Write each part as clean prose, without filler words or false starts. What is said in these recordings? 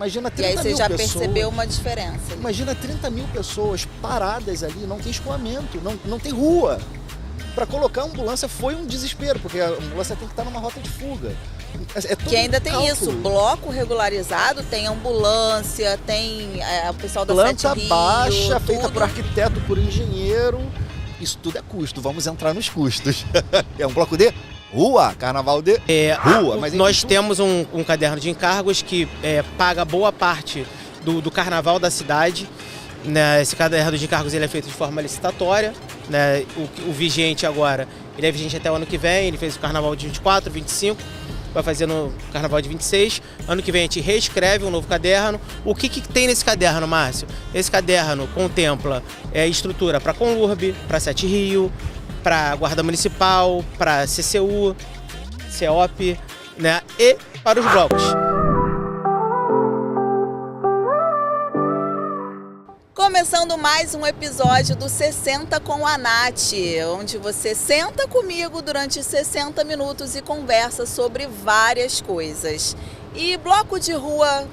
Imagina E aí 30 você mil já pessoas. percebeu uma diferença. Imagina 30 mil pessoas paradas ali, não tem escoamento, não tem rua. Para colocar a ambulância foi um desespero, porque a ambulância tem que estar numa rota de fuga. É todo Que ainda um tem cálculo. isso, bloco regularizado, tem ambulância, tem o pessoal da Planta Sete Rio, baixa, tudo. feita por arquiteto, por engenheiro. Isso tudo é custo, vamos entrar nos custos. É um bloco de rua, carnaval de rua. Mas Nós temos um caderno de encargos que paga boa parte do carnaval da cidade. Né? Esse caderno de encargos ele é feito de forma licitatória. Né? O vigente agora, ele é vigente até o ano que vem, ele fez o carnaval de 24, 25, vai fazer no carnaval de 26. Ano que vem a gente reescreve um novo caderno. O que tem nesse caderno, Márcio? Esse caderno contempla estrutura para Conlurb, para Sete Rio, para Guarda Municipal, para CCU, CEOP, né? E para os blocos. Começando mais um episódio do 60 com a Nath, onde você senta comigo durante 60 minutos e conversa sobre várias coisas. E bloco de rua,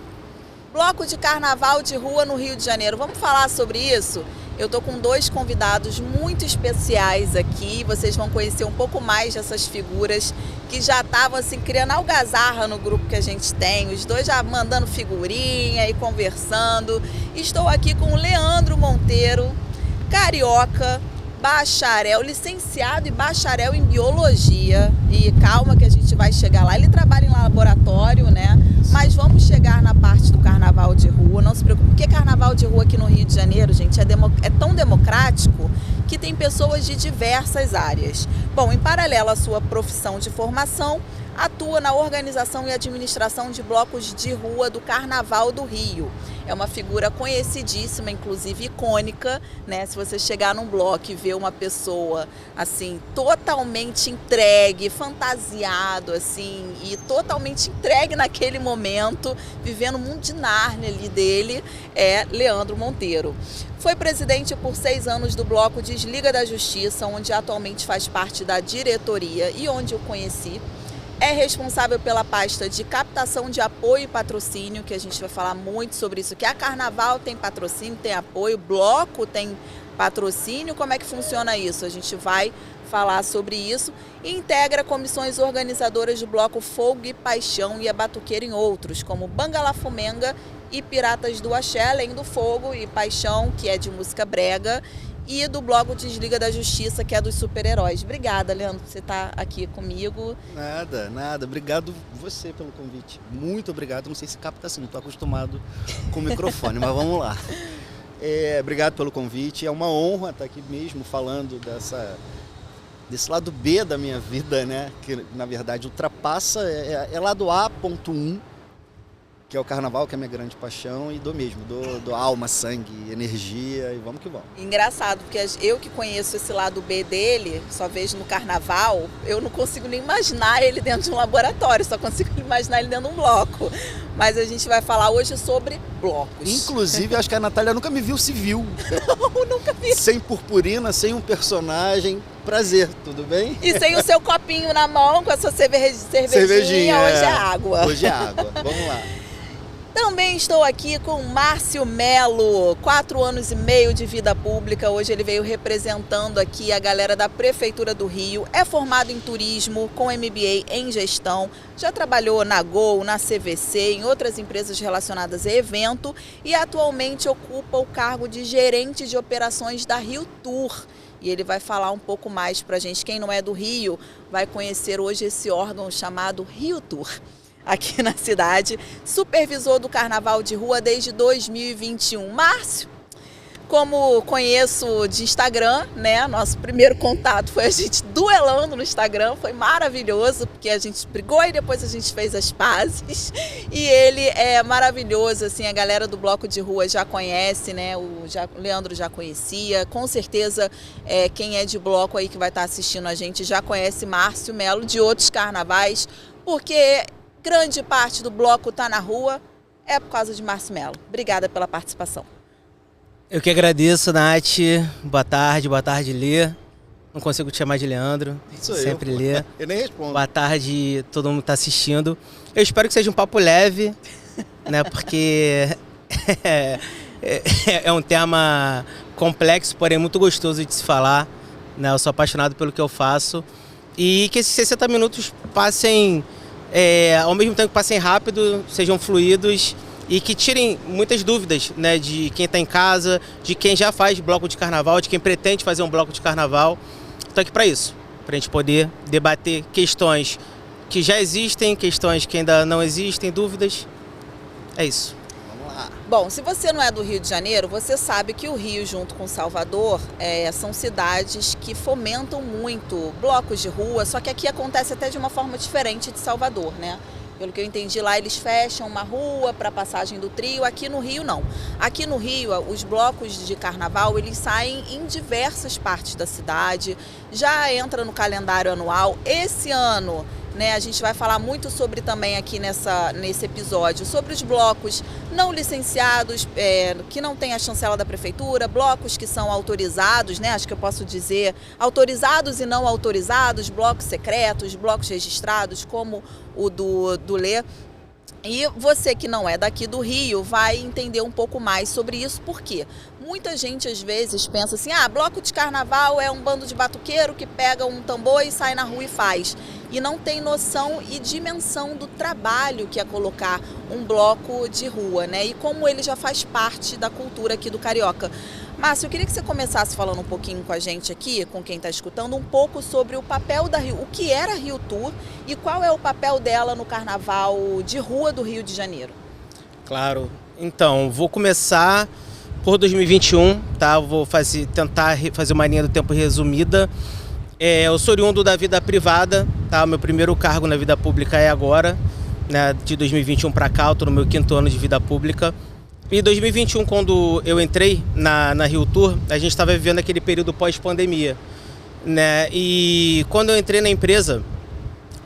bloco de carnaval de rua no Rio de Janeiro, vamos falar sobre isso? Eu tô com dois convidados muito especiais aqui, vocês vão conhecer um pouco mais dessas figuras que já estavam assim criando algazarra no grupo que a gente tem, os dois já mandando figurinha e conversando. Estou aqui com o Leandro Monteiro, carioca, bacharel, licenciado e bacharel em biologia. E calma que a gente vai chegar lá, ele trabalha em laboratório, né? Mas vamos chegar na parte do carnaval de rua, não se preocupe, porque carnaval de rua aqui no Rio de Janeiro, gente, é tão democrático que tem pessoas de diversas áreas. Bom, em paralelo à sua profissão de formação, atua na organização e administração de blocos de rua do Carnaval do Rio. É uma figura conhecidíssima, inclusive icônica, né? Se você chegar num bloco e ver uma pessoa assim totalmente entregue, fantasiado assim e totalmente entregue naquele momento, vivendo o mundo de Nárnia ali dele, é Leandro Monteiro. Foi presidente por 6 anos do bloco Desliga da Justiça, onde atualmente faz parte da diretoria e onde eu conheci. É responsável pela pasta de captação de apoio e patrocínio, que a gente vai falar muito sobre isso, que a Carnaval tem patrocínio, tem apoio, bloco tem patrocínio. Como é que funciona isso? A gente vai falar sobre isso. E integra comissões organizadoras do bloco Fogo e Paixão e a Batuqueira em outros, como Bangala Fumenga e Piratas do Axé, além do Fogo e Paixão, que é de música brega, e do bloco Desliga da Justiça, que é dos super-heróis. Obrigada, Leandro, por você estar aqui comigo. Nada. Obrigado você pelo convite. Muito obrigado. Não sei se capta assim, não estou acostumado com o microfone, mas vamos lá. Obrigado pelo convite. É uma honra estar aqui mesmo falando desse lado B da minha vida, né? Que na verdade ultrapassa, é lado A.1, que é o carnaval, que é a minha grande paixão, e dou alma, sangue, energia, e vamos que vamos. Engraçado, porque eu que conheço esse lado B dele, só vejo no carnaval, eu não consigo nem imaginar ele dentro de um laboratório, só consigo imaginar ele dentro de um bloco. Mas a gente vai falar hoje sobre blocos. Inclusive, acho que a Natália nunca me viu civil. Não, nunca vi. Sem purpurina, sem um personagem. Prazer, tudo bem? E sem o seu copinho na mão, com a sua cervejinha, hoje é água. Hoje é água, vamos lá. Também estou aqui com Márcio Melo, 4 anos e meio de vida pública. Hoje ele veio representando aqui a galera da Prefeitura do Rio. É formado em turismo, com MBA em gestão. Já trabalhou na Gol, na CVC, em outras empresas relacionadas a evento. E atualmente ocupa o cargo de gerente de operações da Rio Tour. E ele vai falar um pouco mais pra gente. Quem não é do Rio vai conhecer hoje esse órgão chamado Rio Tour, aqui na cidade, supervisor do Carnaval de Rua desde 2021. Márcio, como conheço de Instagram, né? Nosso primeiro contato foi a gente duelando no Instagram, foi maravilhoso, porque a gente brigou e depois a gente fez as pazes. E ele é maravilhoso, assim, a galera do bloco de rua já conhece, né? O Leandro já conhecia, com certeza quem é de bloco aí que vai estar assistindo a gente já conhece Márcio Melo de outros carnavais, porque grande parte do bloco tá na rua é por causa de Márcio Melo. Obrigada pela participação. Eu que agradeço, Nath. Boa tarde, Lê. Não consigo te chamar de Leandro. Sou sempre eu, Lê. Eu nem respondo. Boa tarde, todo mundo que tá assistindo. Eu espero que seja um papo leve, né? Porque é um tema complexo, porém muito gostoso de se falar, né? Eu sou apaixonado pelo que eu faço e que esses 60 minutos passem, ao mesmo tempo que passem rápido, sejam fluidos e que tirem muitas dúvidas, né? De quem está em casa, de quem já faz bloco de carnaval, de quem pretende fazer um bloco de carnaval. Estou aqui para isso, para a gente poder debater questões que já existem, questões que ainda não existem, dúvidas. É isso. Vamos lá. Bom, se você não é do Rio de Janeiro, você sabe que o Rio, junto com Salvador, são cidades que fomentam muito blocos de rua, só que aqui acontece até de uma forma diferente de Salvador, né? Pelo que eu entendi, lá eles fecham uma rua para passagem do trio, aqui no Rio não. Aqui no Rio, os blocos de carnaval, eles saem em diversas partes da cidade, já entra no calendário anual. Esse ano, né, a gente vai falar muito sobre também aqui nesse episódio, sobre os blocos não licenciados, que não tem a chancela da prefeitura, blocos que são autorizados, né, acho que eu posso dizer, autorizados e não autorizados, blocos secretos, blocos registrados, como o do Lê. E você que não é daqui do Rio vai entender um pouco mais sobre isso, porque muita gente às vezes pensa assim, bloco de carnaval é um bando de batuqueiro que pega um tambor e sai na rua e faz. E não tem noção e dimensão do trabalho que é colocar um bloco de rua, né? E como ele já faz parte da cultura aqui do Carioca. Márcio, eu queria que você começasse falando um pouquinho com a gente aqui, com quem está escutando, um pouco sobre o papel da Rio, o que era a Rio Tour e qual é o papel dela no carnaval de rua do Rio de Janeiro. Claro. Então, vou começar por 2021, tá? Vou tentar fazer uma linha do tempo resumida. Eu sou oriundo da vida privada, tá? O meu primeiro cargo na vida pública é agora, né? De 2021 para cá, eu estou no meu 5º ano de vida pública. Em 2021, quando eu entrei na Rio Tour, a gente estava vivendo aquele período pós-pandemia, né? E quando eu entrei na empresa,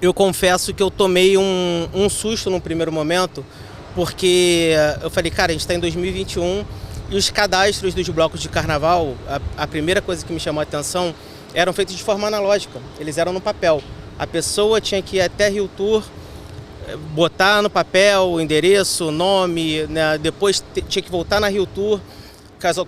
eu confesso que eu tomei um susto no primeiro momento, porque eu falei, cara, a gente está em 2021 e os cadastros dos blocos de carnaval, a primeira coisa que me chamou a atenção, eram feitos de forma analógica, eles eram no papel. A pessoa tinha que ir até Rio Tour, botar no papel o endereço, o nome, né? Depois tinha que voltar na Rio Tour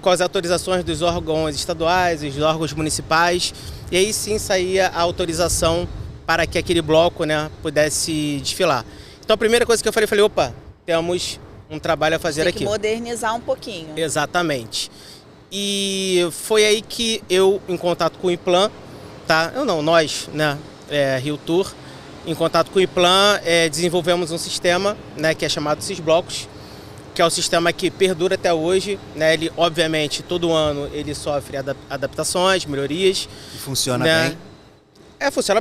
com as autorizações dos órgãos estaduais, dos órgãos municipais, e aí sim saía a autorização para que aquele bloco, né, pudesse desfilar. Então a primeira coisa que eu falei, opa, temos um trabalho a fazer aqui. Tem que modernizar um pouquinho. Exatamente. E foi aí que eu, em contato com o IPLAN, tá? Nós, né, Rio Tour, em contato com o IPLAN, desenvolvemos um sistema, né, que é chamado Sisblocos, que é o sistema que perdura até hoje, né? Ele, obviamente, todo ano ele sofre adaptações, melhorias. E funciona, né?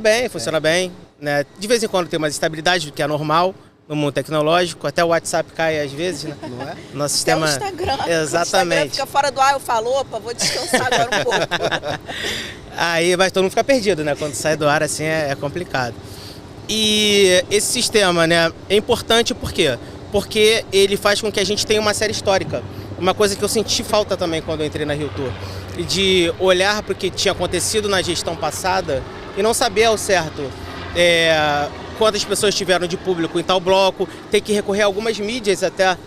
bem? Funciona bem, né? De vez em quando tem umas instabilidades, que é normal no mundo tecnológico, até o WhatsApp cai às vezes, né? Não é? Nosso sistema... Até o Instagram. Exatamente. O Instagram fica fora do ar, eu falo, opa, vou descansar agora um pouco. Aí vai todo mundo ficar perdido, né? Quando sai do ar assim é complicado. E esse sistema, né, é importante por quê? Porque ele faz com que a gente tenha uma série histórica. Uma coisa que eu senti falta também quando eu entrei na Rio Tour, de olhar para o que tinha acontecido na gestão passada e não saber ao certo quantas pessoas tiveram de público em tal bloco, ter que recorrer a algumas mídias até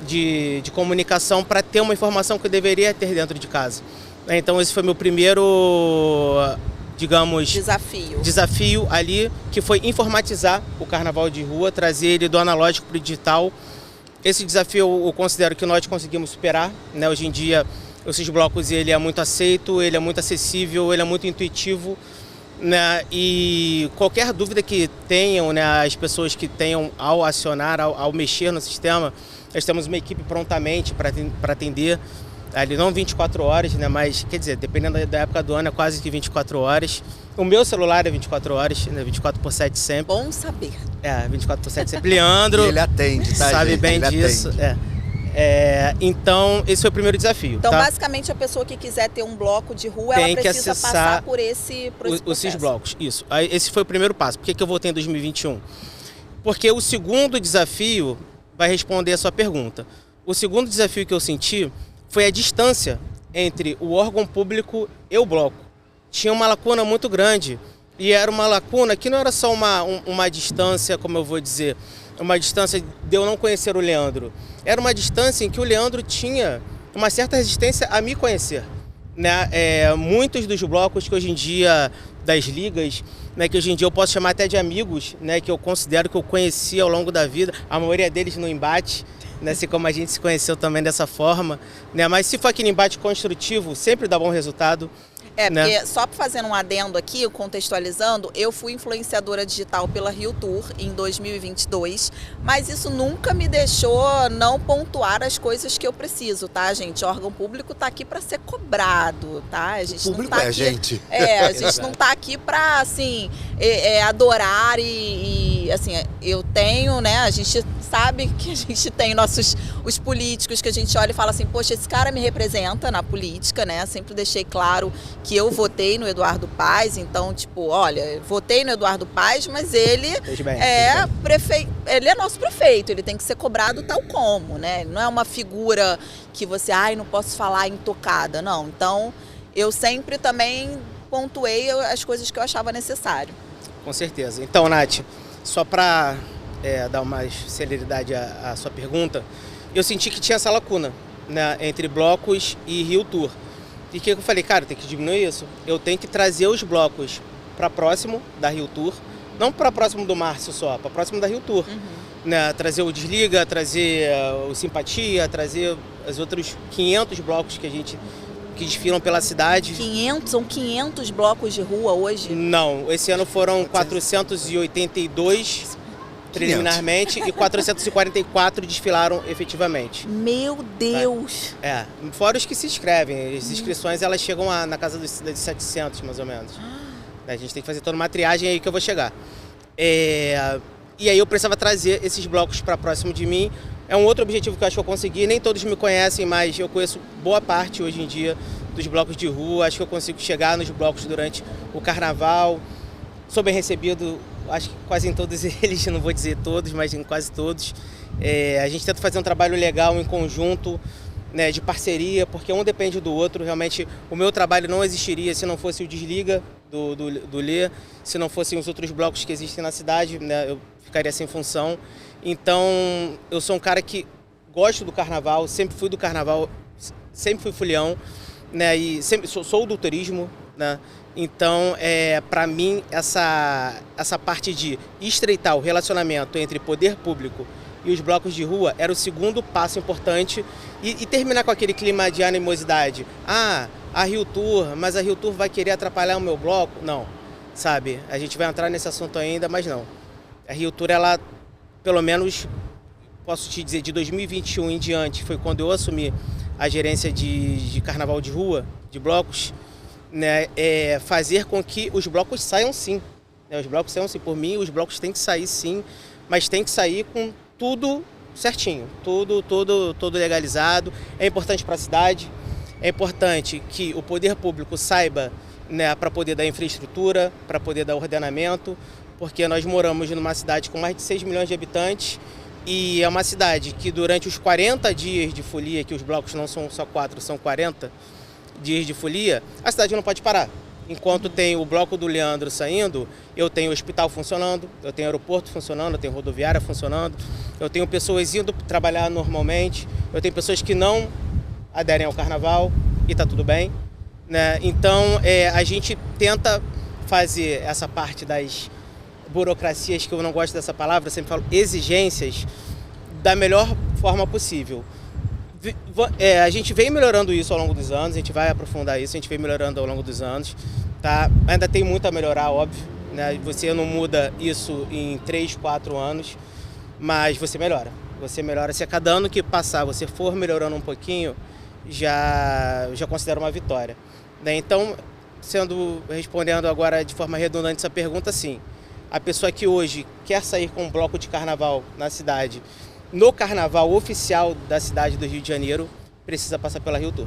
de comunicação para ter uma informação que eu deveria ter dentro de casa. Então esse foi meu primeiro, digamos, desafio ali, que foi informatizar o carnaval de rua, trazer ele do analógico para o digital. Esse desafio eu considero que nós conseguimos superar, né? Hoje em dia, esses blocos ele é muito aceito, ele é muito acessível, ele é muito intuitivo, né? E qualquer dúvida que tenham, né, as pessoas que tenham ao acionar, ao mexer no sistema, nós temos uma equipe prontamente para atender. Ali não 24 horas, né? Mas, quer dizer, dependendo da época do ano, é quase que 24 horas. O meu celular é 24 horas, né? 24/7 sempre. Bom saber. 24/7 sempre. Leandro E ele atende, tá, sabe gente? bem Ele disso. Então, esse foi o primeiro desafio. Então, tá? basicamente, a pessoa que quiser ter um bloco de rua, tem ela precisa acessar passar por esse os Sisblocos, isso. Aí, esse foi o primeiro passo. Por que eu voltei em 2021? Porque o segundo desafio vai responder a sua pergunta. O segundo desafio que eu senti foi a distância entre o órgão público e o bloco. Tinha uma lacuna muito grande, e era uma lacuna que não era só uma distância, como eu vou dizer, uma distância de eu não conhecer o Leandro. Era uma distância em que o Leandro tinha uma certa resistência a me conhecer, né? Muitos dos blocos que hoje em dia, das ligas, né, que hoje em dia eu posso chamar até de amigos, né, que eu considero que eu conheci ao longo da vida, a maioria deles no embate, né, assim como a gente se conheceu também dessa forma, né, mas se for aquele embate construtivo, sempre dá bom resultado. Né? Porque só fazendo um adendo aqui, contextualizando, eu fui influenciadora digital pela Rio Tour em 2022, mas isso nunca me deixou não pontuar as coisas que eu preciso, tá, gente? O órgão público tá aqui para ser cobrado, tá? A gente O público não tá é a aqui, gente. a gente não tá aqui para, assim, adorar e, assim, eu tenho, né, a gente sabe que a gente tem os políticos que a gente olha e fala assim, poxa, esse cara me representa na política, né? Sempre deixei claro que eu votei no Eduardo Paes, então, tipo, olha, votei no Eduardo Paes, mas ele ele é nosso prefeito, ele tem que ser cobrado tal como, né? Não é uma figura que você, não posso falar intocada, não. Então, eu sempre também pontuei as coisas que eu achava necessário. Com certeza. Então, Nath, só para dar mais celeridade à sua pergunta, eu senti que tinha essa lacuna, né, entre blocos e Rio Tour. E o que eu falei, cara, tem que diminuir isso. Eu tenho que trazer os blocos para próximo da Rio Tour, não para próximo do Márcio só, para próximo da Rio Tour. Né? Trazer o Desliga, trazer o Simpatia, trazer os outros 500 blocos que desfilam pela cidade. 500? São 500 blocos de rua hoje? Não, esse ano foram 482 preliminarmente e 444 desfilaram efetivamente. Meu Deus! Fora os que se inscrevem. As inscrições elas chegam na casa dos 700 mais ou menos. A gente tem que fazer toda uma triagem aí que eu vou chegar. E aí eu precisava trazer esses blocos para próximo de mim. É um outro objetivo que eu acho que eu consegui. Nem todos me conhecem, mas eu conheço boa parte hoje em dia dos blocos de rua. Acho que eu consigo chegar nos blocos durante o carnaval. Sou bem recebido, acho que quase em todos eles, não vou dizer todos, mas em quase todos. A gente tenta fazer um trabalho legal em conjunto, né, de parceria, porque um depende do outro. Realmente o meu trabalho não existiria se não fosse o Desliga do Lê, se não fossem os outros blocos que existem na cidade, né, eu ficaria sem função. Então eu sou um cara que gosto do carnaval, sempre fui do carnaval, sempre fui folião, né, e sempre sou do turismo, né. Então, para mim, essa parte de estreitar o relacionamento entre poder público e os blocos de rua era o segundo passo importante e terminar com aquele clima de animosidade. A Rio Tour, mas a Rio Tour vai querer atrapalhar o meu bloco? Não, sabe? A gente vai entrar nesse assunto ainda, mas não. A Rio Tour, ela, pelo menos, posso te dizer, de 2021 em diante, foi quando eu assumi a gerência de carnaval de rua, de blocos, né, fazer com que os blocos saiam sim. Né, os blocos saiam sim. Por mim, os blocos têm que sair sim, mas tem que sair com tudo certinho, tudo legalizado. É importante para a cidade, é importante que o poder público saiba, né, para poder dar infraestrutura, para poder dar ordenamento, porque nós moramos numa cidade com mais de 6 milhões de habitantes e é uma cidade que durante os 40 dias de folia, que os blocos não são só 4, são 40 dias de folia, a cidade não pode parar. Enquanto tem o bloco do Leandro saindo, eu tenho o hospital funcionando, eu tenho aeroporto funcionando, eu tenho rodoviária funcionando, eu tenho pessoas indo trabalhar normalmente, eu tenho pessoas que não aderem ao carnaval e tá tudo bem, né? Então a gente tenta fazer essa parte das burocracias, que eu não gosto dessa palavra, eu sempre falo exigências, da melhor forma possível. A gente vem melhorando isso ao longo dos anos, a gente vai aprofundar isso, a gente vem melhorando ao longo dos anos, tá? Ainda tem muito a melhorar, óbvio, né? Você não muda isso em 3, 4 anos, mas você melhora. Se a cada ano que passar você for melhorando um pouquinho, já considero uma vitória, né? Então, respondendo agora de forma redundante essa pergunta, sim. A pessoa que hoje quer sair com um bloco de carnaval na cidade, no carnaval oficial da cidade do Rio de Janeiro, precisa passar pela Rio Tour.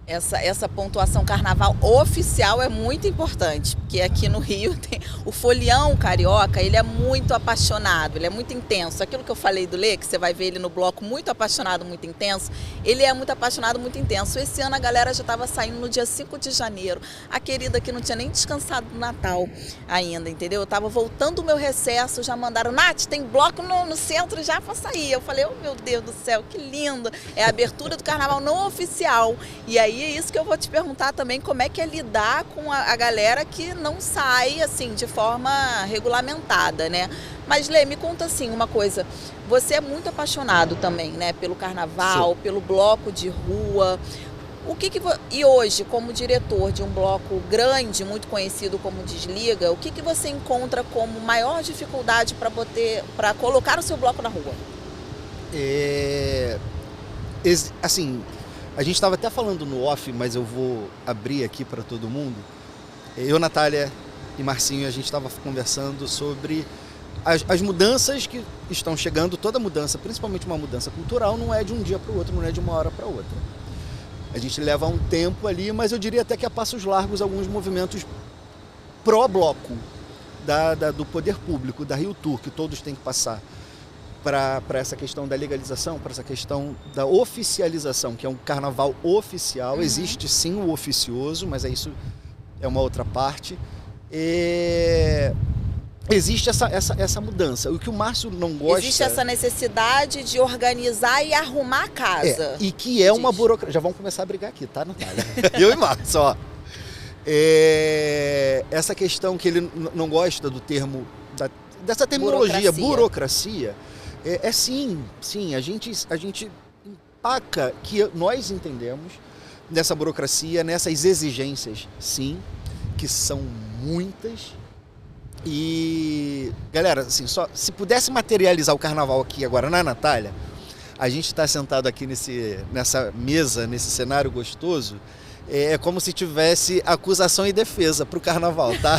Essa pontuação carnaval oficial é muito importante, porque aqui no Rio tem o folião carioca, ele é muito apaixonado, ele é muito intenso. Aquilo que eu falei do Lê, que você vai ver ele no bloco muito apaixonado, muito intenso, ele é muito apaixonado, muito intenso. Esse ano a galera já estava saindo no dia 5 de janeiro. A querida que não tinha nem descansado do Natal ainda, entendeu? Eu estava voltando o meu recesso, já mandaram, Nath, tem bloco no centro já para sair. Eu falei, oh meu Deus do céu, que lindo. É a abertura do carnaval não oficial. E aí é isso que eu vou te perguntar também, como é que é lidar com a galera que não sai assim de forma regulamentada, né? Mas Lê, me conta assim uma coisa, você é muito apaixonado também, né, pelo carnaval, sim, pelo bloco de rua. E hoje, como diretor de um bloco grande, muito conhecido como Desliga, o que você encontra como maior dificuldade para colocar o seu bloco na rua? Assim, a gente estava até falando no off, mas eu vou abrir aqui para todo mundo. Eu, Natália e Marcinho, a gente estava conversando sobre as mudanças que estão chegando. Toda mudança, principalmente uma mudança cultural, não é de um dia para o outro, não é de uma hora para outra. A gente leva um tempo ali, mas eu diria até que a passos largos alguns movimentos pró-bloco do poder público, da Rio Tour, que todos têm que passar para essa questão da legalização, para essa questão da oficialização, que é um carnaval oficial. Uhum. Existe sim o oficioso, mas isso é uma outra parte. Existe essa mudança. O que o Márcio não gosta... Existe essa necessidade de organizar e arrumar a casa. E que é uma burocracia... Já vamos começar a brigar aqui, tá, Natália? Eu e Márcio, ó. Essa questão que ele não gosta do termo, dessa terminologia, burocracia, sim, a gente empaca que nós entendemos nessa burocracia, nessas exigências, sim, que são muitas. E, galera, assim, se pudesse materializar o carnaval aqui agora na Natália, a gente está sentado aqui nessa mesa, nesse cenário gostoso, é como se tivesse acusação e defesa para o carnaval, tá?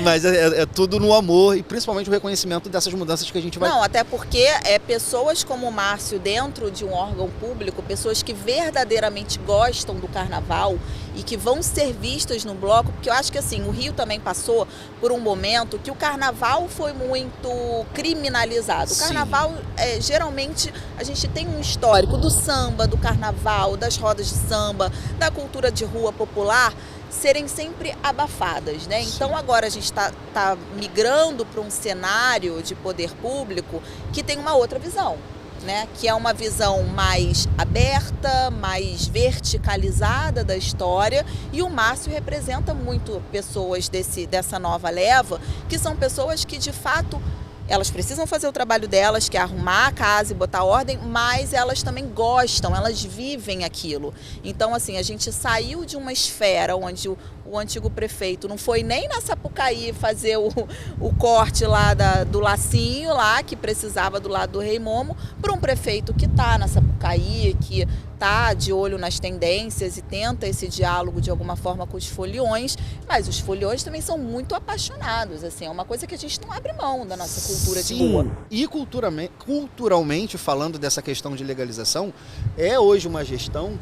Mas é tudo no amor e principalmente o reconhecimento dessas mudanças que a gente vai... Não, até porque pessoas como o Márcio dentro de um órgão público, pessoas que verdadeiramente gostam do carnaval e que vão ser vistas no bloco, porque eu acho que assim, o Rio também passou por um momento que o carnaval foi muito criminalizado. O carnaval, geralmente, a gente tem um histórico do samba, do carnaval, das rodas de samba, da cultura de rua popular, serem sempre abafadas, né? Sim. Então agora a gente está migrando para um cenário de poder público que tem uma outra visão, né? Que é uma visão mais aberta, mais verticalizada da história, e o Márcio representa muito pessoas dessa nova leva, que são pessoas que de fato elas precisam fazer o trabalho delas, que é arrumar a casa e botar ordem, mas elas também gostam, elas vivem aquilo. Então, assim, a gente saiu de uma esfera onde o antigo prefeito não foi nem na Sapucaí fazer o corte lá do lacinho lá, que precisava do lado do Rei Momo, para um prefeito que está na Sapucaí, que está de olho nas tendências e tenta esse diálogo de alguma forma com os foliões, mas os foliões também são muito apaixonados, assim, é uma coisa que a gente não abre mão da nossa cultura de rua. E culturalmente falando dessa questão de legalização, é hoje uma gestão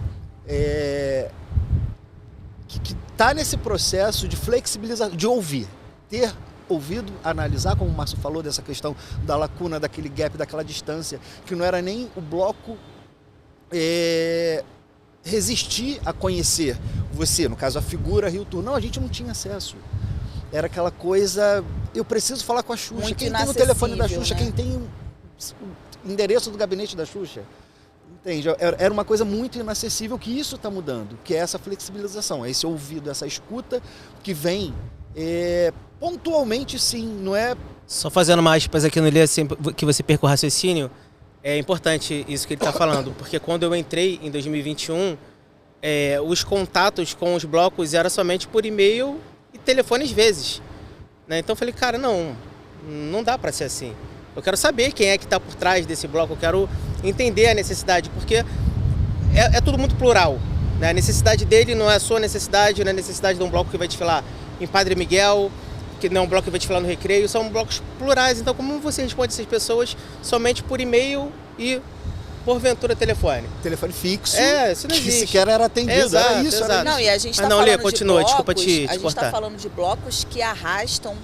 que está nesse processo de flexibilização, de ouvir, ter ouvido, analisar, como o Márcio falou, dessa questão da lacuna, daquele gap, daquela distância, que não era nem o bloco resistir a conhecer você, no caso a figura Rio Tour. Não, a gente não tinha acesso. Era aquela coisa, eu preciso falar com a Xuxa. Muito quem tem o telefone da Xuxa, né? Quem tem o endereço do gabinete da Xuxa. Entende? Era uma coisa muito inacessível, que isso está mudando, que é essa flexibilização, esse ouvido, essa escuta que vem pontualmente, sim, não é... Só fazendo uma aspas aqui no Lê, assim, que você perca o raciocínio, é importante isso que ele está falando, porque quando eu entrei em 2021, os contatos com os blocos eram somente por e-mail e telefone às vezes, né? Então eu falei, cara, não dá para ser assim. Eu quero saber quem é que está por trás desse bloco, eu quero entender a necessidade, porque é tudo muito plural, né? A necessidade dele não é a sua necessidade, não é a necessidade de um bloco que vai desfilar em Padre Miguel, que não é um bloco que vai desfilar no Recreio, são blocos plurais. Então como você responde essas pessoas somente por e-mail e porventura telefone. Telefone fixo, Isso não que existe. sequer era atendido. Exato, era isso, exato. era Não, e a gente Mas tá não, falando Lê, continua, de desculpa blocos, te a gente cortar. tá falando de blocos que arrastam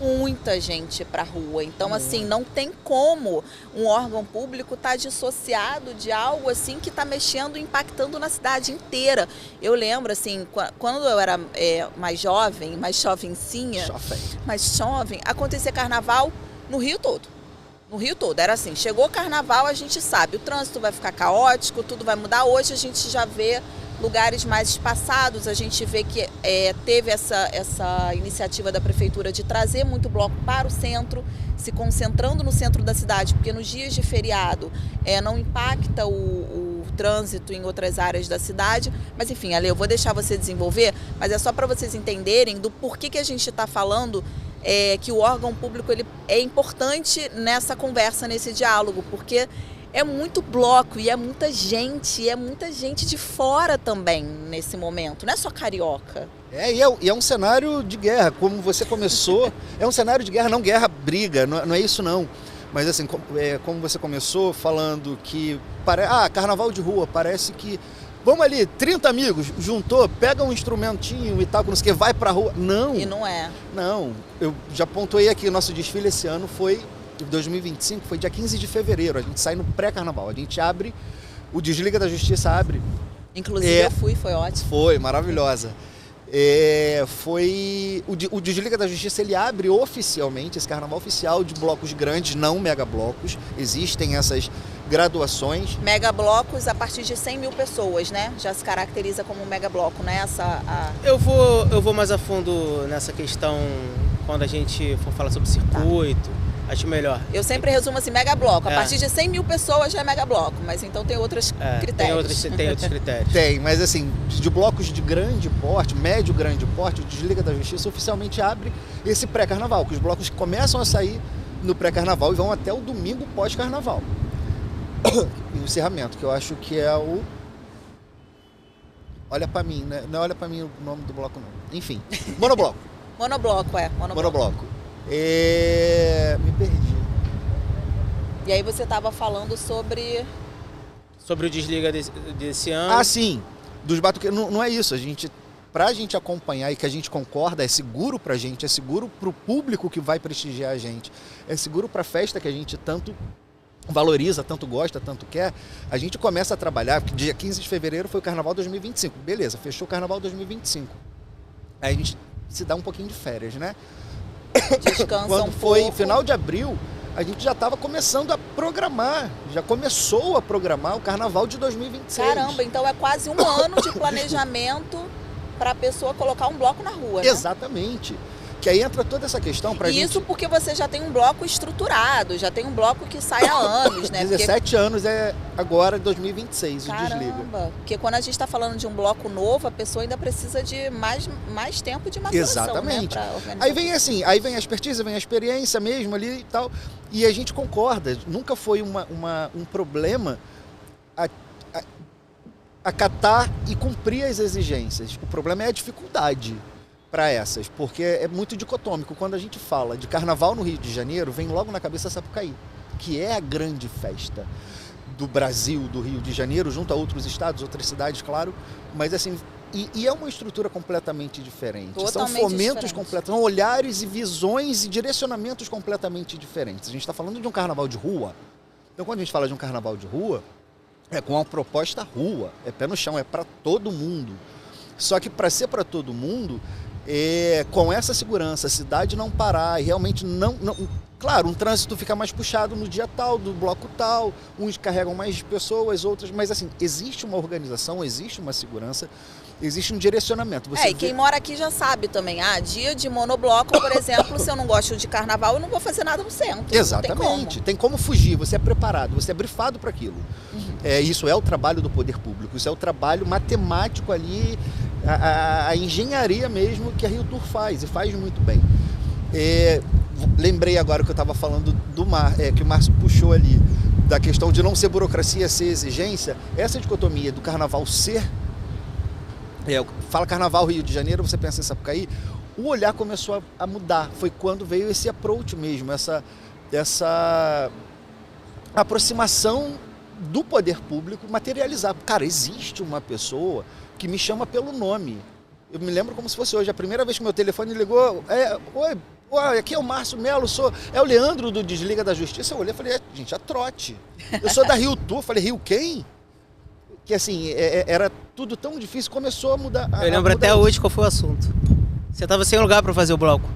muita gente para rua. Então, assim, não tem como um órgão público estar dissociado de algo assim que está mexendo, impactando na cidade inteira. Eu lembro, assim, quando eu era mais jovem, mais jovencinha, mais jovem, acontecia carnaval no Rio todo. No Rio todo, era assim, chegou o carnaval, a gente sabe, o trânsito vai ficar caótico, tudo vai mudar. Hoje a gente já vê lugares mais espaçados, a gente vê que teve essa iniciativa da prefeitura de trazer muito bloco para o centro, se concentrando no centro da cidade, porque nos dias de feriado não impacta o trânsito em outras áreas da cidade. Mas enfim, Ale, eu vou deixar você desenvolver, mas é só para vocês entenderem do porquê que a gente está falando que o órgão público ele é importante nessa conversa, nesse diálogo, porque é muito bloco e é muita gente de fora também nesse momento, não é só carioca. E é um cenário de guerra, como você começou, é um cenário de guerra, não guerra, briga, não é isso não. Mas assim, como você começou falando que, carnaval de rua, parece que, vamos ali, 30 amigos, juntou, pega um instrumentinho e tal, não sei o que, vai pra rua. Não. E não é. Não, eu já pontuei aqui, o nosso desfile esse ano foi... 2025 foi dia 15 de fevereiro, a gente sai no pré-carnaval, a gente abre, o Desliga da Justiça abre. Inclusive eu fui, foi ótimo. Foi, maravilhosa. O Desliga da Justiça, ele abre oficialmente, esse carnaval oficial de blocos grandes, não mega blocos, existem essas graduações. Mega blocos a partir de 100 mil pessoas, né? Já se caracteriza como mega bloco, né? Eu vou mais a fundo nessa questão quando a gente for falar sobre circuito. Acho melhor. Eu sempre resumo assim, mega bloco. A partir de 100 mil pessoas já é mega bloco, mas então tem outros critérios. Tem outros critérios. Tem, mas assim, de blocos de grande porte, médio grande porte, o Desliga da Justiça oficialmente abre esse pré-carnaval, que os blocos começam a sair no pré-carnaval e vão até o domingo pós-carnaval. E o encerramento, que eu acho que é o... Olha pra mim, né? Não olha pra mim o nome do bloco não. Enfim, monobloco. Monobloco. Monobloco. Me perdi. E aí você estava falando sobre o Desliga desse ano. Sim. Dos batuqueiros. Não é isso. Pra gente acompanhar e que a gente concorda, é seguro pra gente, é seguro pro público que vai prestigiar a gente, é seguro pra festa que a gente tanto valoriza, tanto gosta, tanto quer. A gente começa a trabalhar, porque dia 15 de fevereiro foi o Carnaval 2025. Beleza, fechou o Carnaval 2025. Aí a gente se dá um pouquinho de férias, né? Descansa Quando um foi pouco. final de abril, a gente já estava começando a programar, já começou a programar o Carnaval de 2026. Caramba, então é quase um ano de planejamento para a pessoa colocar um bloco na rua, né? Exatamente. Que aí entra toda essa questão pra gente... Isso porque você já tem um bloco estruturado, já tem um bloco que sai há anos, né? 17 anos é agora 2026, o Desliga. Caramba, porque quando a gente está falando de um bloco novo, a pessoa ainda precisa de mais tempo de maturação. Exatamente. Né, pra organizar. Aí vem a expertise, vem a experiência mesmo ali e tal, e a gente concorda, nunca foi um problema acatar e cumprir as exigências. O problema é a dificuldade para essas, porque é muito dicotômico. Quando a gente fala de carnaval no Rio de Janeiro, vem logo na cabeça Sapucaí, que é a grande festa do Brasil, do Rio de Janeiro, junto a outros estados, outras cidades, claro, mas assim, e é uma estrutura completamente diferente. Totalmente são fomentos diferente. completos, são olhares e visões e direcionamentos completamente diferentes. A gente está falando de um carnaval de rua, então quando a gente fala de um carnaval de rua, é com uma proposta rua, é pé no chão, é para todo mundo. Só que para ser para todo mundo, com essa segurança, a cidade não parar e realmente não... Claro, um trânsito fica mais puxado no dia tal, do bloco tal, uns carregam mais pessoas, outros... Mas assim, existe uma organização, existe uma segurança, existe um direcionamento. E quem mora aqui já sabe também. Dia de monobloco, por exemplo, se eu não gosto de carnaval, eu não vou fazer nada no centro. Exatamente. Tem como fugir, você é preparado, você é brifado para aquilo. Isso é o trabalho do poder público, isso é o trabalho matemático ali, a engenharia mesmo que a Rio Tour faz, e faz muito bem. Lembrei agora que eu estava falando do que o Márcio puxou ali, da questão de não ser burocracia, ser exigência. Essa dicotomia do carnaval ser... fala Carnaval Rio de Janeiro, você pensa em Sapucaí, o olhar começou a mudar. Foi quando veio esse approach mesmo, essa aproximação do poder público materializar. Cara, existe uma pessoa que me chama pelo nome. Eu me lembro como se fosse hoje. A primeira vez que meu telefone ligou, oi, aqui é o Márcio Melo, é o Leandro do Desliga da Justiça. Eu olhei e falei, gente, é trote. Eu sou da Rio Tour. Falei, Rio quem? Que assim, era tudo tão difícil, começou a mudar. Eu lembro até hoje qual foi o assunto. Você estava sem lugar para fazer o bloco.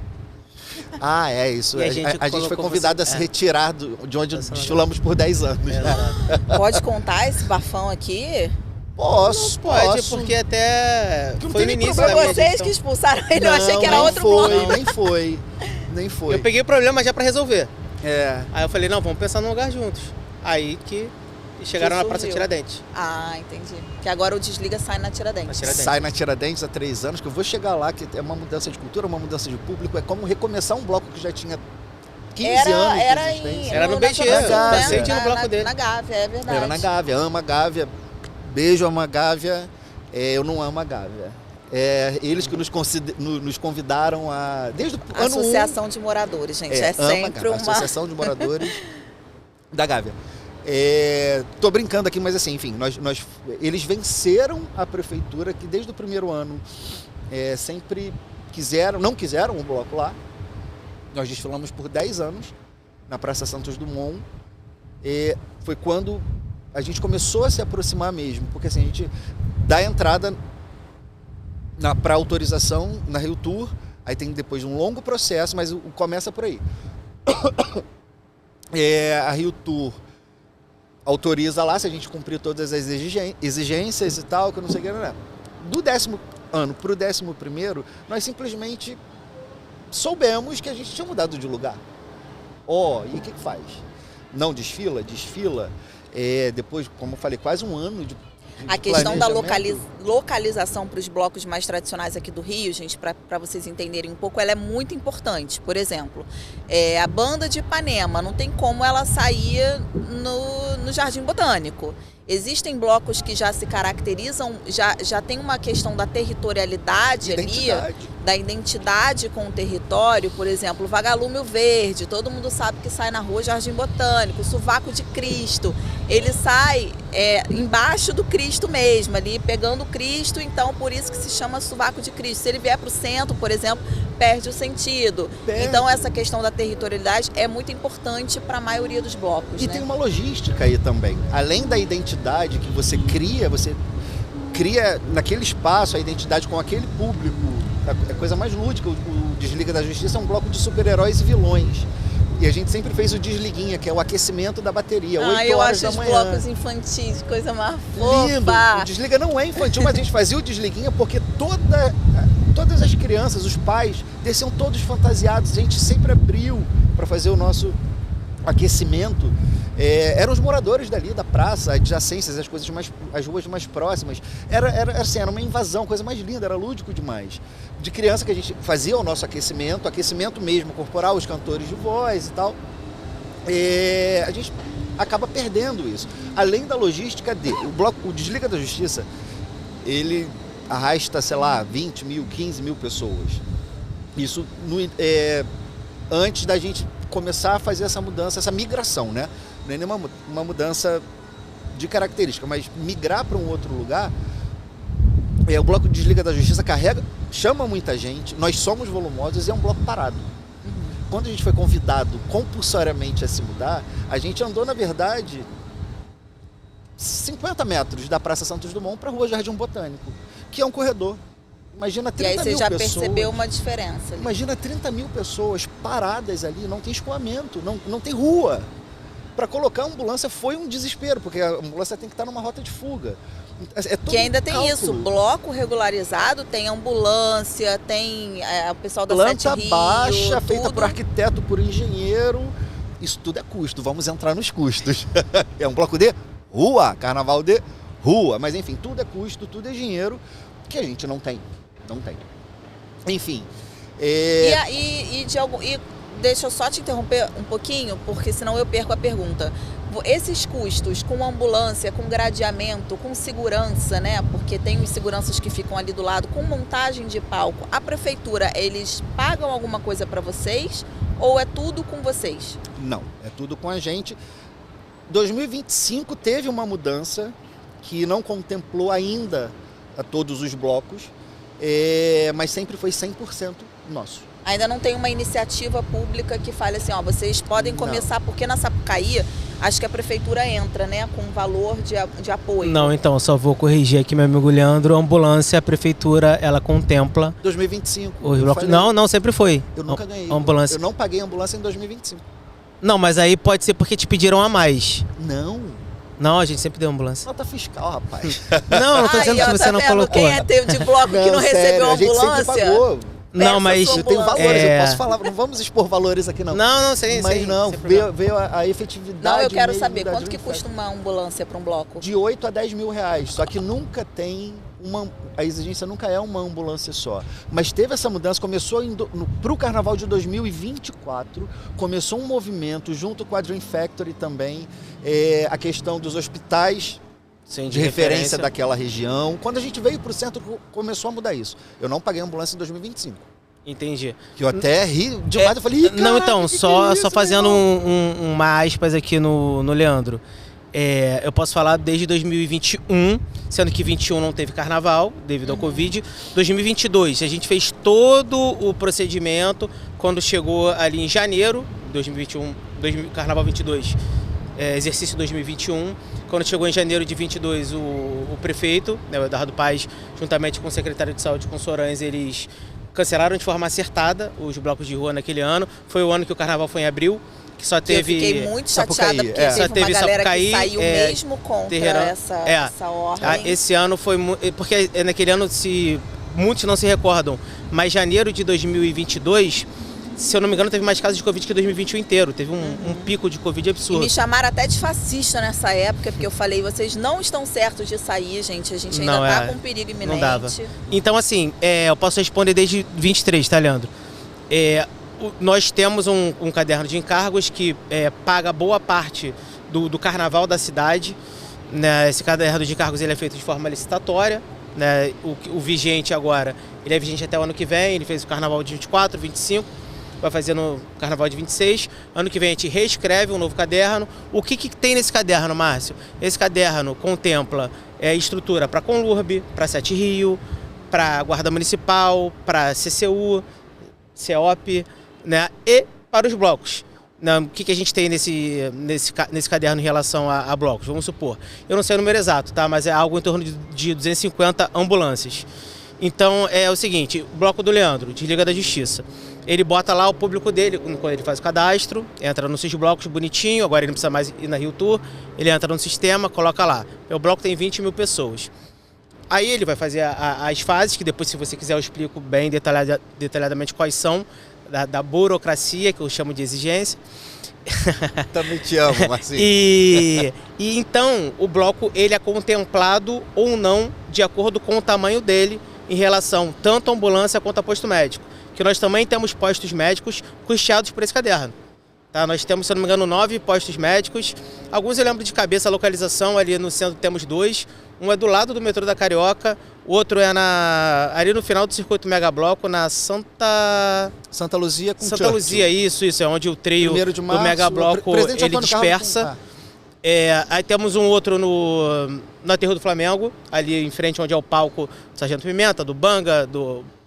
Ah, é isso. E A gente foi convidado a se retirar de onde desfilamos por 10 anos. Pode contar esse bafão aqui? Posso. Porque até Não foi no tem nem início problema. da Foi minha vocês gestão. que expulsaram ele, eu achei que era outro bloco. Nem foi. Eu peguei o problema já para resolver. É. Aí eu falei, não, vamos pensar num lugar juntos. Aí que chegaram na Praça surgiu. Tiradentes. Ah, entendi. Que agora o Desliga sai na Tiradentes. Sai na Tiradentes há 3 anos, que eu vou chegar lá, que é uma mudança de cultura, uma mudança de público, é como recomeçar um bloco que já tinha 15 anos de existência. Era no BG, eu senti no bloco dele. Na Gávea, é verdade. Era na Gávea, amo a Gávea, beijo, amo a Gávea, eu não amo a Gávea. Eles que nos convidaram desde o ano 1. Associação de Moradores, gente, é sempre uma... Associação de Moradores da Gávea. Tô brincando aqui, mas assim, enfim, eles venceram a prefeitura que desde o primeiro ano sempre não quiseram o bloco lá. Nós desfilamos por 10 anos na Praça Santos Dumont. Foi quando a gente começou a se aproximar mesmo, porque assim, a gente dá entrada para autorização na Rio Tour, aí tem depois um longo processo, mas começa por aí. A Rio Tour autoriza lá, se a gente cumprir todas as exigências e tal, que eu não sei o que, não. Do 10º ano para o 11º, nós simplesmente soubemos que a gente tinha mudado de lugar. E o que faz? Não desfila? Desfila. Depois, como eu falei, quase um ano de a questão da localização para os blocos mais tradicionais aqui do Rio, gente, para vocês entenderem um pouco, ela é muito importante. Por exemplo, a Banda de Ipanema, não tem como ela sair no Jardim Botânico. Existem blocos que já se caracterizam, já tem uma questão da territorialidade ali, da identidade com o território. Por exemplo, o Vagalume Verde, todo mundo sabe que sai na rua Jardim Botânico. O Sovaco de Cristo, ele sai embaixo do Cristo mesmo, ali pegando o Cristo, então por isso que se chama Sovaco de Cristo. Se ele vier para o centro, por exemplo, perde o sentido. Então essa questão da territorialidade é muito importante para a maioria dos blocos. E tem uma logística aí também. Além da identidade que você cria naquele espaço a identidade com aquele público. É a coisa mais lúdica. O Desliga da Justiça é um bloco de super-heróis e vilões. E a gente sempre fez o desliguinha, que é o aquecimento da bateria, 8 horas da manhã. Eu acho os blocos infantis, coisa mais fofa. Lindo. O Desliga não é infantil, mas a gente fazia o desliguinha porque todas as crianças, os pais, desciam todos fantasiados. A gente sempre abriu para fazer o nosso aquecimento. Eram os moradores dali, da praça, adjacências, as ruas mais próximas. Era uma invasão, coisa mais linda, era lúdico demais. De criança que a gente fazia o nosso aquecimento mesmo, corporal, os cantores de voz e tal. A gente acaba perdendo isso. Além da logística o Desliga da Justiça, ele arrasta, 20 mil, 15 mil pessoas. Isso antes da gente começar a fazer essa mudança, essa migração, né? Não é nem uma mudança de característica, mas migrar para um outro lugar. O bloco Desliga da Justiça chama muita gente, nós somos volumosos e é um bloco parado. Quando a gente foi convidado compulsoriamente a se mudar, a gente andou, na verdade, 50 metros da Praça Santos Dumont para a Rua Jardim Botânico, que é um corredor. Imagina 30 mil pessoas. E aí você já percebeu uma diferença ali. Imagina 30 mil pessoas paradas ali, não tem escoamento, não tem rua. Para colocar a ambulância foi um desespero, porque a ambulância tem que estar numa rota de fuga. Que ainda tem isso, bloco regularizado, tem ambulância, tem o pessoal da planta Sete Rio, baixa, tudo. feita por arquiteto, por engenheiro. Isso tudo é custo, vamos entrar nos custos. É um bloco de rua, carnaval de rua. Mas enfim, tudo é custo, tudo é dinheiro que a gente não tem. Não tem. Enfim. Deixa eu só te interromper um pouquinho, porque senão eu perco a pergunta. Esses custos com ambulância, com gradeamento, com segurança, né? Porque tem os seguranças que ficam ali do lado, com montagem de palco, a prefeitura, eles pagam alguma coisa para vocês ou é tudo com vocês? Não, é tudo com a gente. 2025 teve uma mudança que não contemplou ainda a todos os blocos, mas sempre foi 100% nosso. Ainda não tem uma iniciativa pública que fale assim, ó, vocês podem começar, porque na Sapucaí, acho que a prefeitura entra, né, com um valor de apoio. Não, então, só vou corrigir aqui, meu amigo Leandro, a ambulância, a prefeitura, ela contempla... 2025. Os blocos... Não, sempre foi. Eu nunca ganhei. Ambulância. Eu não paguei ambulância em 2025. Não, mas aí pode ser porque te pediram a mais. Não, a gente sempre deu ambulância. nota fiscal, rapaz. Não tô dizendo que você não colocou. Quem é de bloco que não recebeu ambulância? A gente sempre pagou. Não, mas eu tenho valores, eu posso falar, não vamos expor valores aqui não. Não, sei. Mas não, veio a efetividade. Não, eu quero saber, quanto que custa uma ambulância para um bloco? De 8 a 10 mil reais, só que nunca tem a exigência nunca é uma ambulância só. Mas teve essa mudança, começou para o Carnaval de 2024, começou um movimento junto com a Dream Factory também, a questão dos hospitais, sim, de referência daquela região. Quando a gente veio para o centro, começou a mudar isso. Eu não paguei ambulância em 2025. Entendi. Que eu até ri demais, eu falei, não, então, só fazendo uma aspas aqui no Leandro. Eu posso falar desde 2021, sendo que 2021 não teve carnaval, devido ao Covid. 2022, a gente fez todo o procedimento quando chegou ali em janeiro, 2021, carnaval 22, exercício 2021. Quando chegou em janeiro de 22, o prefeito, né, o Eduardo Paes, juntamente com o secretário de saúde, com o Sorães, eles cancelaram de forma acertada os blocos de rua naquele ano. Foi o ano que o carnaval foi em abril, que só teve... Eu fiquei muito chateada, porque teve uma galera que saiu mesmo contra essa ordem. Esse ano foi... Porque naquele ano, muitos não se recordam, mas janeiro de 2022... Se eu não me engano, teve mais casos de Covid que 2021 inteiro. Teve um pico de Covid absurdo. E me chamaram até de fascista nessa época, porque eu falei, vocês não estão certos de sair, gente. A gente ainda tá com um perigo iminente. Não dava. Então, assim, eu posso responder desde 23, tá, Leandro? Nós temos um caderno de encargos que paga boa parte do carnaval da cidade. Né? Esse caderno de encargos ele é feito de forma licitatória. Né? O vigente agora, ele é vigente até o ano que vem. Ele fez o carnaval de 24, 25. Vai fazer no carnaval de 26. Ano que vem a gente reescreve um novo caderno. O que tem nesse caderno, Márcio? Esse caderno contempla estrutura para Conlurb, para Sete Rio, para Guarda Municipal, para CCU, CEOP, né? E para os blocos. O que a gente tem nesse caderno em relação a blocos? Vamos supor. Eu não sei o número exato, tá? Mas é algo em torno de 250 ambulâncias. Então é o seguinte, o bloco do Leandro, desliga da Justiça. Ele bota lá o público dele, quando ele faz o cadastro, entra no SysBlocos bonitinho, agora ele não precisa mais ir na Rio Tour, ele entra no sistema, coloca lá. Meu bloco tem 20 mil pessoas. Aí ele vai fazer as fases, que depois, se você quiser, eu explico bem detalhadamente quais são, da burocracia, que eu chamo de exigência. Também te amo, Marcinho. E então, o bloco ele é contemplado ou não de acordo com o tamanho dele em relação tanto à ambulância quanto a posto médico. Que nós também temos postos médicos custeados por esse caderno. Tá? Nós temos, se eu não me engano, 9 postos médicos. Alguns eu lembro de cabeça a localização, ali no centro temos 2. Um é do lado do metrô da Carioca, o outro é ali no final do circuito Megabloco, na Santa Luzia com Santa Luzia, isso, é onde o trio do Megabloco ele dispersa. Aí temos um outro no Aterro do Flamengo, ali em frente onde é o palco do Sargento Pimenta, do Banga,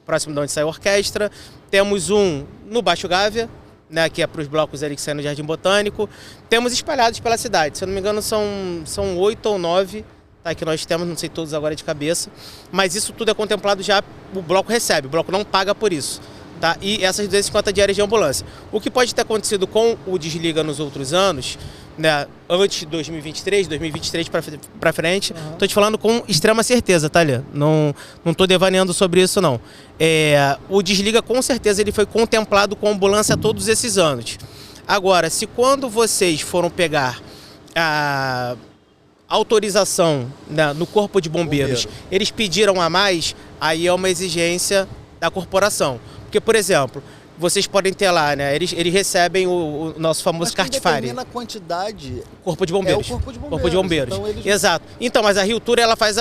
próximo de onde sai a orquestra. Temos um no Baixo Gávea, né, que é para os blocos ali que saem no Jardim Botânico. Temos espalhados pela cidade, se eu não me engano são 8 ou 9, tá, que nós temos, não sei todos agora de cabeça. Mas isso tudo é contemplado já, o bloco recebe, o bloco não paga por isso. Tá? E essas 250 diárias de ambulância. O que pode ter acontecido com o Desliga nos outros anos, né, antes de 2023 para frente, estou te falando com extrema certeza, tá, Lê? Não estou devaneando sobre isso, não. O Desliga, com certeza, ele foi contemplado com ambulância todos esses anos. Agora, se quando vocês foram pegar a autorização, né, no Corpo de Bombeiros, eles pediram a mais, aí é uma exigência da corporação. Porque, por exemplo, vocês podem ter lá, né? Eles recebem o nosso famoso Cartifari. Determina a quantidade. Corpo de Bombeiros. É o Corpo de Bombeiros. Corpo de Bombeiros. Então, eles... Exato. Então, mas a Rio Tour, ela faz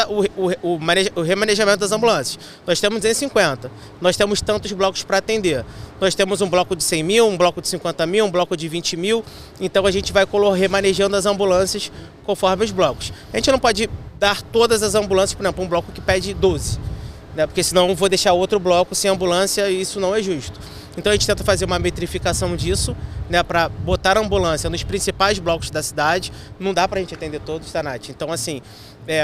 o remanejamento das ambulâncias. Nós temos 250. Nós temos tantos blocos para atender. Nós temos um bloco de 100 mil, um bloco de 50 mil, um bloco de 20 mil. Então, a gente vai remanejando as ambulâncias conforme os blocos. A gente não pode dar todas as ambulâncias, por exemplo, um bloco que pede 12. Né? Porque senão eu vou deixar outro bloco sem ambulância e isso não é justo. Então a gente tenta fazer uma metrificação disso, né, para botar a ambulância nos principais blocos da cidade. Não dá para a gente atender todos, tá, Nath? Então, assim,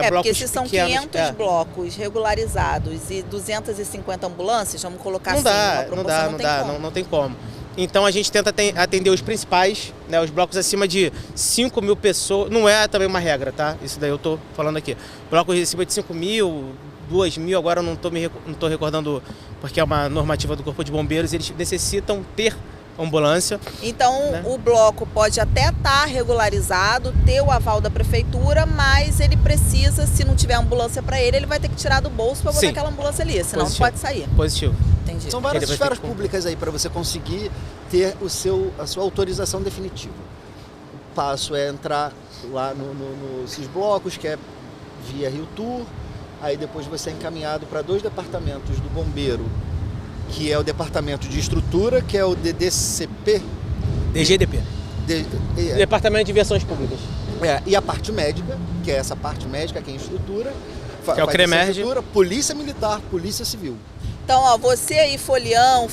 blocos porque se são pequenos, 500 blocos regularizados e 250 ambulâncias, vamos colocar não assim, dá, uma proporção, não tem como. Então a gente tenta atender os principais, né, os blocos acima de 5 mil pessoas. Não é também uma regra, tá? Isso daí eu tô falando aqui. Blocos acima de 5 mil, 2 mil, agora eu não tô recordando, porque é uma normativa do Corpo de Bombeiros, eles necessitam ter ambulância. Então, né? O bloco pode até estar regularizado, ter o aval da prefeitura, mas ele precisa, se não tiver ambulância para ele vai ter que tirar do bolso para botar Sim. aquela ambulância ali, senão Positivo. não pode sair. Positivo. Entendi. São várias Ele vai esferas ter que- públicas aí para você conseguir ter a sua autorização definitiva. O passo é entrar lá nesses blocos, que é via Rio Tour, aí depois você é encaminhado para 2 departamentos do bombeiro, que é o departamento de estrutura, que é o DDCP, DGDP. Departamento de Diversões Públicas. E a parte médica, que é essa parte médica, que é em estrutura, Que é o faz essa CREMERG. estrutura, Polícia Militar, Polícia Civil. Então, ó, você aí, foliã,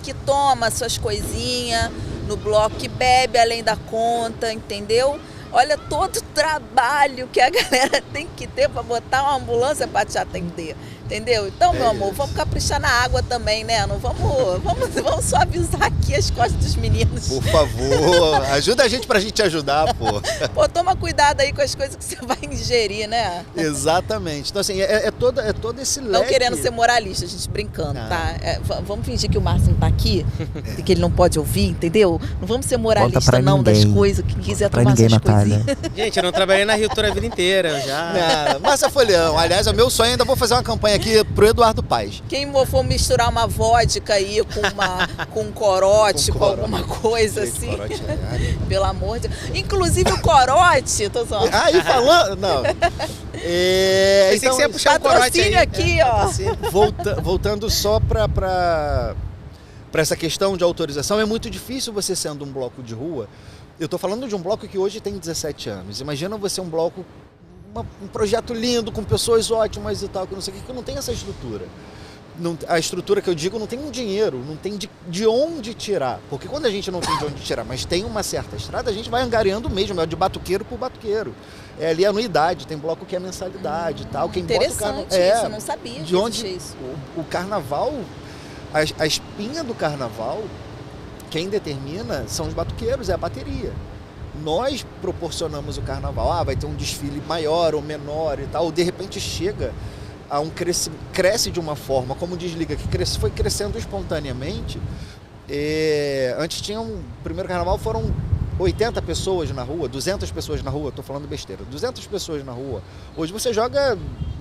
que toma suas coisinhas no bloco, que bebe além da conta, entendeu? Olha todo o trabalho que a galera tem que ter para botar uma ambulância para te atender, entendeu? Então, meu amor, vamos caprichar na água também, né? Não vamos só avisar aqui as costas dos meninos. Por favor, ajuda a gente pra gente ajudar, pô. Pô, toma cuidado aí com as coisas que você vai ingerir, né? Exatamente. Então, assim, é todo esse leque. Não querendo ser moralista, a gente brincando, Não. tá? Vamos fingir que o Márcio não tá aqui, e que ele não pode ouvir, entendeu? Não vamos ser moralista, não, das coisas, que quiser Pra tomar ninguém, suas coisinhas. Gente, eu não trabalhei na Rio Tour a vida inteira, já. Não, Márcia Folião. Aliás, é o meu sonho, ainda vou fazer uma campanha aqui pro Eduardo Paes. Quem for misturar uma vodka aí com um corote, com alguma coisa Gente, assim, corote pelo amor de Deus. Inclusive o corote, tô só. Aí falando. Não. Pensei que você ia puxar o corote aí. patrocínio aqui, ó. Voltando só para essa questão de autorização, é muito difícil você sendo um bloco de rua. Eu estou falando de um bloco que hoje tem 17 anos. Imagina você um bloco, um projeto lindo, com pessoas ótimas e tal, que não sei o que não tem essa estrutura. A estrutura que eu digo não tem um dinheiro, não tem de onde tirar. Porque quando a gente não tem de onde tirar, mas tem uma certa estrada, a gente vai angariando mesmo, é de batuqueiro por batuqueiro. É ali anuidade, tem bloco que é mensalidade e tal. Quem Interessante bota o isso, eu não sabia de onde existia isso. o carnaval, a espinha do carnaval, quem determina são os batuqueiros, é a bateria. Nós proporcionamos o carnaval, vai ter um desfile maior ou menor e tal, ou de repente chega a cresce de uma forma, como desliga, que foi crescendo espontaneamente. Antes tinha primeiro carnaval foram 80 pessoas na rua, 200 pessoas na rua, tô falando besteira, 200 pessoas na rua. Hoje você joga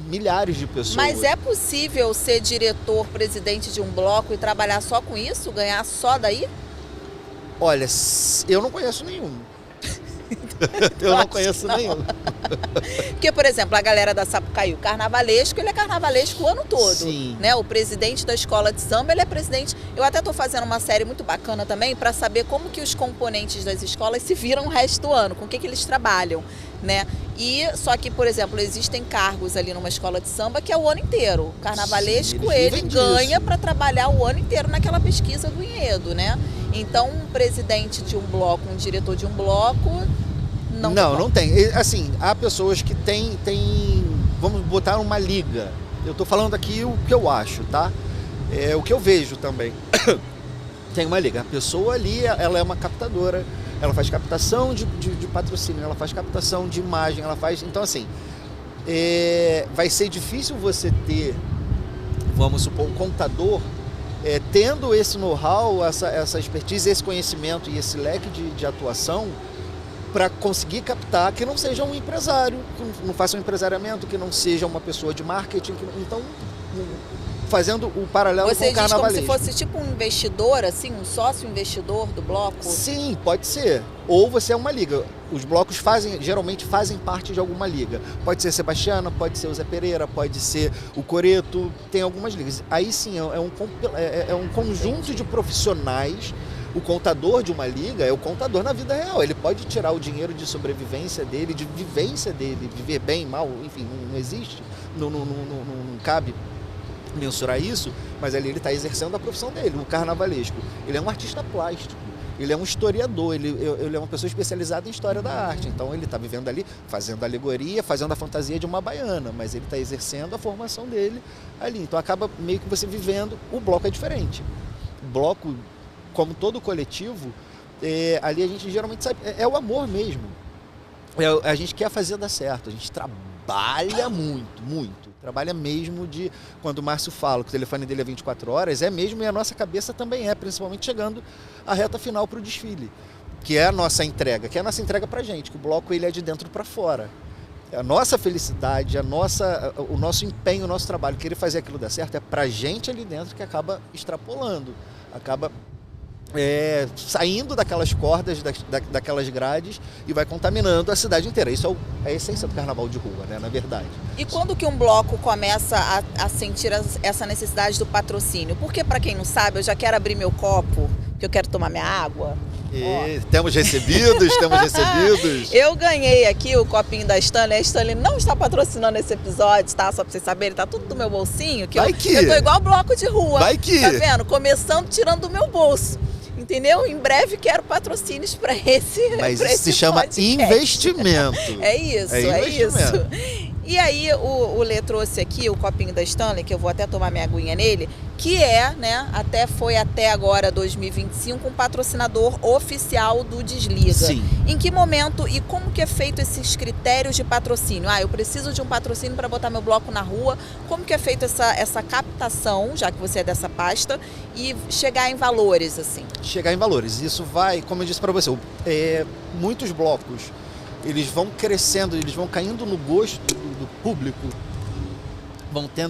milhares de pessoas. Mas é possível ser diretor, presidente de um bloco e trabalhar só com isso? Ganhar só daí? Olha, eu não conheço nenhum. Eu não conheço nenhum. Porque, por exemplo, a galera da Sapucaí, o carnavalesco, ele é carnavalesco o ano todo. Sim. Né? O presidente da escola de samba, ele é presidente. Eu até estou fazendo uma série muito bacana também para saber como que os componentes das escolas se viram o resto do ano, com o que eles trabalham, né? E só que, por exemplo, existem cargos ali numa escola de samba que é o ano inteiro. O carnavalesco, Sim, eles ele vivem ganha disso. para trabalhar o ano inteiro naquela pesquisa do enredo, né? Então, um presidente de um bloco, um diretor de um bloco, não tem. Assim, há pessoas que têm, vamos botar uma liga. Eu estou falando aqui o que eu acho, tá? O que eu vejo também. Tem uma liga. A pessoa ali, ela é uma captadora, ela faz captação de patrocínio, ela faz captação de imagem, ela faz... Então, assim, vai ser difícil você ter, vamos supor, um contador tendo esse know-how, essa expertise, esse conhecimento e esse leque de atuação para conseguir captar que não seja um empresário, que não faça um empresariamento, que não seja uma pessoa de marketing. Então, fazendo o paralelo Você com o diz como carnavalesco. se fosse tipo um investidor, assim, um sócio investidor do bloco? Sim, pode ser. Ou você é uma liga. Os blocos geralmente fazem parte de alguma liga. Pode ser Sebastiana, pode ser o Zé Pereira, pode ser o Coreto, tem algumas ligas. Aí sim, é um conjunto de profissionais. O contador de uma liga é o contador na vida real. Ele pode tirar o dinheiro de sobrevivência dele, de vivência dele, viver bem, mal, enfim, não existe, não cabe mensurar isso, mas ali ele está exercendo a profissão dele, o carnavalesco. Ele é um artista plástico, ele é um historiador, ele é uma pessoa especializada em história da arte. Então ele está vivendo ali, fazendo alegoria, fazendo a fantasia de uma baiana, mas ele está exercendo a formação dele ali. Então acaba meio que você vivendo. O bloco é diferente. O bloco, como todo coletivo, ali a gente geralmente sabe, é o amor mesmo. A gente quer fazer dar certo, a gente trabalha muito. Trabalha mesmo quando o Márcio fala que o telefone dele é 24 horas, é mesmo, e a nossa cabeça também principalmente chegando à reta final para o desfile, que é a nossa entrega, pra gente, que o bloco ele é de dentro para fora. A nossa felicidade, o nosso empenho, o nosso trabalho, querer fazer aquilo dar certo, é pra gente ali dentro que acaba extrapolando, acaba saindo daquelas cordas, daquelas grades e vai contaminando a cidade inteira. Isso é a essência do carnaval de rua, né, na verdade. E quando que um bloco começa a sentir essa necessidade do patrocínio? Porque, para quem não sabe, eu já quero abrir meu copo, porque eu quero tomar minha água. Temos recebidos. Eu ganhei aqui o copinho da Stanley. A Stanley não está patrocinando esse episódio, tá? Só pra vocês saberem, tá tudo do meu bolsinho. Eu tô igual bloco de rua. Vai que... Tá vendo? Começando, tirando do meu bolso. Entendeu? Em breve quero patrocínios para esse. Mas isso se chama podcast. Investimento. É isso. E aí o Lê trouxe aqui o copinho da Stanley, que eu vou até tomar minha aguinha nele, que né, foi até agora 2025 um patrocinador oficial do Desliga. Sim. Em que momento e como que é feito esses critérios de patrocínio? Eu preciso de um patrocínio para botar meu bloco na rua. Como que é feito essa captação, já que você é dessa pasta, e chegar em valores, assim? Chegar em valores. Isso vai, como eu disse para você, muitos blocos, eles vão crescendo, eles vão caindo no gosto do público,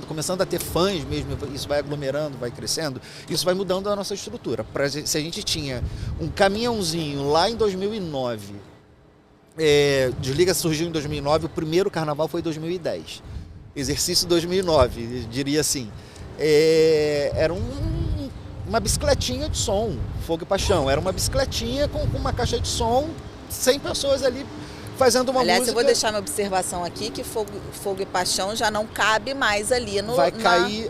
começando a ter fãs mesmo, isso vai aglomerando, vai crescendo, isso vai mudando a nossa estrutura. Se a gente tinha um caminhãozinho lá em 2009, Desliga surgiu em 2009, o primeiro carnaval foi em 2010, exercício 2009, diria assim, era uma bicicletinha de som, Fogo e Paixão, era uma bicicletinha com uma caixa de som, 100 pessoas ali fazendo uma música. Eu vou deixar minha observação aqui, que Fogo e Paixão já não cabe mais ali no... Vai cair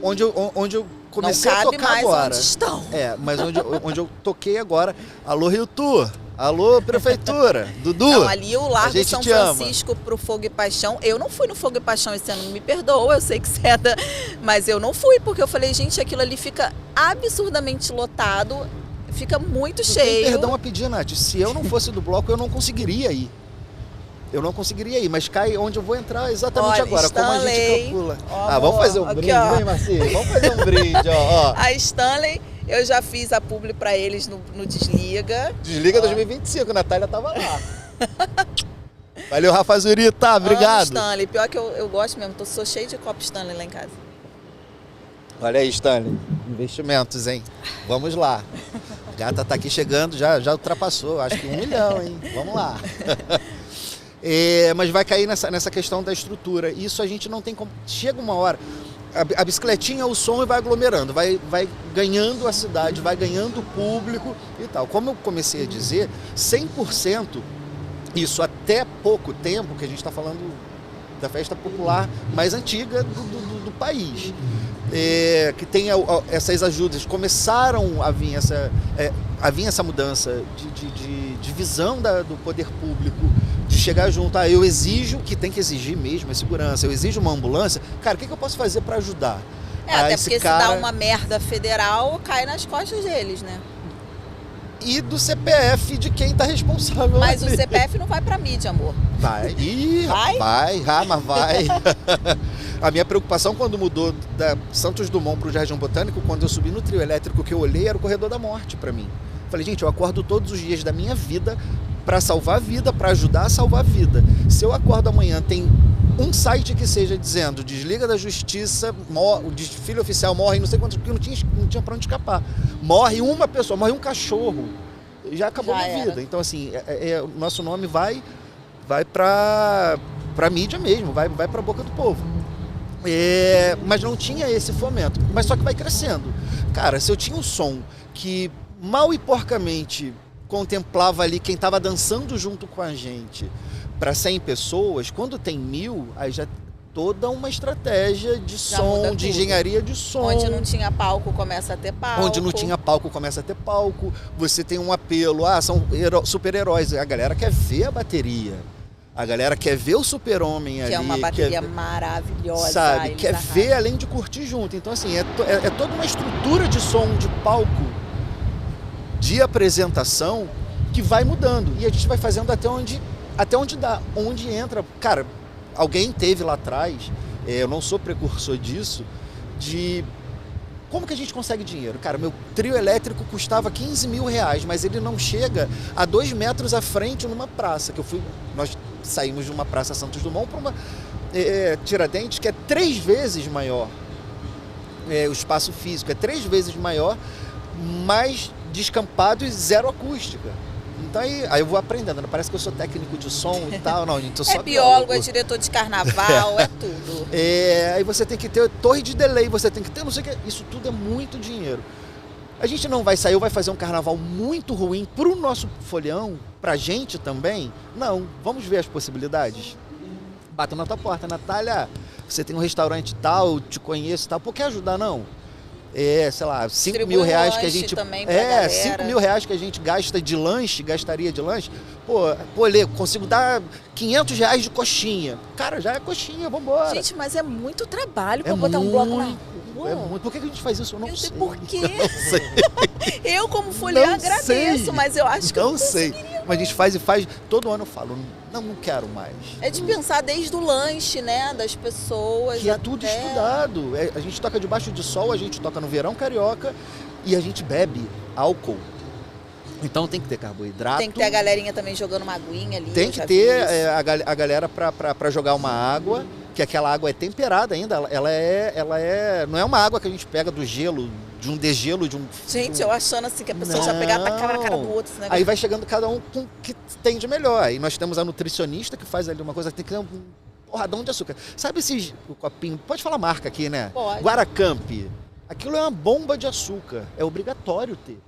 onde eu comecei a tocar mais agora. Onde estão. Mas onde eu toquei agora. Alô, Rio Tour. Alô, Prefeitura. Dudu. Não, ali o Largo São Francisco pro Fogo e Paixão. Eu não fui no Fogo e Paixão esse ano, me perdoa, eu sei que você é mas eu não fui, porque eu falei, gente, aquilo ali fica absurdamente lotado, fica muito cheio. Tem perdão a pedir, Nath. Se eu não fosse do bloco, eu não conseguiria ir. Mas cai onde eu vou entrar exatamente agora, Stanley, como a gente calcula. Vamos fazer um brinde, vem, Marcinho? Vamos fazer um brinde, ó. A Stanley, eu já fiz a publi pra eles no Desliga. Desliga 2025, a Natália tava lá. Valeu, Rafa Zurita, obrigado. Stanley, pior que eu gosto mesmo, sou cheio de copo Stanley lá em casa. Olha aí, Stanley, investimentos, hein? Vamos lá. A gata tá aqui chegando, já ultrapassou, acho que 1 milhão, hein? Vamos lá. Mas vai cair nessa questão da estrutura. Isso a gente não tem como. Chega uma hora, a bicicletinha, o som vai aglomerando, vai ganhando a cidade, vai ganhando o público e tal. Como eu comecei a dizer, 100%, isso até pouco tempo, que a gente está falando da festa popular mais antiga do país. Que tem essas ajudas, começaram a vir essa mudança de visão do poder público, de chegar junto, eu exijo, que tem que exigir mesmo, é segurança, eu exijo uma ambulância, cara, o que eu posso fazer para ajudar? Até porque se dá uma merda federal, cai nas costas deles, né? E do CPF de quem tá responsável. Mas o CPF não vai pra mídia, amor. Vai. Mas vai. A minha preocupação quando mudou da Santos Dumont pro Jardim Botânico, quando eu subi no trio elétrico, que eu olhei, era o corredor da morte para mim. Falei, gente, eu acordo todos os dias da minha vida para salvar a vida, para ajudar a salvar a vida. Se eu acordo amanhã, tem um site que seja dizendo desliga da justiça, o desfile oficial morre, não sei quantos, porque não tinha pra onde escapar. Morre uma pessoa, morre um cachorro, já acabou a minha vida. Então, assim, o nosso nome vai pra mídia mesmo, vai pra boca do povo. Mas não tinha esse fomento, mas só que vai crescendo. Cara, se eu tinha um som que mal e porcamente contemplava ali quem estava dançando junto com a gente para 100 pessoas, quando tem 1000, aí já toda uma estratégia de som, de engenharia de som. Onde não tinha palco, começa a ter palco. Onde não tinha palco, começa a ter palco. Você tem um apelo, são super-heróis. A galera quer ver a bateria. A galera quer ver o Super-Homem ali. Que é uma bateria maravilhosa. Sabe? Quer ver além de curtir junto. Então, assim, é toda uma estrutura de som, de palco, de apresentação, que vai mudando. E a gente vai fazendo até onde dá, onde entra. Cara, alguém teve lá atrás, eu não sou precursor disso, de como que a gente consegue dinheiro. Cara, meu trio elétrico custava 15 mil reais, mas ele não chega a 2 metros à frente numa praça, nós saímos de uma praça Santos Dumont para uma Tiradentes, que é 3 vezes maior. O espaço físico é 3 vezes maior, mais descampado e zero acústica. Então aí eu vou aprendendo, né? Parece que eu sou técnico de som e tal, não, gente, eu sou biólogo, é diretor de carnaval, é tudo. Aí você tem que ter torre de delay, você tem que ter não sei o que, isso tudo é muito dinheiro. A gente não vai sair, vai fazer um carnaval muito ruim pro nosso folião, pra gente também? Não, vamos ver as possibilidades. Bato na tua porta, Natália, você tem um restaurante tal, te conheço e tal, pô, quer ajudar não? Sei lá, 5 mil reais que a gente. 5 mil reais que a gente gastaria de lanche. Pô, Lê, consigo dar 500 reais de coxinha. Cara, já é coxinha, vambora. Gente, mas é muito trabalho pra botar um bloco na rua. É muito. Por que a gente faz isso? Eu não sei. Por quê? Não sei. Eu, como folião, agradeço, mas eu acho que eu não sei. Mas a gente faz e faz. Todo ano eu falo, não quero mais. É de pensar desde o lanche, né? Das pessoas. Que é tudo estudado. A gente toca debaixo de sol, a gente toca no verão carioca e a gente bebe álcool. Então tem que ter carboidrato. Tem que ter a galerinha também jogando uma aguinha ali. Tem que ter a galera pra jogar uma água, que aquela água é temperada ainda. Ela não é uma água que a gente pega do gelo, de um degelo, de um... Gente, eu achando assim que a pessoa já pegar e tacar na cara do outro. Né? Aí vai chegando cada um com o que tem de melhor. Aí nós temos a nutricionista que faz ali uma coisa, tem que ter um porradão de açúcar. Sabe o copinho, pode falar marca aqui, né? Pode. Guaracamp. Aquilo é uma bomba de açúcar, é obrigatório ter.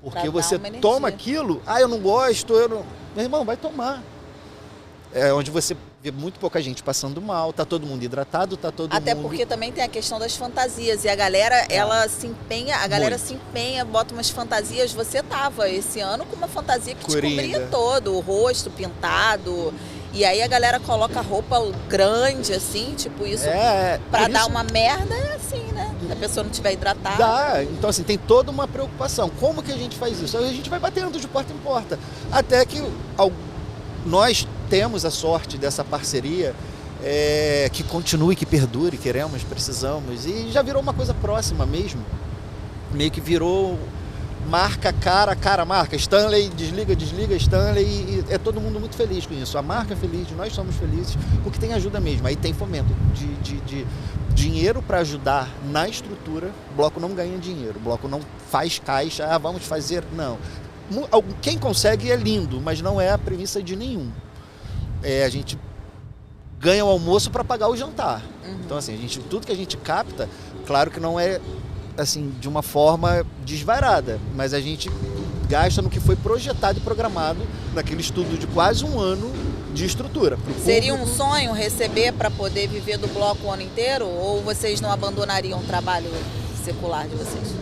Porque você toma aquilo, eu não gosto, Meu irmão, vai tomar. É onde você vê muito pouca gente passando mal, tá todo mundo hidratado, tá todo mundo... Até porque também tem a questão das fantasias, e a galera, ela se empenha, bota umas fantasias. Você tava esse ano com uma fantasia que te cobria todo, o rosto pintado... E aí a galera coloca roupa grande, assim, tipo isso, pra dar uma merda, é assim, né? Se a pessoa não estiver hidratada. Então assim, tem toda uma preocupação. Como que a gente faz isso? A gente vai batendo de porta em porta. Até que nós temos a sorte dessa parceria que continue, que perdure, queremos, precisamos. E já virou uma coisa próxima mesmo. Meio que virou... marca, cara, marca. Stanley, desliga, Stanley. E é todo mundo muito feliz com isso. A marca é feliz, nós somos felizes, porque tem ajuda mesmo. Aí tem fomento de dinheiro para ajudar na estrutura. O bloco não ganha dinheiro, o bloco não faz caixa, vamos fazer, não. Quem consegue é lindo, mas não é a premissa de nenhum. A gente ganha o almoço para pagar o jantar. Então, assim, tudo que a gente capta, claro que não é assim, de uma forma desvairada, mas a gente gasta no que foi projetado e programado naquele estudo de quase um ano de estrutura. Seria um sonho receber para poder viver do bloco o ano inteiro, ou vocês não abandonariam o trabalho secular de vocês?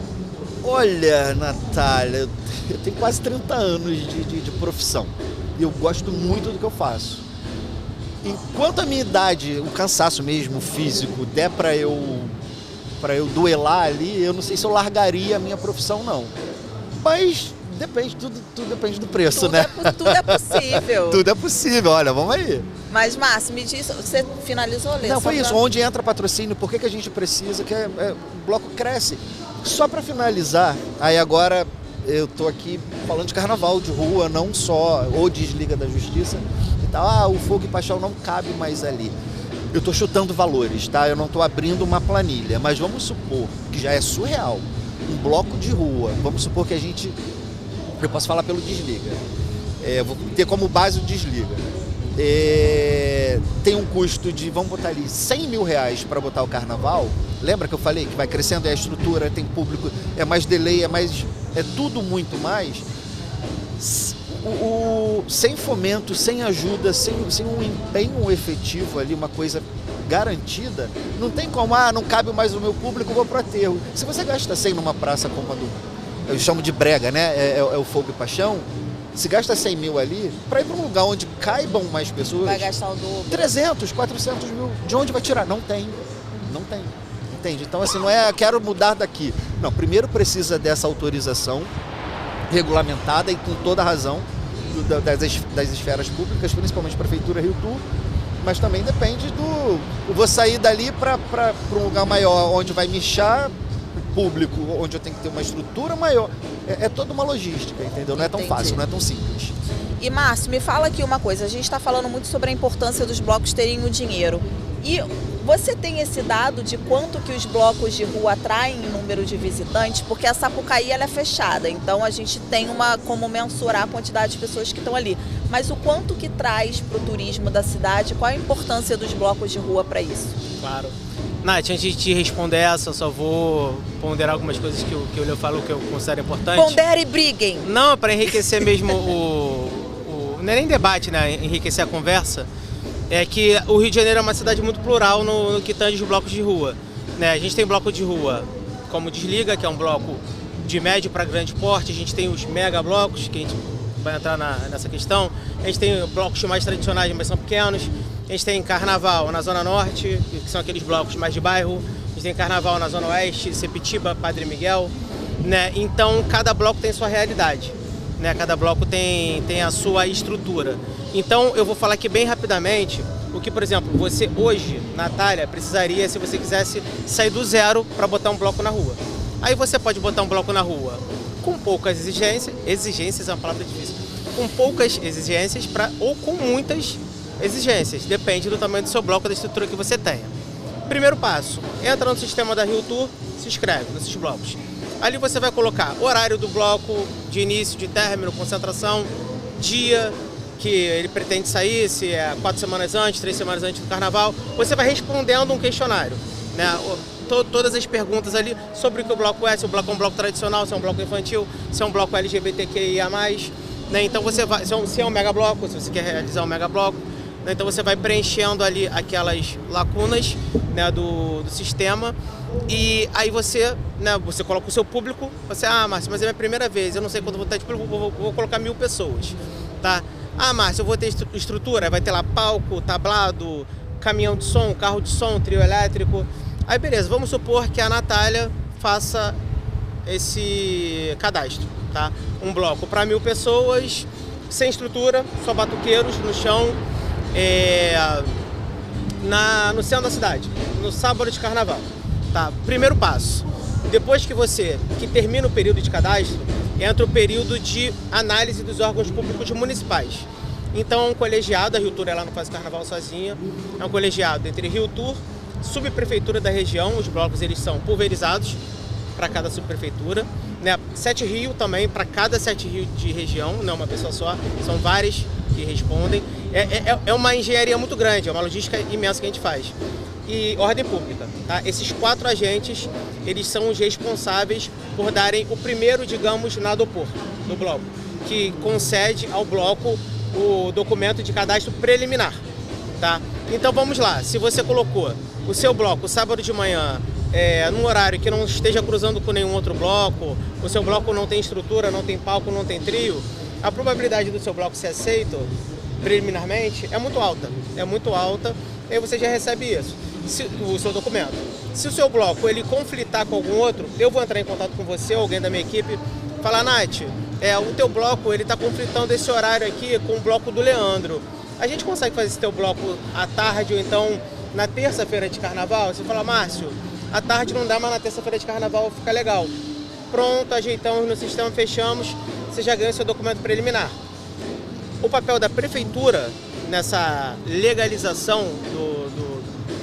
Olha, Natália, eu tenho quase 30 anos de profissão e eu gosto muito do que eu faço. Enquanto a minha idade, o cansaço mesmo físico, der para eu duelar ali, eu não sei se eu largaria a minha profissão, não. Mas depende, tudo depende do preço, né? Tudo é possível. Tudo é possível, olha, vamos aí. Mas, Márcio, me diz, você finalizou, Lê? Não, foi isso. Onde entra patrocínio, por que a gente precisa, o bloco cresce. Só para finalizar, aí agora eu tô aqui falando de carnaval de rua, não só, ou desliga da justiça e tal. O fogo e paixão não cabe mais ali. Eu estou chutando valores, tá? Eu não estou abrindo uma planilha, mas vamos supor que já é surreal. Um bloco de rua, vamos supor que eu posso falar pelo Desliga. Vou ter como base o Desliga. Tem um custo de, vamos botar ali, R$100 mil para botar o carnaval. Lembra que eu falei que vai crescendo, a estrutura, tem público, é mais delay, é tudo muito mais. Sem fomento, sem ajuda, sem um empenho efetivo ali, uma coisa garantida, não tem como, não cabe mais o meu público, vou pro aterro. Se você gasta 100 numa praça como a eu chamo de brega, né? É o Fogo e Paixão. Se gasta 100 mil ali, para ir para um lugar onde caibam mais pessoas... Vai gastar o dobro. 300, 400 mil. De onde vai tirar? Não tem. Entende? Então, assim, não é quero mudar daqui. Não, primeiro precisa dessa autorização regulamentada e com toda a razão das esferas públicas, principalmente Prefeitura Rio Tour, mas também depende eu vou sair dali para um lugar maior, onde vai michar público, onde eu tenho que ter uma estrutura maior. É toda uma logística, entendeu? Não é tão fácil, não é tão simples. E Márcio, me fala aqui uma coisa, a gente está falando muito sobre a importância dos blocos terem o dinheiro. E você tem esse dado de quanto que os blocos de rua atraem em número de visitantes? Porque a Sapucaí ela é fechada, então a gente tem como mensurar a quantidade de pessoas que estão ali. Mas o quanto que traz para o turismo da cidade, qual a importância dos blocos de rua para isso? Claro. Nath, antes de te responder essa, eu só vou ponderar algumas coisas que eu falo que eu considero importante. Pondere e briguem. Não, para enriquecer mesmo não é nem debate, né? Enriquecer a conversa. É que o Rio de Janeiro é uma cidade muito plural no que tange os blocos de rua. Né? A gente tem bloco de rua como Desliga, que é um bloco de médio para grande porte. A gente tem os mega blocos, que a gente vai entrar nessa questão. A gente tem blocos mais tradicionais, mas são pequenos. A gente tem carnaval na Zona Norte, que são aqueles blocos mais de bairro. A gente tem carnaval na Zona Oeste, Sepetiba, Padre Miguel. Né? Então, cada bloco tem sua realidade. Né? Cada bloco tem a sua estrutura. Então, eu vou falar aqui bem rapidamente o que, por exemplo, você hoje, Natália, precisaria se você quisesse sair do zero para botar um bloco na rua. Aí você pode botar um bloco na rua com poucas exigências é uma palavra difícil, com poucas exigências ou com muitas exigências, depende do tamanho do seu bloco, da estrutura que você tenha. Primeiro passo, entra no sistema da Rio Tour, se inscreve nesses blocos. Ali você vai colocar horário do bloco, de início, de término, concentração, dia que ele pretende sair, se é 4 semanas antes, 3 semanas antes do carnaval. Você vai respondendo um questionário, né? Todas as perguntas ali sobre o que o bloco é, se o bloco é um bloco tradicional, se é um bloco infantil, se é um bloco LGBTQIA+, né? Então você vai, se é um mega bloco, se você quer realizar um mega bloco, né? Então você vai preenchendo ali aquelas lacunas, né, do sistema. E aí você coloca o seu público, Márcio, mas é minha primeira vez, eu não sei quanto vou ter de público, vou colocar 1000 pessoas, tá? Márcio, eu vou ter estrutura, vai ter lá palco, tablado, caminhão de som, carro de som, trio elétrico. Aí beleza, vamos supor que a Natália faça esse cadastro, tá? Um bloco para 1000 pessoas, sem estrutura, só batuqueiros no chão, no centro da cidade, no sábado de carnaval. Tá, primeiro passo, depois que termina o período de cadastro, entra o período de análise dos órgãos públicos municipais. Então é um colegiado, a Rio Tour ela não faz carnaval sozinha, é um colegiado entre Rio Tour, subprefeitura da região, os blocos eles são pulverizados para cada subprefeitura, né? 7 Rio também, para cada 7 Rio de região, não é uma pessoa só, são várias que respondem. É uma engenharia muito grande, é uma logística imensa que a gente faz. E ordem pública, tá? Esses 4 agentes, eles são os responsáveis por darem o primeiro, digamos, nadopor do bloco, que concede ao bloco o documento de cadastro preliminar, tá? Então vamos lá, se você colocou o seu bloco sábado de manhã num horário que não esteja cruzando com nenhum outro bloco, o seu bloco não tem estrutura, não tem palco, não tem trio, a probabilidade do seu bloco ser aceito preliminarmente é muito alta, e aí você já recebe isso. O seu documento. Se o seu bloco ele conflitar com algum outro, eu vou entrar em contato com você, alguém da minha equipe, falar, Nath, o teu bloco ele está conflitando esse horário aqui com o bloco do Leandro. A gente consegue fazer esse teu bloco à tarde ou então na terça-feira de carnaval? Você fala, Márcio, à tarde não dá, mas na terça-feira de carnaval fica legal. Pronto, ajeitamos no sistema, fechamos, você já ganha o seu documento preliminar. O papel da prefeitura nessa legalização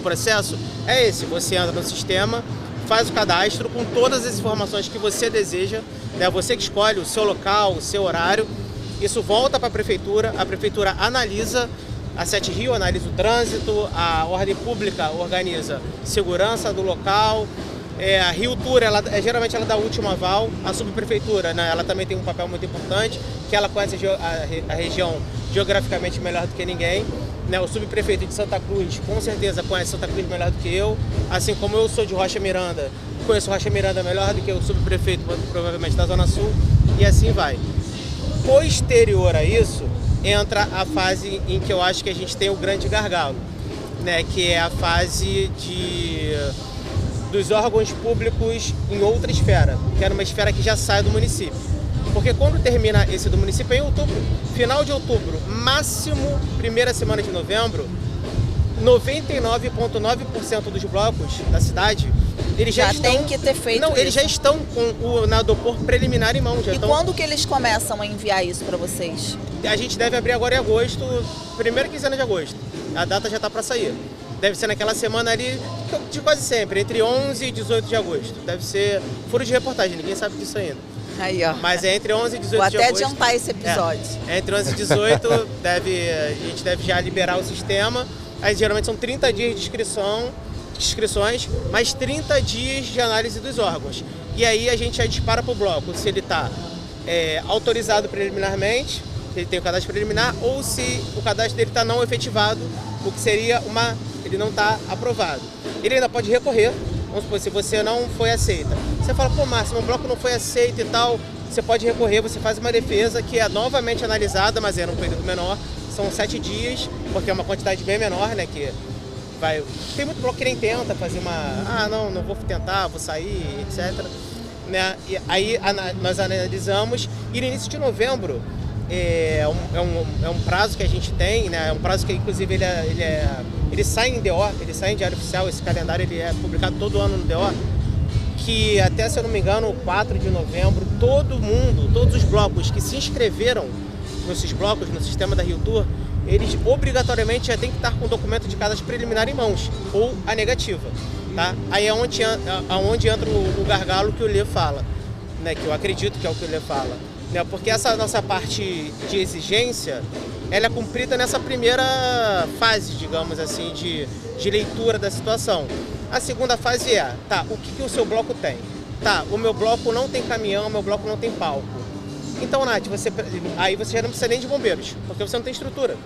processo é esse: você entra no sistema, faz o cadastro com todas as informações que você deseja, né? Você que escolhe o seu local, o seu horário. Isso volta para a prefeitura analisa, a Sete Rio analisa o trânsito, a ordem pública organiza segurança do local, a Rio Tour, geralmente ela dá o último aval, a subprefeitura, né, ela também tem um papel muito importante, que ela conhece a região geograficamente melhor do que ninguém, né, o subprefeito de Santa Cruz com certeza conhece Santa Cruz melhor do que eu, assim como eu sou de Rocha Miranda, conheço Rocha Miranda melhor do que o subprefeito provavelmente da Zona Sul, e assim vai. Posterior a isso, entra a fase em que eu acho que a gente tem o grande gargalo, né, que é a fase dos órgãos públicos em outra esfera, que era uma esfera que já sai do município. Porque quando termina esse do município, em outubro, final de outubro, máximo primeira semana de novembro, 99,9% dos blocos da cidade, eles já estão... tem que ter feito Não, isso. eles já estão com o nadador preliminar em mão. Quando que eles começam a enviar isso para vocês? A gente deve abrir agora em agosto, primeira quinzena de agosto. A data já está para sair. Deve ser naquela semana ali, de quase sempre, entre 11 e 18 de agogosto. Deve ser furo de reportagem, ninguém sabe disso ainda. Aí, ó. Mas é entre 11 e 18 de agosto. Vou até adiantar esse episódio. É entre 11 e 18, a gente deve já liberar o sistema. Aí geralmente são 30 dias de inscrições, mais 30 dias de análise dos órgãos. E aí a gente já dispara para o bloco se ele está autorizado preliminarmente, se ele tem o cadastro preliminar, ou se o cadastro dele está não efetivado, o que seria ele não está aprovado. Ele ainda pode recorrer, vamos supor, se você não foi aceita. Você fala, pô, Márcio, meu bloco não foi aceito e tal, você pode recorrer, você faz uma defesa que é novamente analisada, mas é num período menor, são 7 dias, porque é uma quantidade bem menor, né, que tem muito bloco que nem tenta fazer não vou tentar, vou sair, etc. Né? E aí nós analisamos, e no início de novembro, é um prazo que a gente tem, né? É um prazo que inclusive ele sai em DO, ele sai em Diário Oficial, esse calendário ele é publicado todo ano no DO, que até, se eu não me engano, 4 de novembro, todos os blocos que se inscreveram nesses blocos, no sistema da Rio Tour, eles obrigatoriamente já tem que estar com o documento de cadastro preliminar em mãos, ou a negativa. Tá? Aí é onde entra o gargalo que o Lê fala, né? Que eu acredito que é o que o Lê fala. Né? Porque essa nossa parte de exigência, ela é cumprida nessa primeira fase, digamos assim, de leitura da situação. A segunda fase o que o seu bloco tem? O meu bloco não tem caminhão, o meu bloco não tem palco. Então, Nath, aí você já não precisa nem de bombeiros, porque você não tem estrutura.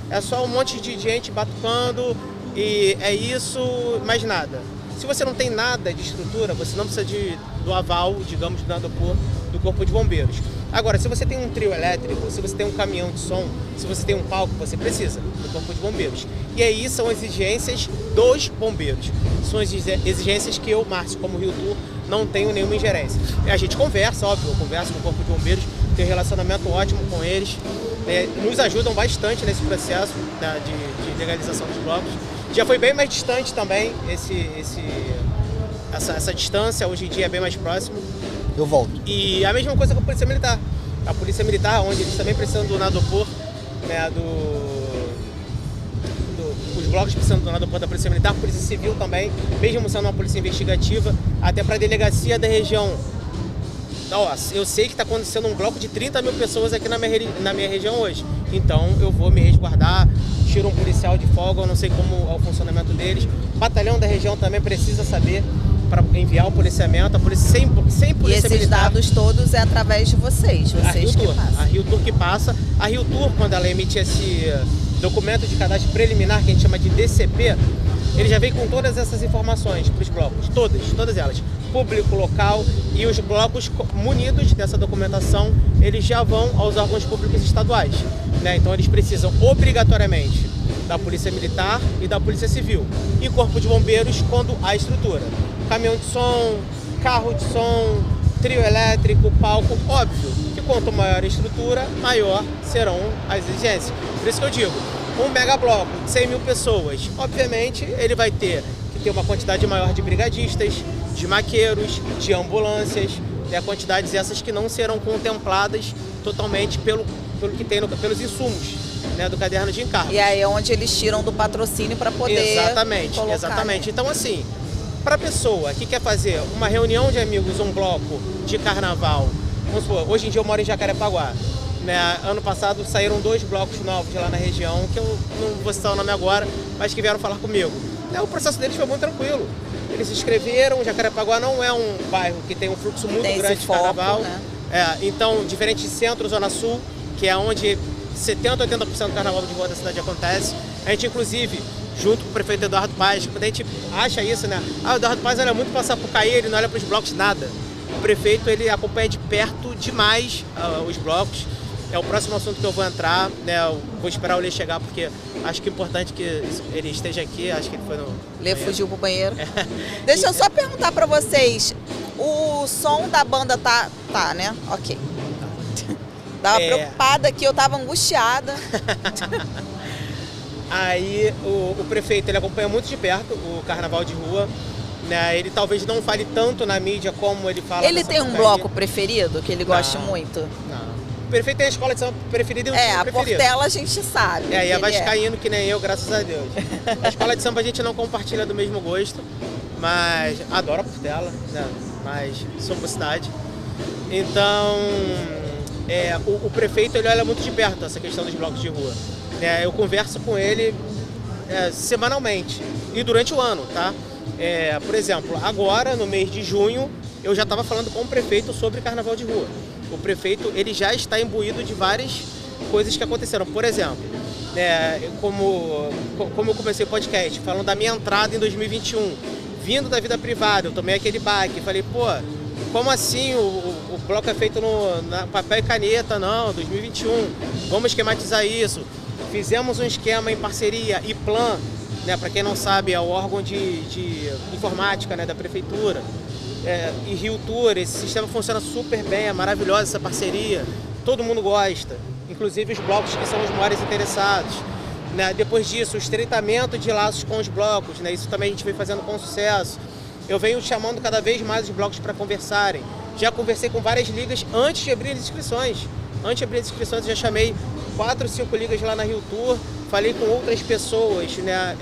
É só um monte de gente batucando e é isso, mais nada. Se você não tem nada de estrutura, você não precisa do aval, digamos, do Corpo de Bombeiros. Agora, se você tem um trio elétrico, se você tem um caminhão de som, se você tem um palco, você precisa do Corpo de Bombeiros. E aí são exigências dos bombeiros. São exigências que eu, Márcio, como Rio Tour, não tenho nenhuma ingerência. A gente conversa, óbvio, eu converso com o Corpo de Bombeiros, tenho um relacionamento ótimo com eles, nos ajudam bastante nesse processo de legalização dos blocos. Já foi bem mais distante também essa distância, hoje em dia é bem mais próximo. Eu volto. E a mesma coisa com a Polícia Militar. A Polícia Militar, onde eles também precisam do nadopor, né, os blocos precisam do nadopor da Polícia Militar, a Polícia Civil também, mesmo sendo uma polícia investigativa, até para a delegacia da região. Nossa, eu sei que está acontecendo um bloco de 30 mil pessoas aqui na minha região hoje. Então eu vou me resguardar, tiro um policial de folga, eu não sei como é o funcionamento deles. O batalhão da região também precisa saber para enviar o policiamento. A polícia sem polícia militar. E esses dados todos é através de vocês que passam. A Rio Tour que passa. A Rio Tour, quando ela emite esse documento de cadastro preliminar, que a gente chama de DCP, ele já vem com todas essas informações para os blocos, todas elas. Público, local, e os blocos munidos dessa documentação, eles já vão aos órgãos públicos estaduais, né? Então eles precisam obrigatoriamente da Polícia Militar e da Polícia Civil, e Corpo de Bombeiros quando há estrutura. Caminhão de som, carro de som, trio elétrico, palco, óbvio que quanto maior a estrutura, maior serão as exigências. Por isso que eu digo, um megabloco de 100 mil pessoas, obviamente ele vai ter que ter uma quantidade maior de brigadistas, de maqueiros, de ambulâncias, quantidades essas que não serão contempladas totalmente pelo que tem pelos insumos, né, do caderno de encargos. E aí é onde eles tiram do patrocínio para poder colocar, Exatamente. Então, assim, para a pessoa que quer fazer uma reunião de amigos, um bloco de carnaval, vamos supor, hoje em dia eu moro em Jacarepaguá, né? Ano passado saíram 2 blocos novos lá na região, que eu não vou citar o nome agora, mas que vieram falar comigo. O processo deles foi muito tranquilo. Eles se inscreveram, Jacarepaguá não é um bairro que tem um fluxo muito grande de carnaval. Né? Então, diferente de Centro, Zona Sul, que é onde 70%, 80% do carnaval de rua da cidade acontece, a gente, inclusive, junto com o prefeito Eduardo Paes, quando a gente acha isso, né? O Eduardo Paes olha muito para Sapucaí, ele não olha para os blocos nada. O prefeito, ele acompanha de perto demais os blocos. É o próximo assunto que eu vou entrar, né? Eu vou esperar o Lê chegar, porque acho que é importante que ele esteja aqui. Acho que ele foi no Lê fugiu pro banheiro. Deixa eu só perguntar para vocês. O som da banda tá, né? Ok. Tava preocupada aqui, eu tava angustiada. Aí o prefeito, ele acompanha muito de perto o carnaval de rua. Né? Ele talvez não fale tanto na mídia como ele fala. Ele tem um bloco preferido que ele gosta muito? Não. O prefeito tem a escola de samba preferida e o time preferido. A Portela a gente sabe. E é vascaíno que nem eu, graças a Deus. A escola de samba a gente não compartilha do mesmo gosto, mas adoro a Portela, né? Mas somos cidade. Então, o prefeito, ele olha muito de perto essa questão dos blocos de rua. Eu converso com ele semanalmente e durante o ano, tá? Por exemplo, agora no mês de junho, eu já estava falando com o prefeito sobre carnaval de rua. O prefeito, ele já está imbuído de várias coisas que aconteceram. Por exemplo, como eu comecei o podcast, falando da minha entrada em 2021, vindo da vida privada, eu tomei aquele baque, falei, pô, como assim o bloco é feito na papel e caneta? Não, 2021, vamos esquematizar isso. Fizemos um esquema em parceria, IPLAN, né, para quem não sabe, é o órgão de informática, né, da prefeitura. E Rio Tour, esse sistema funciona super bem, é maravilhosa essa parceria, todo mundo gosta, inclusive os blocos que são os maiores interessados. Né? Depois disso, o estreitamento de laços com os blocos, né? Isso também a gente vem fazendo com sucesso. Eu venho chamando cada vez mais os blocos para conversarem. Já conversei com várias ligas antes de abrir as inscrições. Antes de abrir as inscrições, eu já chamei 4, 5 ligas lá na Rio Tour, falei com outras pessoas, né?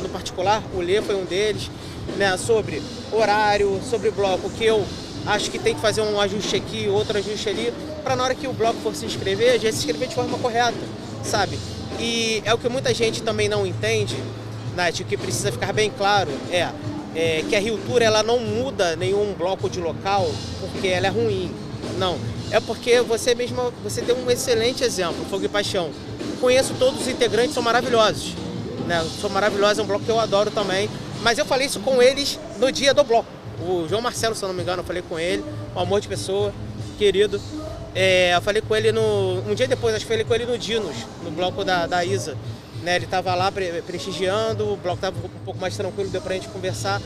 No particular, o Lê foi um deles, né? Sobre horário, sobre bloco, que eu acho que tem que fazer um ajuste aqui, outro ajuste ali, para na hora que o bloco for se inscrever, já se inscrever de forma correta, sabe? E é o que muita gente também não entende, Nath, o que precisa ficar bem claro que a Rio Tour, ela não muda nenhum bloco de local porque ela é ruim, não. É porque você tem um excelente exemplo, Fogo e Paixão. Conheço todos os integrantes, são maravilhosos, né? São maravilhosos, é um bloco que eu adoro também, mas eu falei isso com eles no dia do bloco. O João Marcelo, se eu não me engano, eu falei com ele, um amor de pessoa, querido. Eu falei com ele um dia depois, acho que falei com ele no Dinos, no bloco da Isa. Né, ele estava lá prestigiando, o bloco estava um pouco mais tranquilo, deu pra gente conversar.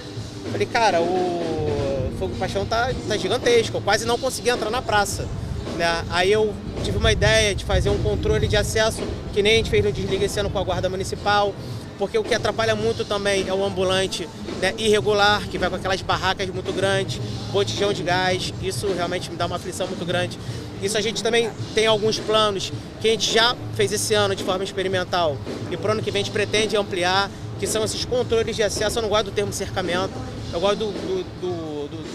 Falei, cara, o Fogo e Paixão tá gigantesco, eu quase não consegui entrar na praça. Né? Aí eu tive uma ideia de fazer um controle de acesso, que nem a gente fez no Desliga esse ano com a Guarda Municipal, porque o que atrapalha muito também é o ambulante, né, irregular, que vai com aquelas barracas muito grandes, botijão de gás, isso realmente me dá uma aflição muito grande. Isso a gente também tem alguns planos que a gente já fez esse ano de forma experimental e para o ano que vem a gente pretende ampliar, que são esses controles de acesso. Eu não gosto do termo cercamento, eu gosto do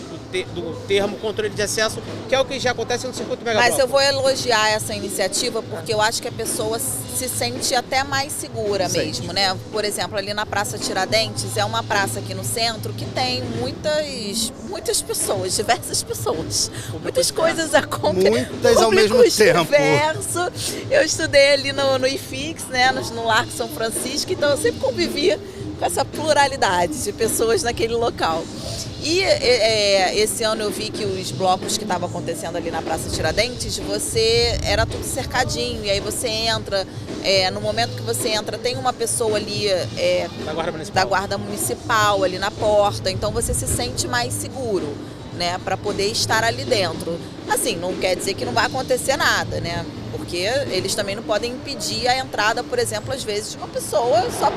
termo controle de acesso, que é o que já acontece no circuito Megabloco. Mas eu vou elogiar essa iniciativa porque eu acho que a pessoa se sente até mais segura mesmo, né? Por exemplo, ali na Praça Tiradentes, é uma praça aqui no centro que tem muitas pessoas, diversas pessoas, muitas coisas acontecendo. Muitas ao mesmo tempo. Diverso. Eu estudei ali no IFIX, né? No Largo São Francisco, então eu sempre convivia com essa pluralidade de pessoas naquele local. E esse ano eu vi que os blocos que estavam acontecendo ali na Praça Tiradentes, era tudo cercadinho, e aí você entra, no momento que você entra tem uma pessoa ali da Guarda Municipal ali na porta, então você se sente mais seguro, né, para poder estar ali dentro. Assim, não quer dizer que não vai acontecer nada, né, porque eles também não podem impedir a entrada, por exemplo, às vezes de uma pessoa só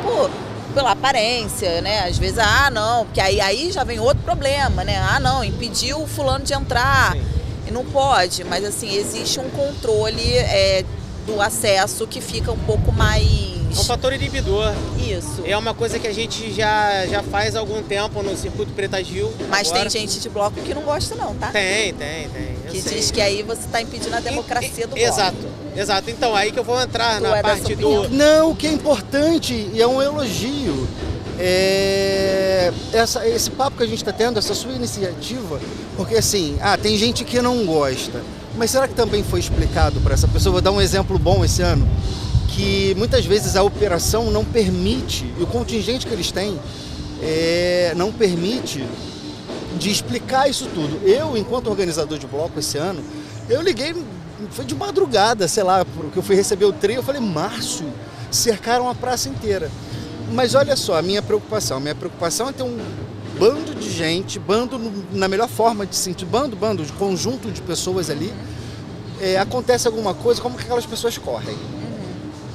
pela aparência, né? Às vezes, não, porque aí já vem outro problema, né? Não, impediu o fulano de entrar. Sim. E não pode, mas assim, existe um controle do acesso que fica um pouco mais... É um fator inibidor. Isso. É uma coisa que a gente já faz há algum tempo no circuito Preta Gil. Mas agora. tem gente de bloco que não gosta não, tá? Tem. Que diz que aí você está impedindo a democracia do bloco. Exato. Então, aí que eu vou entrar Tu na é parte dessa do... opinião? Não, o que é importante e é um elogio. Esse papo que a gente está tendo, essa sua iniciativa, porque assim, tem gente que não gosta, mas será que também foi explicado para essa pessoa? Vou dar um exemplo bom esse ano, que muitas vezes a operação não permite, e o contingente que eles têm não permite de explicar isso tudo. Eu, enquanto organizador de bloco esse ano, eu liguei, foi de madrugada, sei lá, porque eu fui receber o trem, eu falei, Márcio, cercaram a praça inteira. Mas olha só, a minha preocupação é ter um bando de gente, na melhor forma de sentir, bando, de conjunto de pessoas ali, acontece alguma coisa, como que aquelas pessoas correm?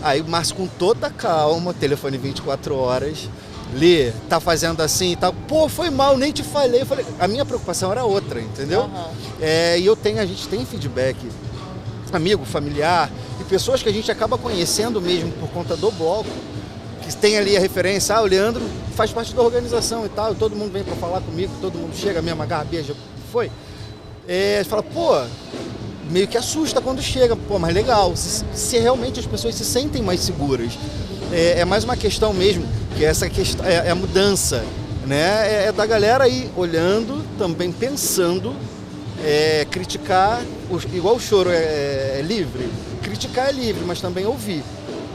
Aí o Márcio com toda calma, telefone 24 horas, Lê, tá fazendo assim e tal, pô, foi mal, nem te falei. Eu falei, a minha preocupação era outra, entendeu? Uhum. E a gente tem feedback, amigo, familiar, e pessoas que a gente acaba conhecendo mesmo por conta do bloco, que tem ali a referência, o Leandro faz parte da organização e tal, e todo mundo vem para falar comigo, todo mundo chega, mesmo agarra, beija, foi. Fala, pô, meio que assusta quando chega, pô, mas legal, se realmente as pessoas se sentem mais seguras. É mais uma questão mesmo, que essa questão é a mudança, né? É da galera aí olhando, também pensando, criticar, igual o choro é livre, criticar é livre, mas também ouvir.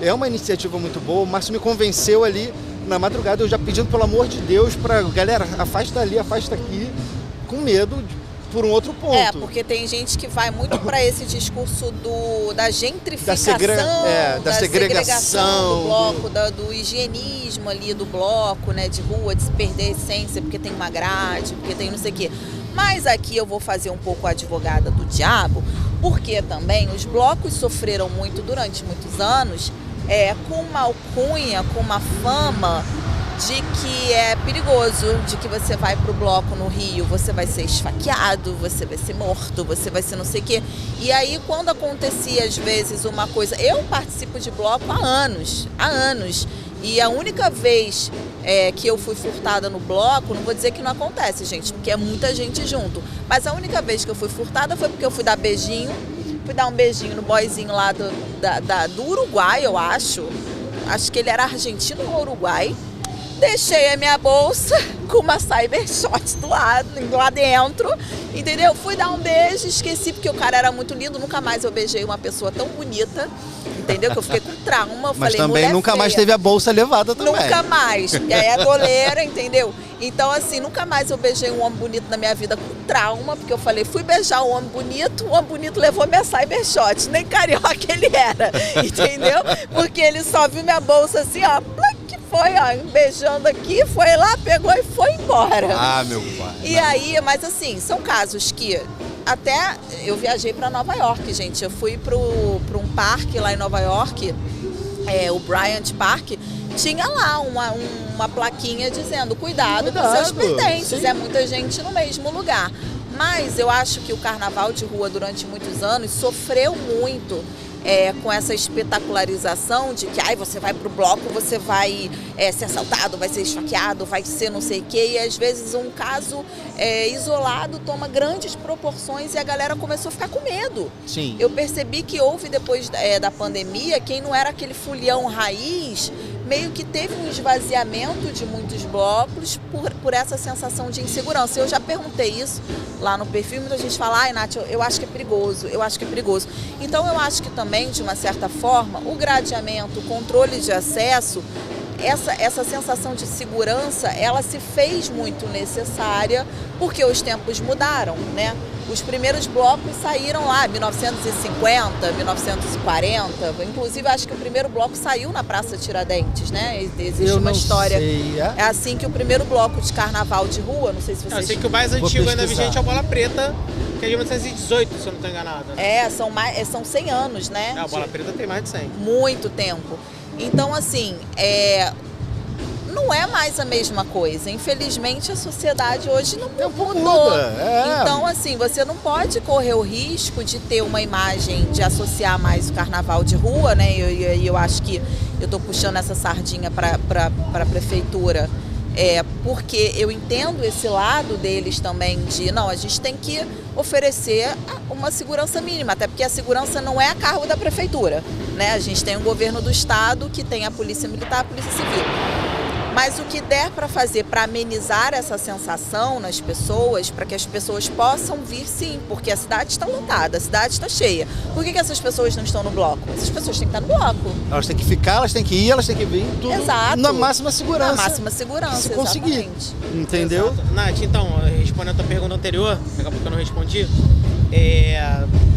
É uma iniciativa muito boa, o Márcio me convenceu ali na madrugada, eu já pedindo pelo amor de Deus pra galera, afasta ali, afasta aqui, com medo por um outro ponto. Porque tem gente que vai muito para esse discurso da gentrificação, da segregação do bloco, do higienismo ali do bloco, né, de rua, de se perder a essência, porque tem uma grade, porque tem não sei o quê. Mas aqui eu vou fazer um pouco a advogada do diabo, porque também os blocos sofreram muito durante muitos anos, com uma alcunha, com uma fama de que é perigoso, de que você vai pro bloco no Rio, você vai ser esfaqueado, você vai ser morto, você vai ser não sei o quê. E aí, quando acontecia, às vezes, uma coisa... Eu participo de bloco há anos, e a única vez que eu fui furtada no bloco, não vou dizer que não acontece, gente, porque é muita gente junto, mas a única vez que eu fui furtada foi porque eu fui dar um beijinho no boyzinho lá do Uruguai, eu acho que ele era argentino ou uruguai. Deixei a minha bolsa com uma Cybershot lá dentro, entendeu? Fui dar um beijo, esqueci porque o cara era muito lindo, nunca mais eu beijei uma pessoa tão bonita, entendeu? Que eu fiquei com trauma. Mas também nunca mais teve a bolsa levada também. Nunca mais, porque aí é doleira, entendeu? Então, assim, nunca mais eu beijei um homem bonito na minha vida com trauma, porque eu falei, fui beijar um homem bonito levou minha Cybershot, nem carioca ele era, entendeu? Porque ele só viu minha bolsa assim, ó, foi, beijando aqui, foi lá, pegou e foi embora. Meu pai. E aí, mas assim, são casos que até eu viajei para Nova York, gente. Eu fui para um parque lá em Nova York, o Bryant Park, tinha lá uma plaquinha dizendo cuidado com seus pertences, é muita gente no mesmo lugar. Mas eu acho que o carnaval de rua durante muitos anos sofreu muito com essa espetacularização de que você vai pro bloco, você vai ser assaltado, vai ser esfaqueado, vai ser não sei o quê, e às vezes um caso isolado toma grandes proporções e a galera começou a ficar com medo. Sim. Eu percebi que houve depois da pandemia, quem não era aquele folião raiz, meio que teve um esvaziamento de muitos blocos por essa sensação de insegurança. Eu já perguntei isso lá no perfil, muita gente fala, Nath, eu acho que é perigoso, Então eu acho que também, de uma certa forma, o gradeamento, o controle de acesso, essa sensação de segurança, ela se fez muito necessária porque os tempos mudaram, né? Os primeiros blocos saíram lá, 1950, 1940, inclusive acho que o primeiro bloco saiu na Praça Tiradentes, né? Existe uma história. É assim que o primeiro bloco de carnaval de rua, não sei se vocês... Eu sei que o mais antigo ainda vigente é a Bola Preta, que é de 1918, se eu não estou enganado. Né? São 100 anos, né? A Bola Preta tem mais de 100. Muito tempo. Então, assim, não é mais a mesma coisa. Infelizmente, a sociedade hoje não mudou. Muda, Então, assim, você não pode correr o risco de ter uma imagem, de associar mais o carnaval de rua, né? E eu acho que eu estou puxando essa sardinha para a prefeitura, porque eu entendo esse lado deles também de, não, a gente tem que oferecer uma segurança mínima, até porque a segurança não é a cargo da prefeitura, né? A gente tem o governo do estado que tem a polícia militar, a polícia civil. Mas o que der para fazer para amenizar essa sensação nas pessoas, para que as pessoas possam vir, sim, porque a cidade está lotada, a cidade está cheia. Por que essas pessoas não estão no bloco? Essas pessoas têm que estar no bloco. Elas têm que ficar, elas têm que ir, elas têm que vir, tudo. Exato. Na máxima segurança. Na máxima segurança, se conseguir. exatamente. Entendeu? Exato. Nath, então, respondendo a tua pergunta anterior, daqui a pouco eu não respondi,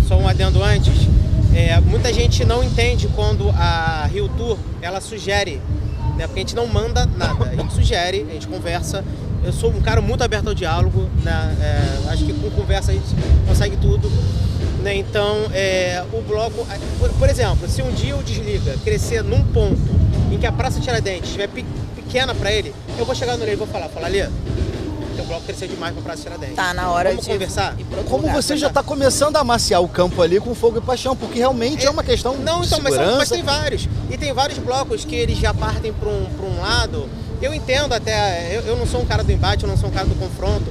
só um adendo antes, muita gente não entende quando a Rio Tour, ela sugere, né, porque a gente não manda nada, a gente sugere, a gente conversa. Eu sou um cara muito aberto ao diálogo, né, acho que com conversa a gente consegue tudo, né, então o bloco, por exemplo, se um dia o Desliga crescer num ponto em que a Praça Tiradentes estiver pequena para ele, eu vou chegar no Lê e vou falar, Lê, o bloco cresceu demais para a Praça Tiradentes. Tá na hora Vamos de conversar? Como você já está começando a amaciar o campo ali com fogo e paixão, porque realmente é uma questão não, de então, segurança. mas tem vários. E tem vários blocos que eles já partem para um lado. Eu entendo até, eu não sou um cara do embate, eu não sou um cara do confronto,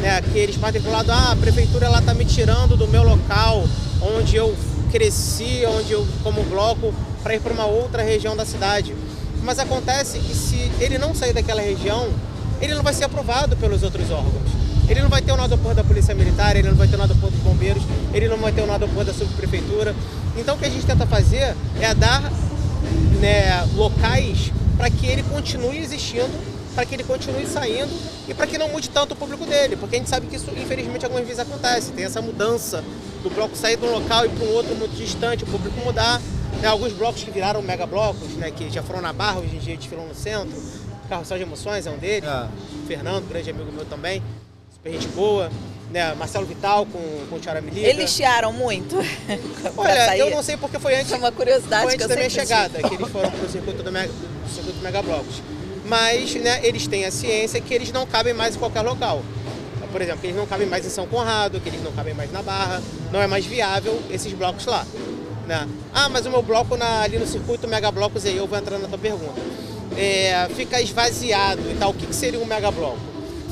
né? Que eles partem para o lado, a prefeitura ela tá me tirando do meu local, onde eu cresci, onde eu como bloco, para ir para uma outra região da cidade. Mas acontece que se ele não sair daquela região, ele não vai ser aprovado pelos outros órgãos. Ele não vai ter o nó do apoio da Polícia Militar, ele não vai ter o nó do apoio dos bombeiros, ele não vai ter o nó do apoio da subprefeitura. Então o que a gente tenta fazer é dar, né, locais para que ele continue existindo, para que ele continue saindo e para que não mude tanto o público dele, porque a gente sabe que isso, infelizmente, algumas vezes acontece. Tem essa mudança do bloco sair de um local e para um outro muito distante, o público mudar. Tem alguns blocos que viraram mega blocos, né, que já foram na Barra, hoje em dia desfilam no centro. Carrossel de Emoções é um deles, Fernando, grande amigo meu também, super gente boa, né? Marcelo Vital com o Tiara Me Liga. Eles chiaram muito? Olha, eu não sei porque foi antes, é uma curiosidade foi antes que eu da minha sempre chegada, que eles foram pro circuito Mega Blocos. Mas, né, eles têm a ciência que eles não cabem mais em qualquer local. Por exemplo, que eles não cabem mais em São Conrado, que eles não cabem mais na Barra, não é mais viável esses blocos lá, né? Ah, mas o meu bloco ali no circuito Mega Blocos, aí eu vou entrar na tua pergunta. Fica esvaziado e tal. O que seria um mega bloco?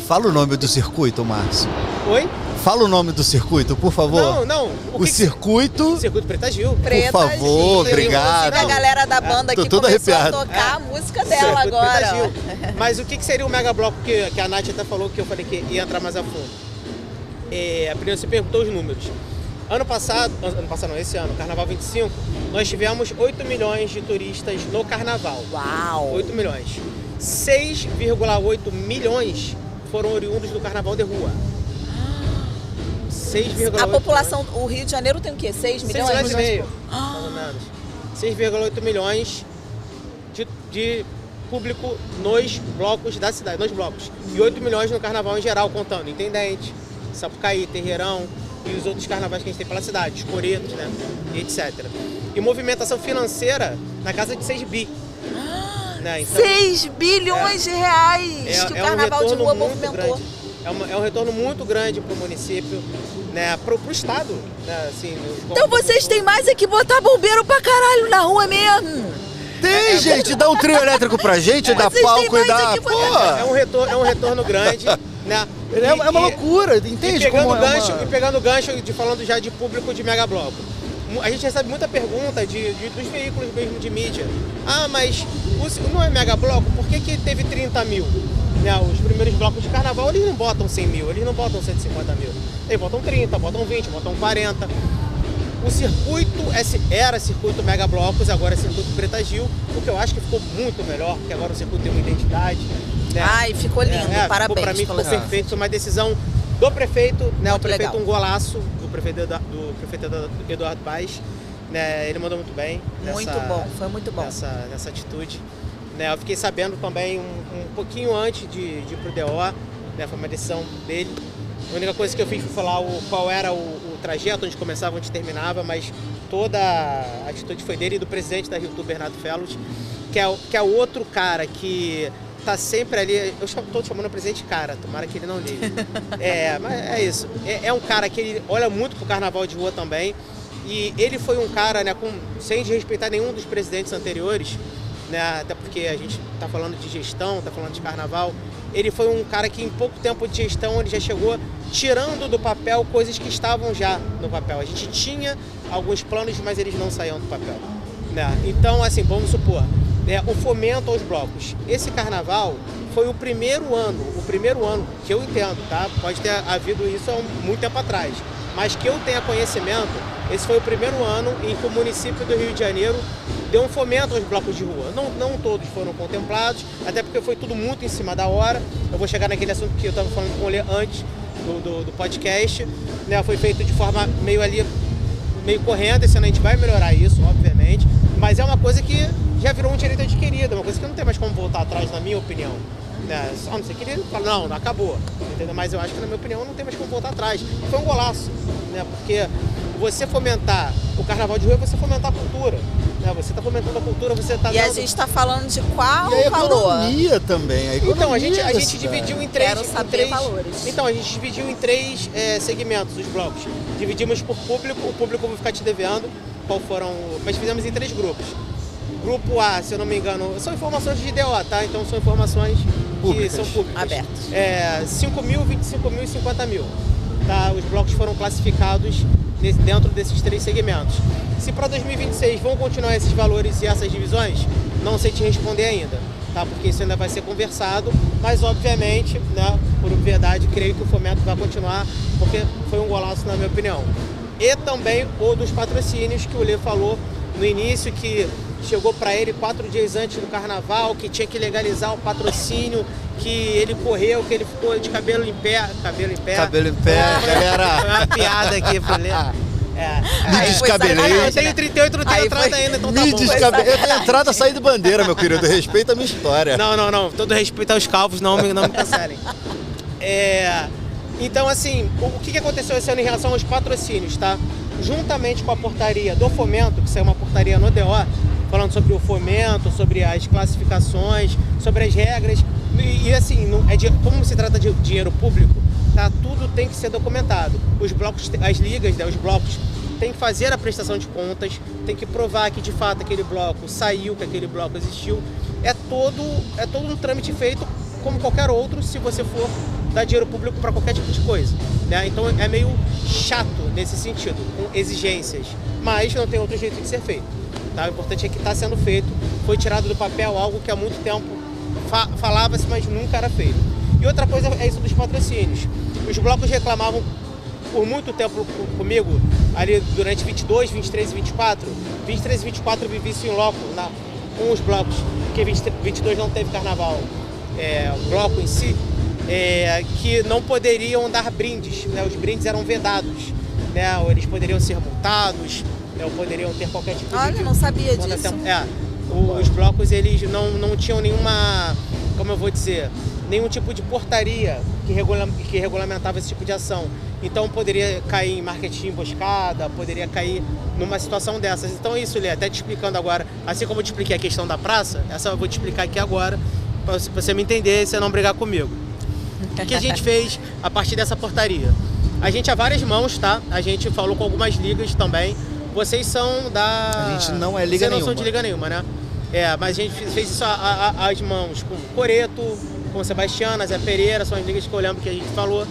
Fala o nome do circuito, Márcio. Oi? Fala o nome do circuito, por favor. Não. O circuito... Circuito Preta Gil. Por favor, obrigado. A galera da banda aqui começou arrepiado. a tocar a música dela agora. Mas o que seria o mega bloco que a Nath até falou, que eu falei que ia entrar mais a fundo? Primeiro você perguntou os números. Ano passado não, esse ano, Carnaval 25, nós tivemos 8 milhões de turistas no Carnaval. Uau! 8 milhões. 6,8 milhões foram oriundos do Carnaval de rua. 6,8 A população, o Rio de Janeiro tem o quê? 6 milhões? 6 milhões e meio, mais ou menos. 6,8 milhões de público nos blocos da cidade, nos blocos. E 8 milhões no Carnaval em geral, contando Intendente, Sapucaí, Terreirão e os outros carnavais que a gente tem pela cidade, os coretos, né, e etc. E movimentação financeira na casa de 6 bi. Né? Então, 6 bilhões de reais que o Carnaval de Rua movimentou. É um retorno muito grande para o município, né, para o estado. Né, assim, então vocês têm mais é que botar bombeiro pra caralho na rua mesmo. Tem, gente, dá um trio elétrico pra gente, dá palco e dá... É um retorno grande, né? É uma loucura, entende? E pegando o gancho, falando já de público de mega bloco. A gente recebe muita pergunta dos veículos mesmo de mídia. Ah, mas não é mega bloco, por que teve 30 mil? Né, os primeiros blocos de carnaval, eles não botam 100 mil, eles não botam 150 mil. Eles botam 30, botam 20, botam 40. O circuito era circuito Mega Blocos, agora é circuito Preta Gil, o que eu acho que ficou muito melhor, porque agora o circuito tem uma identidade. Né? Ai, ficou lindo, parabéns. Para mim ficou perfeito, foi uma decisão do prefeito, né? Muito o prefeito legal. Um golaço, do prefeito Eduardo Paes, né? Ele mandou muito bem. Muito bom, foi muito bom. Nessa atitude. Né? Eu fiquei sabendo também um pouquinho antes de ir pro DO, né? Foi uma decisão dele. A única coisa que eu fiz foi falar qual era o trajeto, onde começava, onde terminava, mas toda a atitude foi dele e do presidente da Rio Tour, Bernardo Fellows, que é o outro cara que tá sempre ali, eu tô chamando o presidente cara, tomara que ele não ligue. Mas é isso. É um cara que ele olha muito pro carnaval de rua também. E ele foi um cara, né, sem desrespeitar nenhum dos presidentes anteriores, né, até porque a gente tá falando de gestão, tá falando de carnaval. Ele foi um cara que em pouco tempo de gestão ele já chegou tirando do papel coisas que estavam já no papel. A gente tinha alguns planos, mas eles não saíam do papel, né? Então, assim, vamos supor, o fomento aos blocos. Esse carnaval foi o primeiro ano que eu entendo, tá? Pode ter havido isso há muito tempo atrás, mas que eu tenha conhecimento, esse foi o primeiro ano em que o município do Rio de Janeiro deu um fomento aos blocos de rua. Não todos foram contemplados, até porque foi tudo muito em cima da hora. Eu vou chegar naquele assunto que eu estava falando com o Lê antes do podcast, né? Foi feito de forma meio correndo. Esse ano a gente vai melhorar isso, obviamente, mas é uma coisa que já virou um direito adquirido, uma coisa que não tem mais como voltar atrás, na minha opinião. Só não sei que ele fala, não acabou, entendeu? Mas eu acho que, na minha opinião, não tem mais como voltar atrás. Foi um golaço, né? Porque você fomentar o carnaval de rua é você fomentar a cultura, né? Você está fomentando a cultura, você está E a gente está falando de qual e a valor? Economia também. Então, a gente dividiu em três... Quero saber valores. Então, a gente dividiu em três segmentos os blocos. Dividimos por público, o público eu vou ficar te devendo qual foram... Mas fizemos em 3 grupos. Grupo A, se eu não me engano, são informações de DO, tá? Então são informações que são públicas. Abertas. 5 mil, 25 mil e 50 mil. Tá? Os blocos foram classificados dentro desses 3 segmentos. Se para 2026 vão continuar esses valores e essas divisões, não sei te responder ainda, tá? Porque isso ainda vai ser conversado, mas obviamente, né, por obviedade, creio que o fomento vai continuar, porque foi um golaço na minha opinião. E também o dos patrocínios que o Lê falou no início, que chegou para ele 4 dias antes do carnaval, que tinha que legalizar o patrocínio, que ele correu, que ele ficou de cabelo em pé, galera. Foi uma piada aqui, falei. Me descabelei. Eu tenho 38, não tenho entrada ainda, então tá bom. Me descabelei. Eu tenho entrada, saída de bandeira, meu querido. Respeita a minha história. Não. Todo respeito aos calvos, não me cancelem. Então, assim, o que aconteceu esse ano em relação aos patrocínios, tá? Juntamente com a portaria do fomento, que saiu uma portaria no DO, falando sobre o fomento, sobre as classificações, sobre as regras. E assim, como se trata de dinheiro público, tá? Tudo tem que ser documentado. Os blocos, as ligas, né, os blocos têm que fazer a prestação de contas, tem que provar que de fato aquele bloco saiu, que aquele bloco existiu. É todo um trâmite feito como qualquer outro, se você for dar dinheiro público para qualquer tipo de coisa, né? Então é meio chato nesse sentido, com exigências, mas não tem outro jeito de ser feito, tá? O importante é que está sendo feito, foi tirado do papel algo que há muito tempo falava-se, mas nunca era feito. E outra coisa é isso dos patrocínios. Os blocos reclamavam por muito tempo comigo, ali durante 22, 23 e 24. 23 e 24 eu vivi isso em loco, com os blocos, porque 22 não teve carnaval, o bloco em si, que não poderiam dar brindes, né? Os brindes eram vedados, né? Ou eles poderiam ser multados, né? Ou poderiam ter qualquer tipo de... Olha, não sabia disso. Os blocos, eles não tinham nenhuma, como eu vou dizer, nenhum tipo de portaria que regulamentava esse tipo de ação. Então poderia cair em marketing emboscada, poderia cair numa situação dessas. Então isso, Lê, até te explicando agora, assim como eu te expliquei a questão da praça, essa eu vou te explicar aqui agora, para você me entender e você não brigar comigo. O que a gente fez a partir dessa portaria? A gente há várias mãos, tá? A gente falou com algumas ligas também. Vocês são da... A gente não é liga nenhuma. Vocês não são de liga nenhuma, né? Mas a gente fez isso às mãos com Coreto, com Sebastiana, Zé Pereira, são as ligas que eu lembro que a gente falou,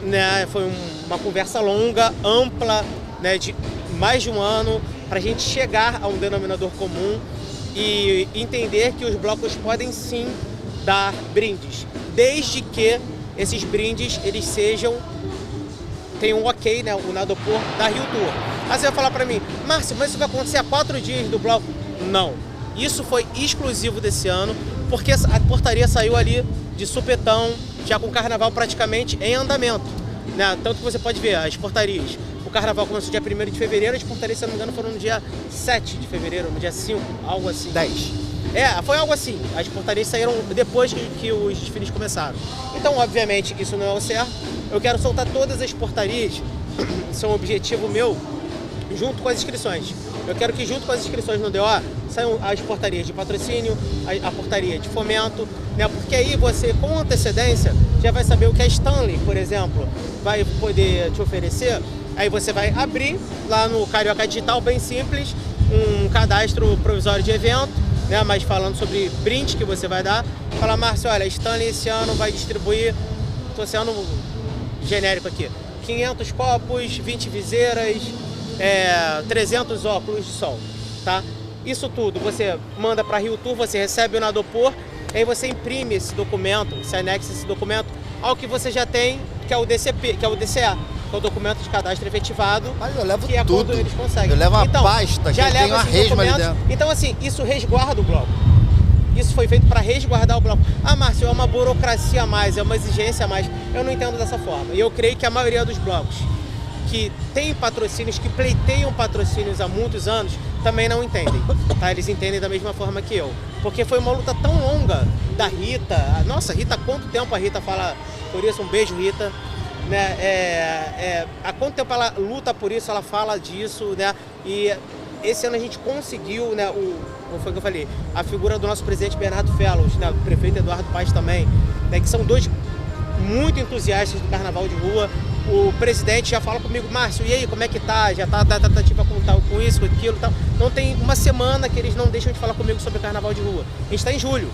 né? Foi uma conversa longa, ampla, né? De mais de um ano, para a gente chegar a um denominador comum e entender que os blocos podem sim dar brindes, desde que esses brindes eles tenham um ok, né, o Nadopor da Rio Tour. Aí você vai falar para mim, Márcio, mas isso vai acontecer a 4 dias do bloco? Não, isso foi exclusivo desse ano, porque a portaria saiu ali de supetão, já com o carnaval praticamente em andamento, né? Tanto que você pode ver as portarias. O carnaval começou dia 1º de fevereiro, as portarias, se eu não me engano, foram no dia 7 de fevereiro, no dia 5, algo assim. 10. Foi algo assim. As portarias saíram depois que os desfiles começaram. Então, obviamente, isso não é o certo. Eu quero soltar todas as portarias, isso é um objetivo meu, junto com as inscrições. Eu quero que junto com as inscrições no DO saiam as portarias de patrocínio, a portaria de fomento, né? Porque aí você, com antecedência, já vai saber o que a Stanley, por exemplo, vai poder te oferecer. Aí você vai abrir lá no Carioca Digital, bem simples, um cadastro provisório de evento, né? Mas falando sobre brinde que você vai dar. Fala, Márcio, olha, a Stanley esse ano vai distribuir, estou sendo genérico aqui, 500 copos, 20 viseiras, 300 óculos de sol, tá? Isso tudo você manda para a Rio Tour, você recebe o Nadopor, aí você imprime esse documento, você anexa esse documento ao que você já tem, que é o DCP, que é o DCA, que é o documento de cadastro efetivado. Mas eu levo que é tudo. Quando eles conseguem. Eu levo uma então, pasta que já tem uma resma ali dentro. Então, assim, isso resguarda o bloco. Isso foi feito para resguardar o bloco. Ah, Márcio, é uma burocracia a mais, é uma exigência a mais. Eu não entendo dessa forma. E eu creio que a maioria dos blocos que tem patrocínios, que pleiteiam patrocínios há muitos anos, também não entendem, tá? Eles entendem da mesma forma que eu. Porque foi uma luta tão longa da Rita. Nossa, Rita, há quanto tempo a Rita fala por isso? Um beijo, Rita. Né? Há quanto tempo ela luta por isso, ela fala disso, né? E esse ano a gente conseguiu, né, como foi que eu falei, a figura do nosso presidente Bernardo Fellows, né, o prefeito Eduardo Paes também, né, que são dois muito entusiastas do carnaval de rua. O presidente já fala comigo, Márcio, e aí, como é que tá? Já tá tratativa com isso, com aquilo e tal. Não tem uma semana que eles não deixam de falar comigo sobre o carnaval de rua. A gente está em julho.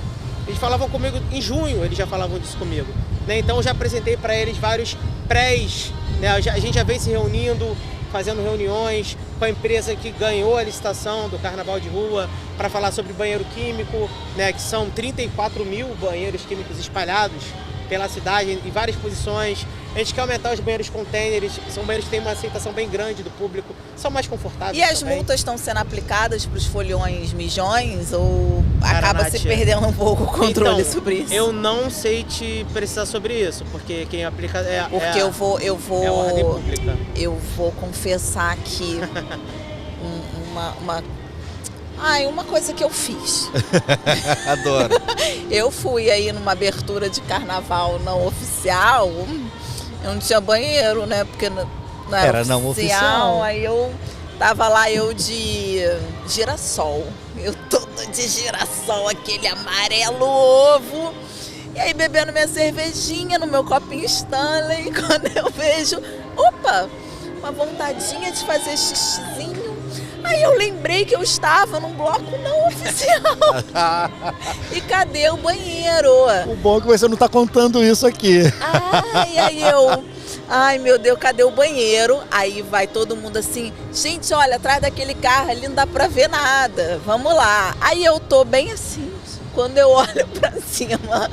Eles falavam comigo em junho, eles já falavam disso comigo. Né? Então eu já apresentei para eles vários prés, né? A gente já vem se reunindo, fazendo reuniões com a empresa que ganhou a licitação do carnaval de rua para falar sobre banheiro químico, né? Que são 34 mil banheiros químicos espalhados pela cidade em várias posições. A gente quer aumentar os banheiros containers, são banheiros que têm uma aceitação bem grande do público, são mais confortáveis. E as também. multas estão sendo aplicadas para os foliões mijões ou Cara, acaba Nath, se perdendo um pouco o controle então, sobre isso? Eu não sei te precisar sobre isso, porque quem aplica é eu vou é a ordem pública. Eu vou confessar aqui uma coisa que eu fiz. Adoro. Eu fui aí numa abertura de carnaval não oficial, eu não tinha banheiro, né? Porque não era não oficial. Aí eu tava lá, eu de girassol. Eu toda de girassol, aquele amarelo ovo. E aí bebendo minha cervejinha no meu copinho Stanley. Quando eu vejo, opa, uma vontadinha de fazer xixizinho. Aí eu lembrei que eu estava num bloco não oficial. E cadê o banheiro? O bom é que você não está contando isso aqui. Ai meu Deus, cadê o banheiro? Aí vai todo mundo assim, gente, olha, atrás daquele carro ali não dá pra ver nada, vamos lá. Aí eu tô bem assim, quando eu olho pra cima,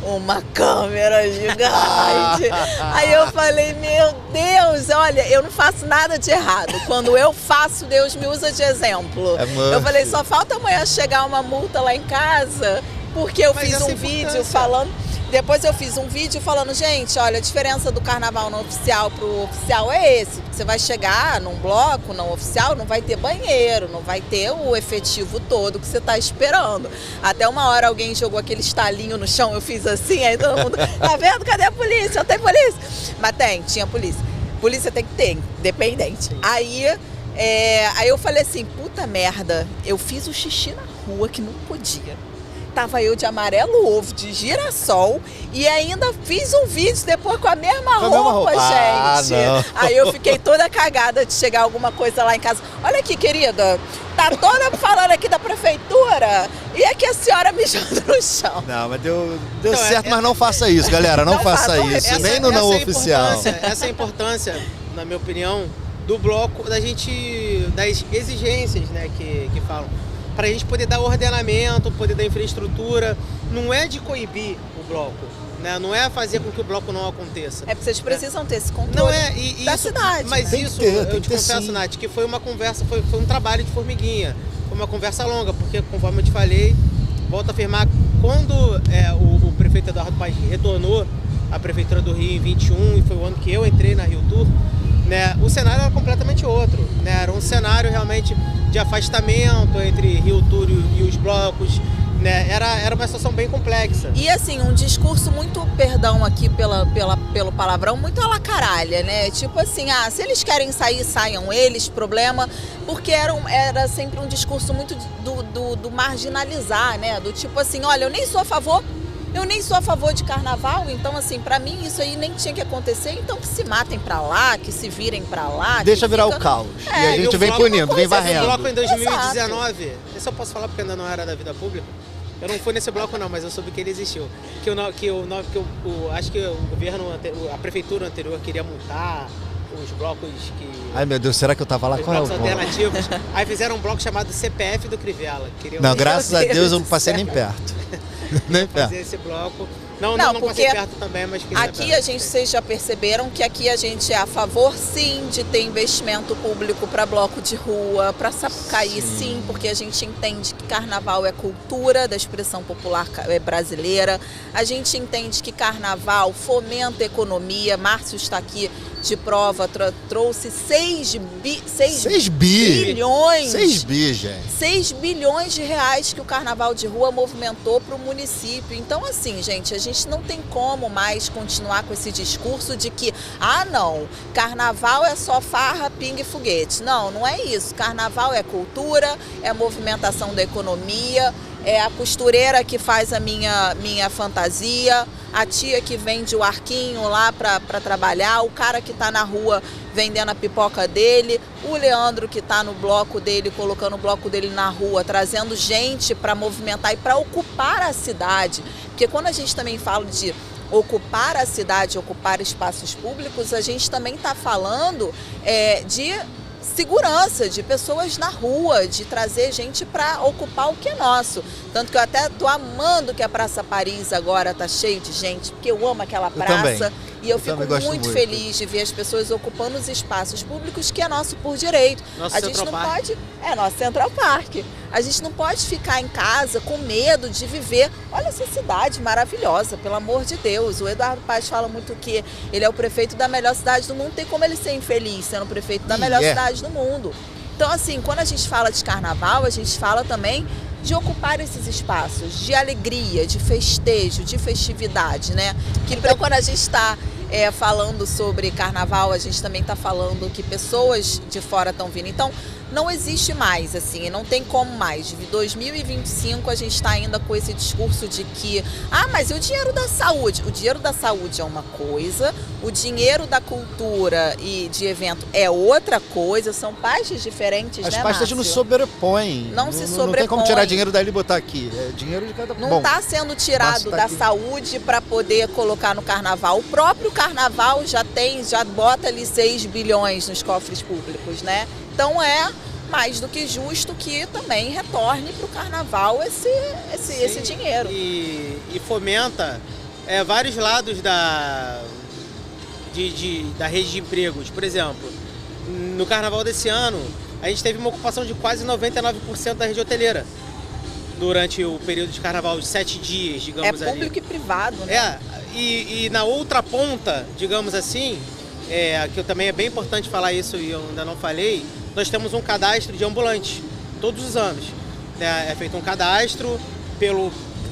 uma câmera gigante. Aí eu falei, meu Deus, olha, eu não faço nada de errado. Quando eu faço, Deus me usa de exemplo. Eu falei, só falta amanhã chegar uma multa lá em casa, porque eu fiz um vídeo falando... Depois eu fiz um vídeo falando, gente, olha, a diferença do carnaval não oficial pro oficial é esse. Você vai chegar num bloco não oficial, não vai ter banheiro, não vai ter o efetivo todo que você tá esperando. Até uma hora alguém jogou aquele estalinho no chão, eu fiz assim, aí todo mundo, tá vendo? Cadê a polícia? Não tem polícia? Mas tinha polícia. Polícia tem que ter, independente. Aí eu falei assim, puta merda, eu fiz o xixi na rua que não podia. Tava eu de amarelo ovo, de girassol, e ainda fiz um vídeo depois com a mesma roupa, gente. Aí eu fiquei toda cagada de chegar alguma coisa lá em casa. Olha aqui, querida, tá toda falando aqui da prefeitura, e aqui a senhora mijando no chão. Não, mas deu então, certo, mas não faça isso, galera, não faça isso, nem no não oficial. Essa é a importância, na minha opinião, do bloco, das exigências, né, que falam. Para a gente poder dar ordenamento, poder dar infraestrutura, não é de coibir o bloco, né? Não é fazer com que o bloco não aconteça. É porque vocês precisam ter esse controle não da cidade. Mas tem isso, eu te confesso, sim, Nath, que foi uma conversa, foi um trabalho de formiguinha, foi uma conversa longa, porque conforme eu te falei, volto a afirmar, quando o prefeito Eduardo Paes retornou à Prefeitura do Rio em 21, e foi o ano que eu entrei na Rio Tour, né, o cenário era completamente outro, né? Era um cenário realmente de afastamento entre Rio Tour e os blocos, né, era uma situação bem complexa. E assim, um discurso muito, perdão aqui pelo palavrão, muito à la caralha, né? Tipo assim, se eles querem sair, saiam eles, problema, porque era sempre um discurso muito do marginalizar, né? Do tipo assim, olha, eu nem sou a favor de carnaval, então assim, pra mim isso aí nem tinha que acontecer, então que se matem pra lá, que se virem pra lá. Deixa virar o caos. E a gente vem punindo, vem varrendo. O bloco em 2019, esse eu posso falar porque ainda não era da vida pública. Eu não fui nesse bloco não, mas eu soube que ele existiu. Acho que o governo, a prefeitura anterior queria multar os blocos que... Ai meu Deus, será que eu tava lá? Os Qual é o blocos alternativos. Aí fizeram um bloco chamado CPF do Crivella. Não, graças a Deus eu não passei nem perto. Nem perto. Fazer esse bloco. Não porque passei perto também, mas fiz aqui vocês já perceberam que aqui a gente é a favor, sim, de ter investimento público para bloco de rua, para Sapucaí, sim, porque a gente entende que carnaval é cultura da expressão popular brasileira. A gente entende que carnaval fomenta a economia. Márcio está aqui de prova, trouxe 6 bilhões. 6 bi, gente. 6 bilhões de reais que o carnaval de rua movimentou para o município. Então, assim, gente, a gente não tem como mais continuar com esse discurso de que, não, carnaval é só farra, pinga e foguete. Não é isso. Carnaval é cultura, é movimentação da economia, é a costureira que faz a minha fantasia, a tia que vende o arquinho lá para trabalhar, o cara que está na rua vendendo a pipoca dele, o Leandro que está no bloco dele, colocando o bloco dele na rua, trazendo gente para movimentar e para ocupar a cidade. Porque quando a gente também fala de ocupar a cidade, ocupar espaços públicos, a gente também está falando de segurança, de pessoas na rua, de trazer gente para ocupar o que é nosso. Tanto que eu até tô amando que a Praça Paris agora tá cheia de gente, porque eu amo aquela praça. E eu fico muito feliz de ver as pessoas ocupando os espaços públicos que é nosso por direito. Nosso a gente não pode... nosso Central Park. A gente não pode ficar em casa com medo de viver. Olha essa cidade maravilhosa, pelo amor de Deus. O Eduardo Paes fala muito que ele é o prefeito da melhor cidade do mundo. Não tem como ele ser infeliz sendo o prefeito da melhor cidade do mundo. Então, assim, quando a gente fala de carnaval, a gente fala também de ocupar esses espaços de alegria, de festejo, de festividade, né? Que quando a gente está falando sobre carnaval, a gente também está falando que pessoas de fora estão vindo. Então, não existe mais, assim, não tem como mais. De 2025 a gente está ainda com esse discurso de que, mas e o dinheiro da saúde? O dinheiro da saúde é uma coisa, o dinheiro da cultura e de evento é outra coisa, são pastas diferentes, as né, pastas Márcio? não sobrepõem. Não se sobrepõem. Não tem como tirar dinheiro dali e botar aqui. É dinheiro de cada... Não está sendo tirado da saúde para poder colocar no carnaval. O próprio carnaval já bota ali 6 bilhões nos cofres públicos, né? Então é mais do que justo que também retorne para o carnaval esse dinheiro. E fomenta vários lados da rede de empregos. Por exemplo, no carnaval desse ano, a gente teve uma ocupação de quase 99% da rede hoteleira durante o período de carnaval, de 7 dias, digamos ali. É público e privado, né? E na outra ponta, digamos assim, que também é bem importante falar isso e eu ainda não falei, nós temos um cadastro de ambulantes, todos os anos. É feito um cadastro,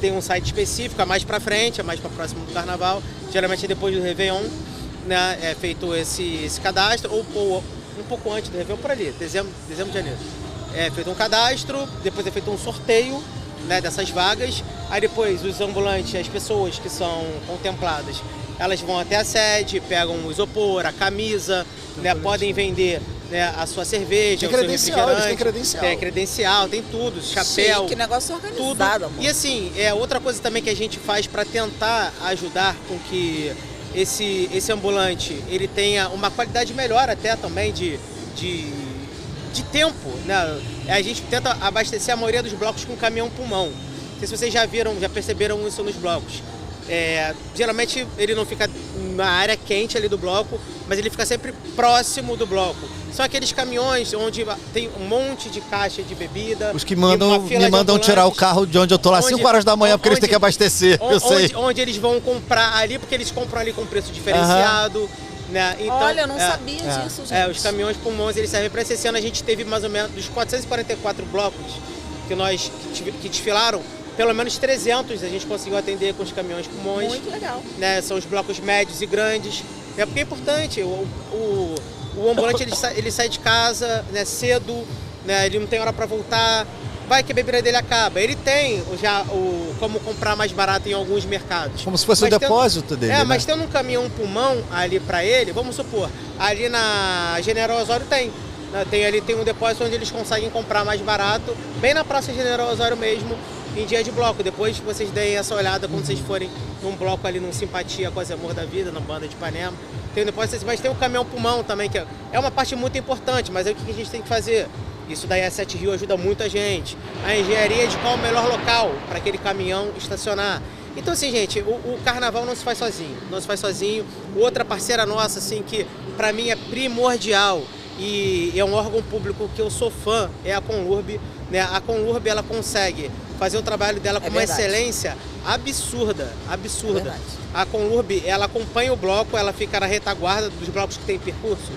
tem um site específico, é mais para frente, é mais para próximo do carnaval, geralmente é depois do Réveillon, né? É feito esse cadastro, ou um pouco antes do Réveillon, por ali, dezembro, janeiro. É feito um cadastro, depois é feito um sorteio, né, dessas vagas, aí depois os ambulantes, as pessoas que são contempladas, elas vão até a sede, pegam o isopor, a camisa, né, podem vender, né, a sua cerveja, o seu refrigerante. Tem credencial. Tem credencial, tem tudo, chapéu. Que negócio organizado, tudo. Amor. E assim, outra coisa também que a gente faz para tentar ajudar com que esse ambulante ele tenha uma qualidade melhor até também de tempo, né? A gente tenta abastecer a maioria dos blocos com caminhão-pulmão. Não sei se vocês já perceberam isso nos blocos. Geralmente ele não fica na área quente ali do bloco, mas ele fica sempre próximo do bloco. São aqueles caminhões onde tem um monte de caixa de bebida. Os que me mandam tirar o carro de onde eu tô lá 5 horas da manhã porque eles têm que abastecer, eu sei. Onde eles vão comprar ali, porque eles compram ali com preço diferenciado. Né? Então, olha, eu não sabia disso, gente. Os caminhões pulmões, eles servem para esse ano. A gente teve mais ou menos dos 444 blocos que desfilaram, pelo menos 300 a gente conseguiu atender com os caminhões pulmões. Muito legal. Né? São os blocos médios e grandes. É porque é importante, o ambulante ele sai de casa, né, cedo, né, ele não tem hora para voltar, vai que a bebida dele acaba. Ele tem já como comprar mais barato em alguns mercados. Como se fosse o depósito dele, né? Mas tendo um caminhão pulmão ali para ele, vamos supor, ali na General Osório tem um depósito onde eles conseguem comprar mais barato, bem na Praça General Osório mesmo, em dia de bloco. Depois vocês deem essa olhada quando vocês forem num bloco ali, num Simpatia com as Amor da Vida, na banda de Ipanema. Tem um depósito, mas tem o caminhão pulmão também, que é uma parte muito importante, mas aí o que a gente tem que fazer? Isso daí a 7 Rio ajuda muito a gente. A engenharia de qual é o melhor local para aquele caminhão estacionar. Então assim, gente, o carnaval não se faz sozinho. Outra parceira nossa, assim, que para mim é primordial e é um órgão público que eu sou fã, é a Conlurb, né? A Conlurb, ela consegue fazer o trabalho dela com uma excelência absurda. A Conlurb, ela acompanha o bloco, ela fica na retaguarda dos blocos que tem percurso.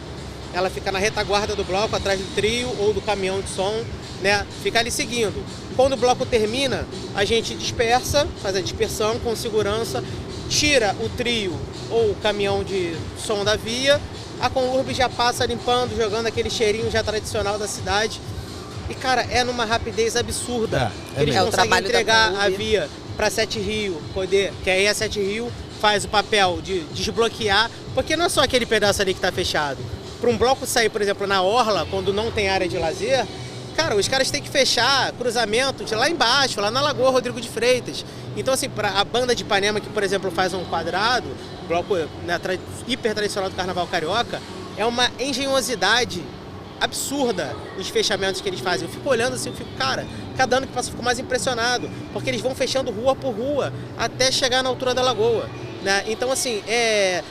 Ela fica na retaguarda do bloco, atrás do trio ou do caminhão de som, né? Fica ali seguindo. Quando o bloco termina, a gente dispersa, faz a dispersão com segurança, tira o trio ou o caminhão de som da via, a Conlurb já passa limpando, jogando aquele cheirinho já tradicional da cidade. E, cara, é numa rapidez absurda. Eles conseguem entregar a via para 7 Rio, que aí a 7 Rio faz o papel de desbloquear, porque não é só aquele pedaço ali que está fechado. Para um bloco sair, por exemplo, na orla, quando não tem área de lazer, cara, os caras têm que fechar cruzamento de lá embaixo, lá na Lagoa Rodrigo de Freitas. Então, assim, para a banda de Ipanema, que, por exemplo, faz um quadrado, bloco, né, hiper tradicional do Carnaval Carioca, é uma engenhosidade absurda os fechamentos que eles fazem. Eu fico olhando assim, cara, cada ano que passa eu fico mais impressionado, porque eles vão fechando rua por rua até chegar na altura da lagoa, né? Então, assim, é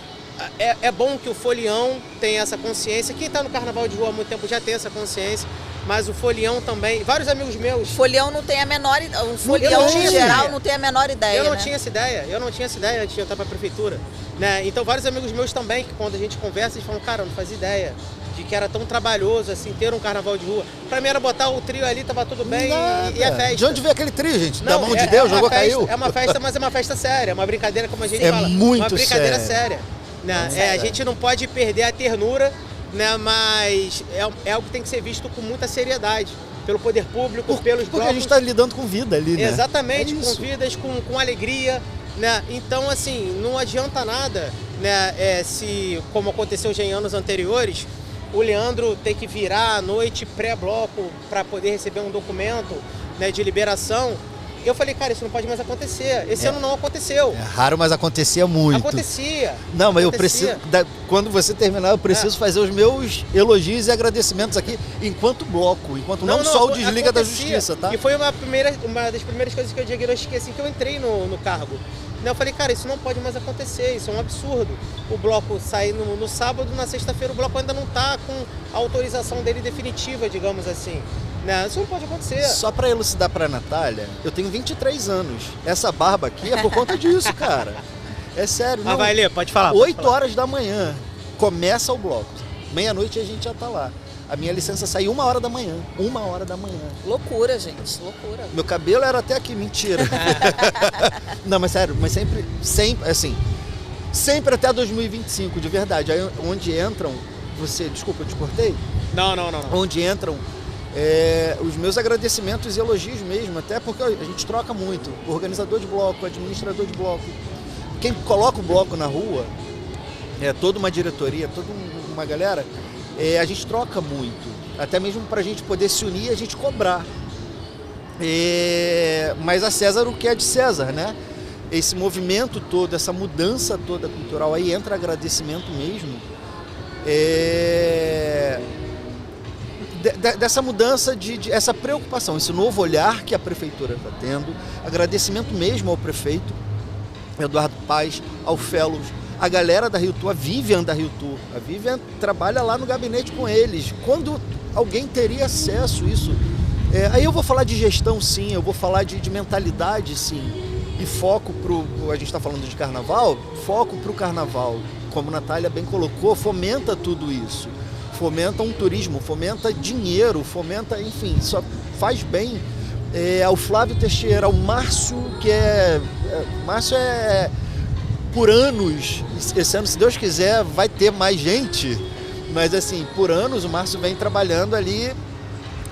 bom que o folião tenha essa consciência. Quem está no Carnaval de Rua há muito tempo já tem essa consciência, mas o folião também, vários amigos meus... O folião não tem a menor... O folião, em geral, não tem a menor ideia, Eu não tinha essa ideia antes de eu estar para a prefeitura, né? Então, vários amigos meus também, que quando a gente conversa, eles falam, cara, eu não fazia ideia de que era tão trabalhoso, assim, ter um Carnaval de Rua. Pra mim era botar o trio ali, tava tudo bem e é festa. De onde veio aquele trio, gente? Da mão de Deus, jogou, caiu? É uma festa, mas é uma festa séria, uma brincadeira, como a gente fala. Muito uma brincadeira séria. Né? A gente não pode perder a ternura, né? Mas é algo que tem que ser visto com muita seriedade. Pelo poder público, pelos blocos. Porque a gente está lidando com vida ali, né? Exatamente, com vidas, com alegria, né? Então, assim, não adianta nada, né? Se, como aconteceu já em anos anteriores, o Leandro tem que virar à noite pré-bloco para poder receber um documento, né, de liberação. Eu falei, cara, isso não pode mais acontecer. Esse ano não aconteceu. É raro, mas acontecia muito. Acontecia. Não, mas eu preciso... Quando você terminar, eu preciso fazer os meus elogios e agradecimentos aqui enquanto bloco. Enquanto não só o desliga da justiça, tá? E foi uma das primeiras coisas que eu diagnostiquei assim que eu entrei no cargo. Eu falei, cara, isso não pode mais acontecer, isso é um absurdo. O bloco sai no sábado, na sexta-feira o bloco ainda não está com a autorização dele definitiva, digamos assim. Né? Isso não pode acontecer. Só para elucidar para a Natália, eu tenho 23 anos. Essa barba aqui é por conta disso, cara. É sério. Não. Vai ler, pode falar. 8 horas da manhã começa o bloco. Meia-noite a gente já tá lá. A minha licença sai 1 hora da manhã. 1 hora da manhã. Loucura, gente. Loucura. Meu cabelo era até aqui, mentira. Não, mas sério, mas sempre, assim, sempre até 2025, de verdade. Aí onde entram, desculpa, eu te cortei? Não. Onde entram os meus agradecimentos e elogios mesmo, até porque a gente troca muito. O organizador de bloco, o administrador de bloco. Quem coloca o bloco na rua, toda uma diretoria, toda uma galera, a gente troca muito. Até mesmo para a gente poder se unir e a gente cobrar. Mas a César o que é de César, né? Esse movimento todo, essa mudança toda cultural, aí entra agradecimento mesmo. Dessa mudança, essa preocupação, esse novo olhar que a prefeitura está tendo, agradecimento mesmo ao prefeito Eduardo Paes, ao Fellows, a galera da Rio Tour, a Vivian da Rio Tour. A Vivian trabalha lá no gabinete com eles. Quando alguém teria acesso a isso? Aí eu vou falar de gestão, sim, eu vou falar de mentalidade, sim, e foco a gente está falando de carnaval, foco para o carnaval, como a Natália bem colocou, fomenta tudo isso. Fomenta um turismo, fomenta dinheiro, fomenta, enfim, só faz bem ao Flávio Teixeira, ao Márcio, Márcio por anos, esse ano, se Deus quiser, vai ter mais gente, mas assim, por anos o Márcio vem trabalhando ali,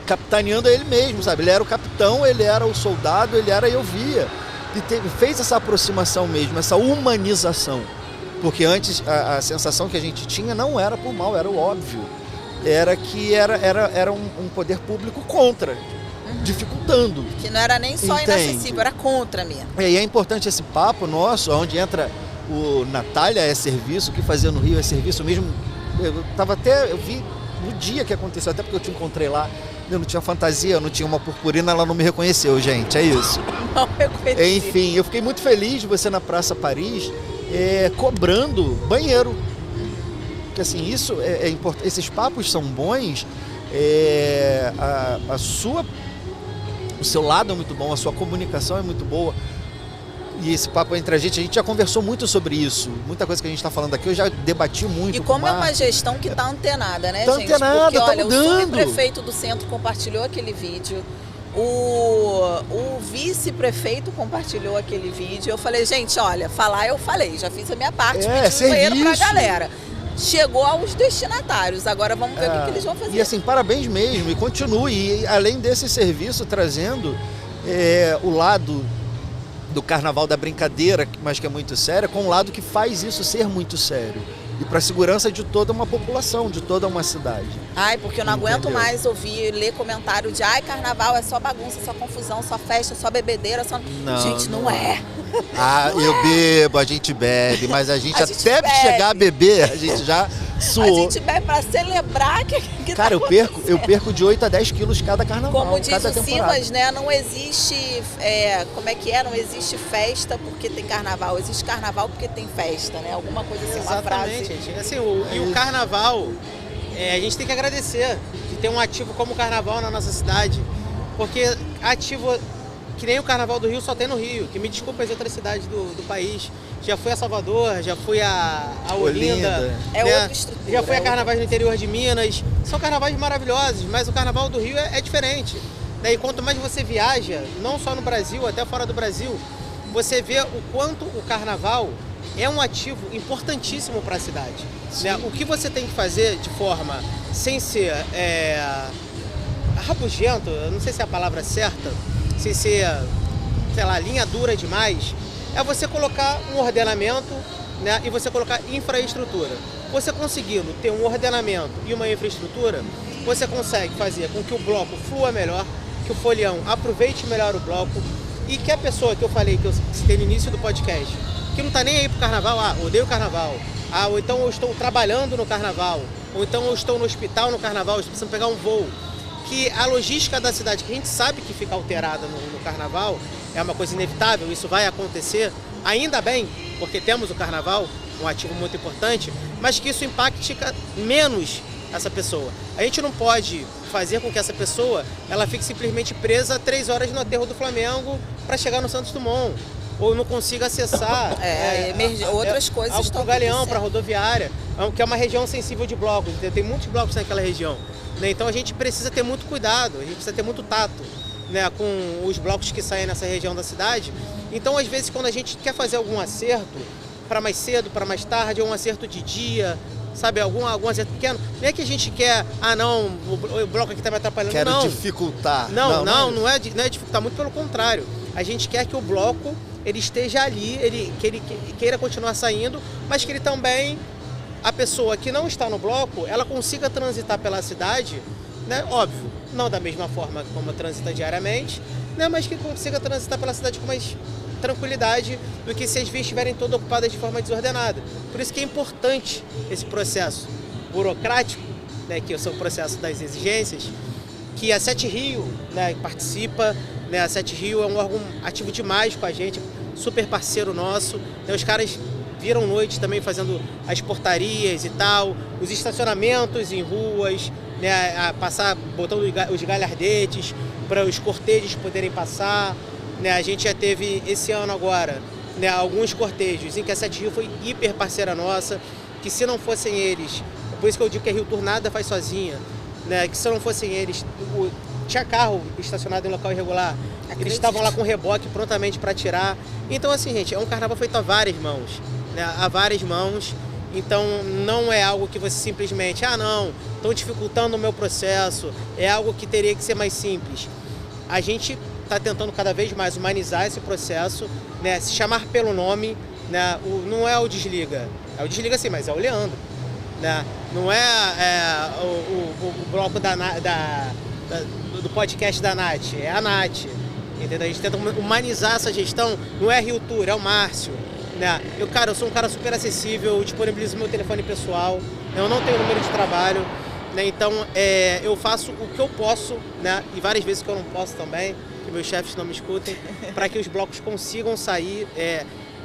capitaneando ele mesmo, sabe? Ele era o capitão, ele era o soldado, ele era eu via. E fez essa aproximação mesmo, essa humanização. Porque antes a sensação que a gente tinha não era por mal, era o óbvio. Era que era um poder público contra, dificultando. Que não era nem só inacessível, era contra mesmo. E é importante esse papo nosso, onde entra o Natália é serviço, o que fazia no Rio é serviço mesmo. Eu vi no dia que aconteceu, até porque eu te encontrei lá, eu não tinha fantasia, eu não tinha uma purpurina, ela não me reconheceu, gente, é isso. Não reconheci. Enfim, eu fiquei muito feliz de você na Praça Paris, cobrando banheiro. Porque assim, isso é importante, esses papos são bons, o seu lado é muito bom, a sua comunicação é muito boa. E esse papo entre a gente já conversou muito sobre isso. Muita coisa que a gente está falando aqui, eu já debati muito. E como é uma gestão que está antenada, né, gente? Antenada, porque, olha, mudando. O subprefeito do centro compartilhou aquele vídeo. O vice-prefeito compartilhou aquele vídeo. Eu falei, gente, olha, falar eu falei. Já fiz a minha parte, pedi dinheiro pra galera. Chegou aos destinatários. Agora vamos ver o que eles vão fazer. E assim, parabéns mesmo. E continue. E além desse serviço, trazendo o lado do carnaval da brincadeira, mas que é muito séria, com um lado que faz isso ser muito sério. E para a segurança de toda uma população, de toda uma cidade. Ai, porque eu não aguento mais ouvir, ler comentário de carnaval é só bagunça, só confusão, só festa, só bebedeira, só... Não, gente, não é. Eu bebo, a gente bebe, mas a gente até chegar a beber, a gente já suou. A gente bebe para celebrar que cara, tá eu perco de 8 a 10 quilos cada carnaval. Como diz cada o Simas, né? Não existe, como é que é? Não existe festa porque tem carnaval. Existe carnaval porque tem festa, né? Alguma coisa assim, uma frase. Exatamente, gente. Assim, o carnaval, a gente tem que agradecer de ter um ativo como o carnaval na nossa cidade. Porque ativo que nem o carnaval do Rio só tem no Rio. Que me desculpa as outras cidades do país. Já fui a Salvador, já fui a Olinda, né? Outra estrutura. Já fui a carnavais no interior de Minas. São carnavais maravilhosos, mas o carnaval do Rio é diferente. E quanto mais você viaja, não só no Brasil, até fora do Brasil, você vê o quanto o carnaval é um ativo importantíssimo para a cidade. Né? O que você tem que fazer de forma sem ser rabugento, eu não sei se é a palavra certa, sem ser, sei lá, linha dura demais, é você colocar um ordenamento, né, e você colocar infraestrutura. Você conseguindo ter um ordenamento e uma infraestrutura, você consegue fazer com que o bloco flua melhor, que o folião aproveite melhor o bloco e que a pessoa que eu falei, que eu citei no início do podcast, que não está nem aí pro carnaval, odeio o carnaval, ou então eu estou trabalhando no carnaval, ou então eu estou no hospital no carnaval, estou precisando pegar um voo, que a logística da cidade, que a gente sabe que fica alterada no carnaval, é uma coisa inevitável, isso vai acontecer, ainda bem, porque temos o carnaval, um ativo muito importante, mas que isso impacte menos essa pessoa. A gente não pode fazer com que essa pessoa ela fique simplesmente presa 3 horas no aterro do Flamengo para chegar no Santos Dumont, ou não consiga acessar outras coisas para o Galeão, para a rodoviária, que é uma região sensível de blocos, tem muitos blocos naquela região. Né? Então a gente precisa ter muito cuidado, a gente precisa ter muito tato, né, com os blocos que saem nessa região da cidade. Então às vezes quando a gente quer fazer algum acerto, para mais cedo, para mais tarde, ou um acerto de dia, sabe, algum acerto pequeno, não é que a gente quer, o bloco aqui está me atrapalhando, Quero dificultar. Não é dificultar, muito pelo contrário. A gente quer que o bloco ele esteja ali, que ele queira continuar saindo, mas que ele também, a pessoa que não está no bloco, ela consiga transitar pela cidade, né? Óbvio, não da mesma forma como transita diariamente, né? Mas que consiga transitar pela cidade com mais tranquilidade do que se as vias estiverem todas ocupadas de forma desordenada. Por isso que é importante esse processo burocrático, né? Que é o processo das exigências, que a Sete Rio, né, participa, né? A Sete Rio é um órgão ativo demais com a gente, super parceiro nosso, né? Os caras viram noite também fazendo as portarias e tal, os estacionamentos em ruas, né, botando os galhardetes para os cortejos poderem passar. Né, a gente já teve esse ano agora, né, alguns cortejos em que a Sete Rio foi hiper parceira nossa, que se não fossem eles, por isso que eu digo que a Rio Tour nada faz sozinha, né, que se não fossem eles, tinha carro estacionado em local irregular. Eles estavam lá com reboque prontamente para tirar. Então, assim, gente, é um carnaval feito a várias mãos, né? A várias mãos. Então, não é algo que você simplesmente, não, estão dificultando o meu processo, é algo que teria que ser mais simples. A gente está tentando cada vez mais humanizar esse processo, né? Se chamar pelo nome, né? Não é o Desliga, é o Desliga sim, mas é o Leandro, né? Não é, o bloco do podcast da Nath, é a Nath, entendeu? A gente tenta humanizar essa gestão, não é Rio Tour, é o Márcio. Né? Eu sou um cara super acessível, eu disponibilizo meu telefone pessoal, eu não tenho número de trabalho, né? Então eu faço o que eu posso, né? E várias vezes que eu não posso também, que meus chefes não me escutem, para que os blocos consigam sair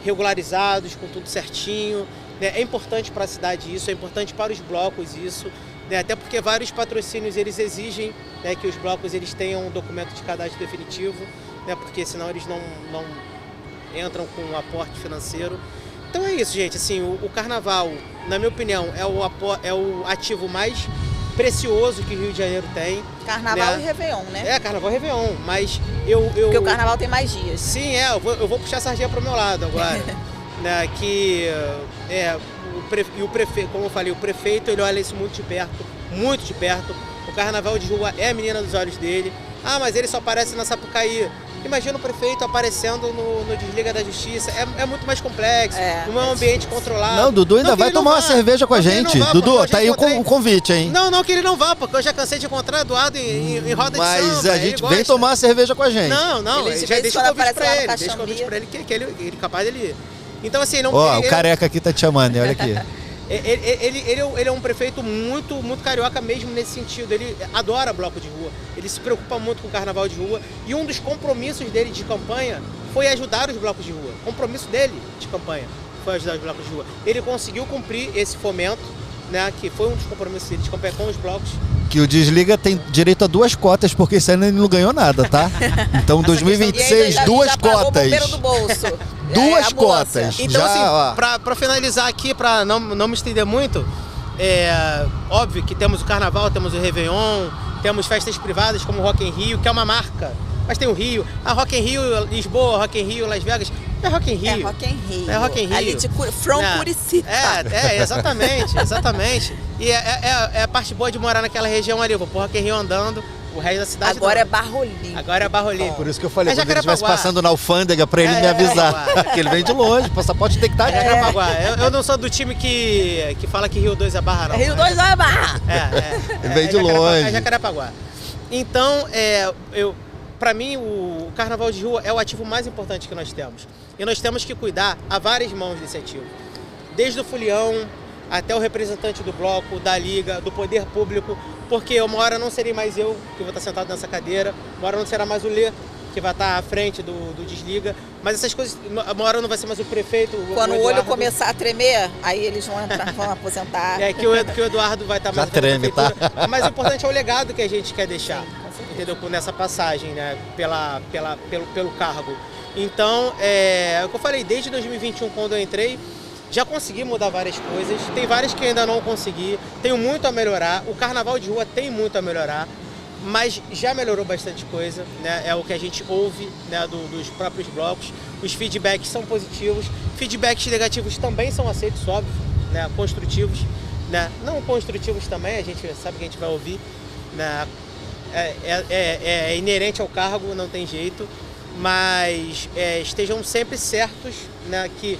regularizados, com tudo certinho. Né? É importante para a cidade isso, é importante para os blocos isso, né? Até porque vários patrocínios eles exigem, né, que os blocos eles tenham um documento de cadastro definitivo, né? Porque senão eles não entram com um aporte financeiro. Então é isso, gente. Assim, o carnaval, na minha opinião, é o ativo mais precioso que o Rio de Janeiro tem. Carnaval, né? E Réveillon, né? Carnaval e Réveillon, mas porque o carnaval tem mais dias. Sim, eu vou puxar a sardinha pro meu lado agora. Né, o prefeito, como eu falei, o prefeito ele olha isso muito de perto, muito de perto. O carnaval de rua é a menina dos olhos dele. Mas ele só aparece na Sapucaí. Imagina o prefeito aparecendo no Desliga da Justiça. É muito mais complexo, não é um ambiente controlado. Não, Dudu ainda vai tomar uma cerveja com a gente. Dudu, tá aí o convite, hein? Não que ele não vá, porque eu já cansei de encontrar Eduardo em roda de samba. Mas a gente vem tomar uma cerveja com a gente. Não, ele já deixa o convite pra ele. Deixa o convite pra ele, que ele é capaz dele. Então, assim, não. O careca aqui tá te chamando, olha aqui. Ele é um prefeito muito, muito carioca mesmo nesse sentido. Ele adora bloco de rua, ele se preocupa muito com o carnaval de rua. E um dos compromissos dele de campanha foi ajudar os blocos de rua. O compromisso dele de campanha foi ajudar os blocos de rua. Ele conseguiu cumprir esse fomento, né, que foi um dos compromissos dele de campanha com os blocos. Que o Desliga tem direito a 2 cotas, porque esse ano ele não ganhou nada, tá? Então 2026, 2 cotas. Do bolso. 2 cotas. Então, já, assim, pra finalizar aqui, pra não me estender muito, óbvio que temos o Carnaval, temos o Réveillon, temos festas privadas como o Rock in Rio, que é uma marca. Mas tem o Rio, a Rock in Rio Lisboa, Rock in Rio Las Vegas, é Rock in Rio. É Rock in Rio. É Rock in Rio. Ali de Curicica. Exatamente. E é a parte boa de morar naquela região ali. Eu vou pro Rock in Rio andando, o resto da cidade Agora não. é Barra Olímpica. Agora é Barra Olímpica. Por isso que eu falei, quando ele estivesse passando na alfândega pra ele me avisar. Porque ele vem de longe, o passaporte tem que estar aqui. Eu não sou do time que fala que Rio 2 é Barra, não. Rio 2 é Barra. Ele vem de longe. É Jacarepaguá. Então, para mim, o carnaval de rua é o ativo mais importante que nós temos. E nós temos que cuidar a várias mãos desse ativo. Desde o folião até o representante do bloco, da liga, do poder público, porque uma hora não serei mais eu que vou estar sentado nessa cadeira, uma hora não será mais o Lê que vai estar à frente do Desliga, mas essas coisas, uma hora não vai ser mais o prefeito. Quando o olho começar a tremer, aí eles vão aposentar. Que o Eduardo vai estar mais já treme, tá? Mas o importante é o legado que a gente quer deixar. Entendeu? Nessa passagem, né? Pelo cargo. Então, o que eu falei, desde 2021, quando eu entrei, já consegui mudar várias coisas. Tem várias que ainda não consegui. Tenho muito a melhorar. O carnaval de rua tem muito a melhorar. Mas já melhorou bastante coisa, né? É o que a gente ouve, né, dos próprios blocos. Os feedbacks são positivos. Feedbacks negativos também são aceitos, óbvio, né? Construtivos, né? Não construtivos também, a gente sabe que a gente vai ouvir, né? É inerente ao cargo, não tem jeito, mas estejam sempre certos, né, que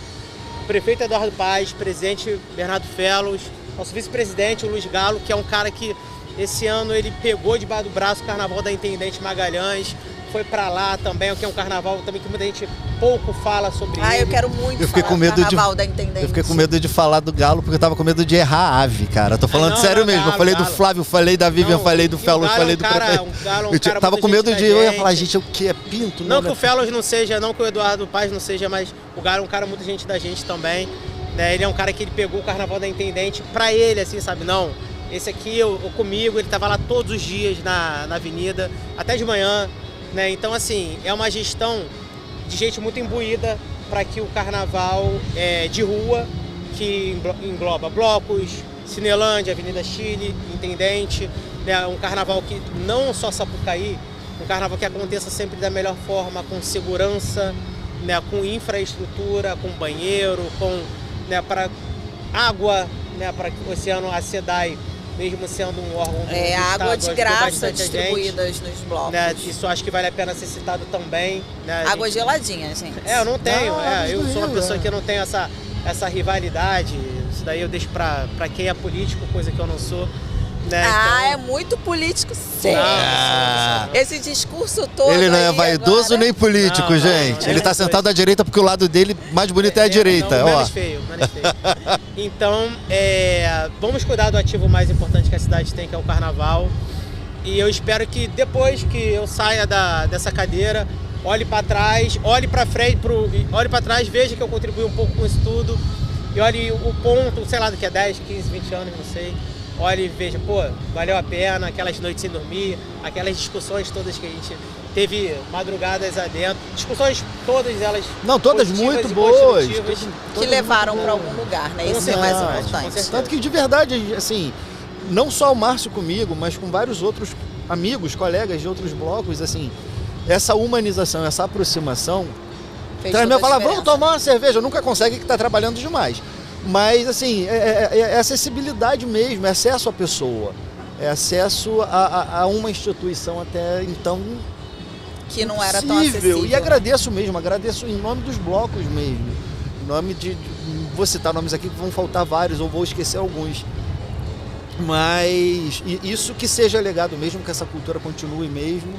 o prefeito Eduardo Paes, presidente Bernardo Fellos, nosso vice-presidente, o Luiz Galo, que é um cara que esse ano ele pegou debaixo do braço o carnaval da Intendente Magalhães, foi pra lá também, que é um carnaval também que muita gente pouco fala sobre ele. Eu quero muito falar do carnaval da Intendente. Eu fiquei com medo de falar do Galo, porque eu tava com medo de errar a ave, cara. Eu tô falando sério mesmo. Eu falei do Flávio, falei da Vivian, falei do Fellos, falei do prefeito. Eu tava com medo de eu ia falar, gente, o que é pinto? Não que o Fellos não seja, não que o Eduardo Paes não seja, mas o Galo é um cara muito gente da gente também. Né? Ele é um cara que ele pegou o carnaval da Intendente pra ele, assim, sabe? Não, esse aqui eu comigo, ele tava lá todos os dias na avenida, até de manhã. Né? Então, assim, é uma gestão de gente muito imbuída para que o carnaval de rua, que engloba blocos, Cinelândia, Avenida Chile, Intendente, né, um carnaval que não só Sapucaí, um carnaval que aconteça sempre da melhor forma, com segurança, né, com infraestrutura, com banheiro, com, né, para água, né, para o Oceano, a SEDAI, mesmo sendo um órgão do água Estado, de graça bastante distribuídas nos blocos. né, isso acho que vale a pena ser citado também. Né, Água geladinha, gente. eu não tenho, eu sou uma Rio, pessoa que não tenho essa rivalidade, isso daí eu deixo para quem é político, coisa que eu não sou. Né, É muito político, sim. Não. Esse discurso todo. Ele não é aí vaidoso agora... nem político, Não, gente. não, Ele tá não. sentado à direita porque o lado dele mais bonito é a direita. Não, Ó. menos feio. Então, vamos cuidar do ativo mais importante que a cidade tem, que é o carnaval. E eu espero que depois que eu saia dessa cadeira, olhe para trás, olhe para frente, olhe para trás, veja que eu contribuí um pouco com isso tudo. E olhe o ponto, sei lá, daqui a 10, 15, 20 anos, não sei. Olhe e veja, pô, valeu a pena, aquelas noites sem dormir, aquelas discussões todas que a gente teve madrugadas adentro. Discussões todas elas. Não, todas positivas muito e boas. construtivas. Que levaram para algum lugar, né? Isso é o mais Com importante. certeza. Tanto que de verdade, assim, não só o Márcio comigo, mas com vários outros amigos, colegas de outros blocos, assim, essa humanização, essa aproximação. Fez Traz toda meu a falar, vamos diferença. tomar uma cerveja, nunca consegue que tá trabalhando demais. Mas, assim, é acessibilidade mesmo, é acesso à pessoa, é acesso a uma instituição até então Que não era tão possível. acessível. E agradeço mesmo, agradeço em nome dos blocos mesmo. Em nome vou citar nomes aqui que vão faltar vários, ou vou esquecer alguns. Mas isso que seja legado mesmo, que essa cultura continue mesmo,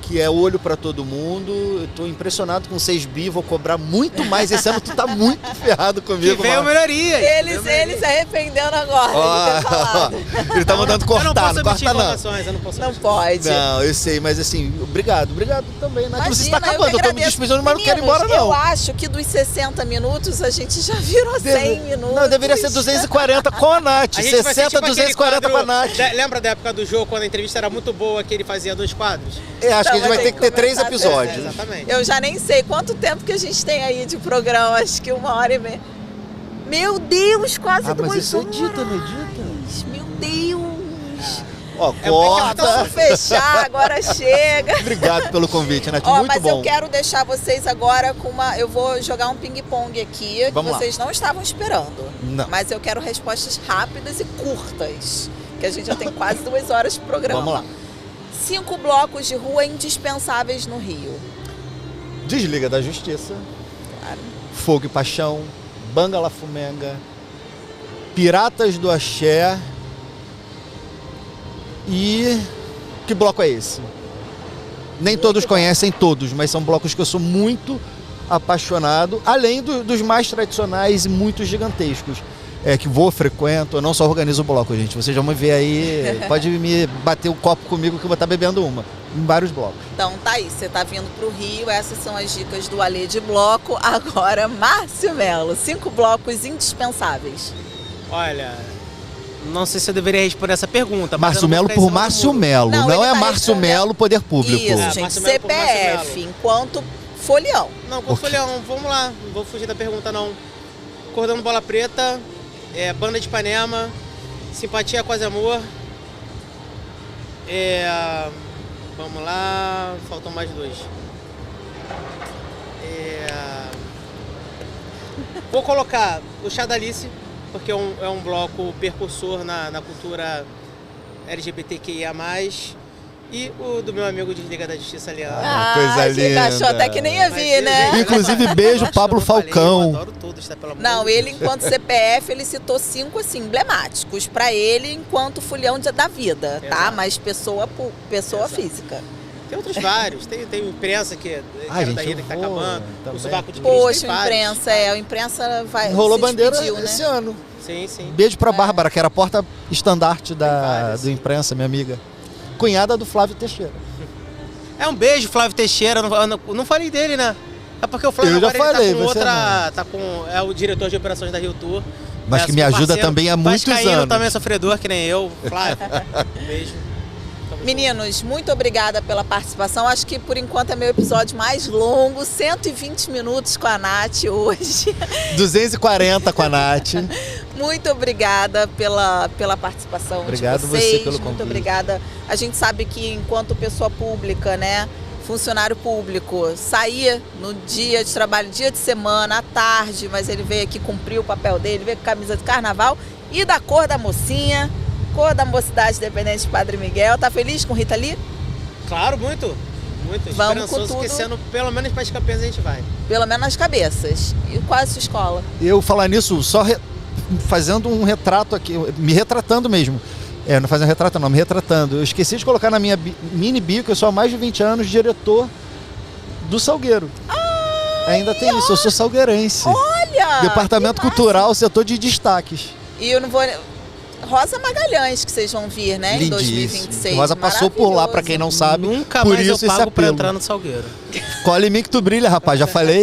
que é olho para todo mundo. Eu tô impressionado com 6 bi, vou cobrar muito mais. Esse ano tu tá muito ferrado Que comigo, veio Marcos. melhoria. Ele se arrependendo agora de ter falado. Ele tá mandando cortar, eu não posso não omitir corta não. informações, eu não posso Não omitir. pode. Não, eu sei, mas assim, obrigado também, né? Você está Imagina, acabando, eu tô me agradeço. despedindo, mas não quero ir embora Meninos, não. Eu acho que dos 60 minutos a gente já virou 100 minutos. Não, deveria ser 240 com a Nath. A gente vai ser 60, tipo aquele 240 com a quadro- Nath. Lembra da época do jogo, quando a entrevista era muito boa, que ele fazia 2 quadros? Acho que a gente Então, vai vai ter que ter 3 começar a ter- episódios. Exatamente. Eu já nem sei quanto tempo que a gente tem aí de programa, acho que 1h30. Meu Deus, quase 2 mas isso horas. edita, não edita? Meu Deus. Ó, Vamos corta. fechar, agora chega. Obrigado pelo convite, Nath. Ó, Muito mas bom. eu quero deixar vocês agora com uma... Eu vou jogar um ping-pong aqui, que Vamos lá. vocês não estavam esperando. Não. Mas eu quero respostas rápidas e curtas, que a gente já tem quase 2 horas de programa. Vamos lá. 5 blocos de rua indispensáveis no Rio. Desliga da Justiça, Claro. Fogo e Paixão, Banga La Fumenga, Piratas do Axé e... Que bloco é esse? Nem todos conhecem todos, mas são blocos que eu sou muito apaixonado, além dos mais tradicionais e muito gigantescos. Que frequento, eu não só organizo o bloco, gente. Vocês vão me ver aí, pode me bater o copo comigo que eu vou estar bebendo uma, em vários blocos. Então tá aí, você tá vindo pro Rio, essas são as dicas do Alê de Bloco. Agora, Márcio Melo, 5 blocos indispensáveis. Olha, não sei se eu deveria responder essa pergunta. mas Márcio eu não vou Melo ficar em por cima do Márcio muro. Melo, Não, não ele é tá Márcio respondendo- Melo Poder Público. Isso, É, gente, Márcio Melo por Márcio CPF, Melo. enquanto folião. Não, com folhão, vamos lá, não vou fugir da pergunta não. Cordão Bola Preta, Banda de Ipanema, Simpatia Quase Amor. Vamos lá, faltam mais 2. Vou colocar o Chá da Alice, porque é um bloco percursor na cultura LGBTQIA+. E o do meu amigo Desliga da Justiça, Leandro. coisa a gente linda. achou até que nem ia Mas vir, né? ele- Inclusive, beijo, Nossa, Pablo eu falei, Falcão. Eu adoro todos, tá? Pelo amor Não, de ele Deus. enquanto CPF, ele citou 5 assim, emblemáticos pra ele enquanto folião da vida, tá? Exato. Mas pessoa Exato. física. Tem outros vários. Tem imprensa que Ai, Quero da gente, Rita eu que tá vou acabando. também. O Sovaco de Cristo, Poxa, tem o vários. imprensa, o imprensa vai Rolou se bandeira despediu, né? esse ano. Sim, sim. Beijo pra Bárbara, que era a porta-estandarte várias. do imprensa, minha amiga. Cunhada do Flávio Teixeira. É um beijo, Flávio Teixeira. Não falei dele, né? É porque o Flávio Eu já agora falei, ele tá com você outra. Tá com, é o diretor de operações da Rio Tour. Mas que me ajuda também há muitos Vascaíno anos. também é sofredor, que nem eu. Flávio, beijo. Meninos, muito obrigada pela participação. Acho que por enquanto é meu episódio mais longo, 120 minutos com a Nath hoje. 240 com a Nath. Muito obrigada pela participação Obrigado de vocês. você pelo convite. Muito obrigada. A gente sabe que enquanto pessoa pública, né, funcionário público, sair no dia de trabalho, dia de semana, à tarde, mas ele veio aqui cumprir o papel dele, veio com camisa de carnaval e da cor da mocinha. Cor da Mocidade Independente de Padre Miguel. Tá feliz com Rita Lee? Claro, muito. Muito. Vamos com Esperançoso tudo. que esse ano, pelo menos para as campeãs, a gente vai. Pelo menos nas cabeças. E qual é a sua escola? Eu falar nisso, só fazendo um retrato aqui, me retratando mesmo. Não fazendo retrato não, me retratando. Eu esqueci de colocar na minha mini bio que eu sou há mais de 20 anos diretor do Salgueiro. Ainda tem isso, eu sou salgueirense. Olha! Departamento que massa. Cultural, setor de destaques. E eu não vou... Rosa Magalhães, que vocês vão vir, né? Em Lindíssimo. 2026. Rosa passou por lá, pra quem não sabe. Nunca por mais isso eu esse pago para apelo. entrar no Salgueiro. Colhe em mim que tu brilha, rapaz, já falei.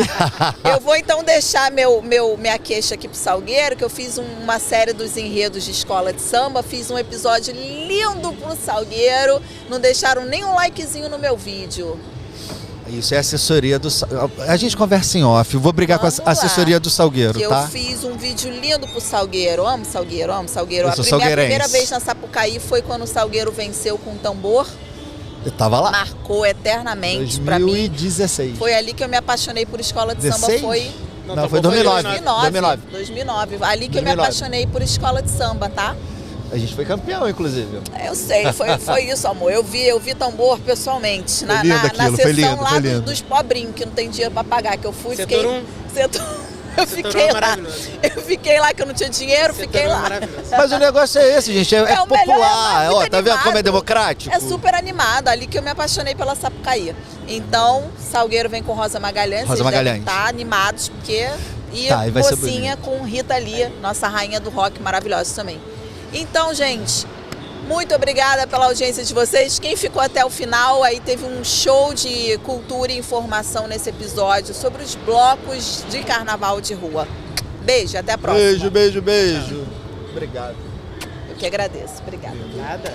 Eu vou então deixar minha queixa aqui pro Salgueiro, que eu fiz uma série dos enredos de escola de samba, fiz um episódio lindo pro Salgueiro, não deixaram nem um likezinho no meu vídeo. Isso é assessoria do... A gente conversa em off, vou brigar Vamos com a lá. assessoria do Salgueiro, Que tá? eu fiz um vídeo lindo pro Salgueiro. Amo Salgueiro, amo Salgueiro. Eu sou Minha salgueirense. primeira vez na Sapucaí foi quando o Salgueiro venceu com o tambor. Eu tava lá. Marcou eternamente pra mim. 2016. Foi ali que eu me apaixonei por escola de 16? samba. Foi Não, foi 2009. 2009. Ali que eu me 2009. apaixonei por escola de samba, tá? A gente foi campeão, inclusive. Eu sei, foi isso, amor. Eu vi tambor pessoalmente. Na lindo na aquilo, sessão foi lindo, lá foi lindo. dos pobrinhos, que não tem dinheiro pra pagar, que eu fui, Setor fiquei. 1. Eu fiquei lá. Maravilhoso. Eu fiquei lá que eu não tinha dinheiro, fiquei Setor 1 lá. maravilhoso. Mas o negócio é esse, gente. É o melhor, popular. é muito Ó, tá vendo como é animado. democrático? É super animado, ali que eu me apaixonei pela Sapucaí. Então, Salgueiro vem com Rosa Magalhães, Rosa vocês devem Magalhães. estar animados, porque... E Tá, e vai ser Mocinha com Rita Lee, nossa rainha do rock maravilhosa também. Então, gente, muito obrigada pela audiência de vocês. Quem ficou até o final, aí teve um show de cultura e informação nesse episódio sobre os blocos de carnaval de rua. Beijo, até a próxima. Beijo, beijo, beijo. Obrigado. Eu que agradeço. Obrigada. Nada.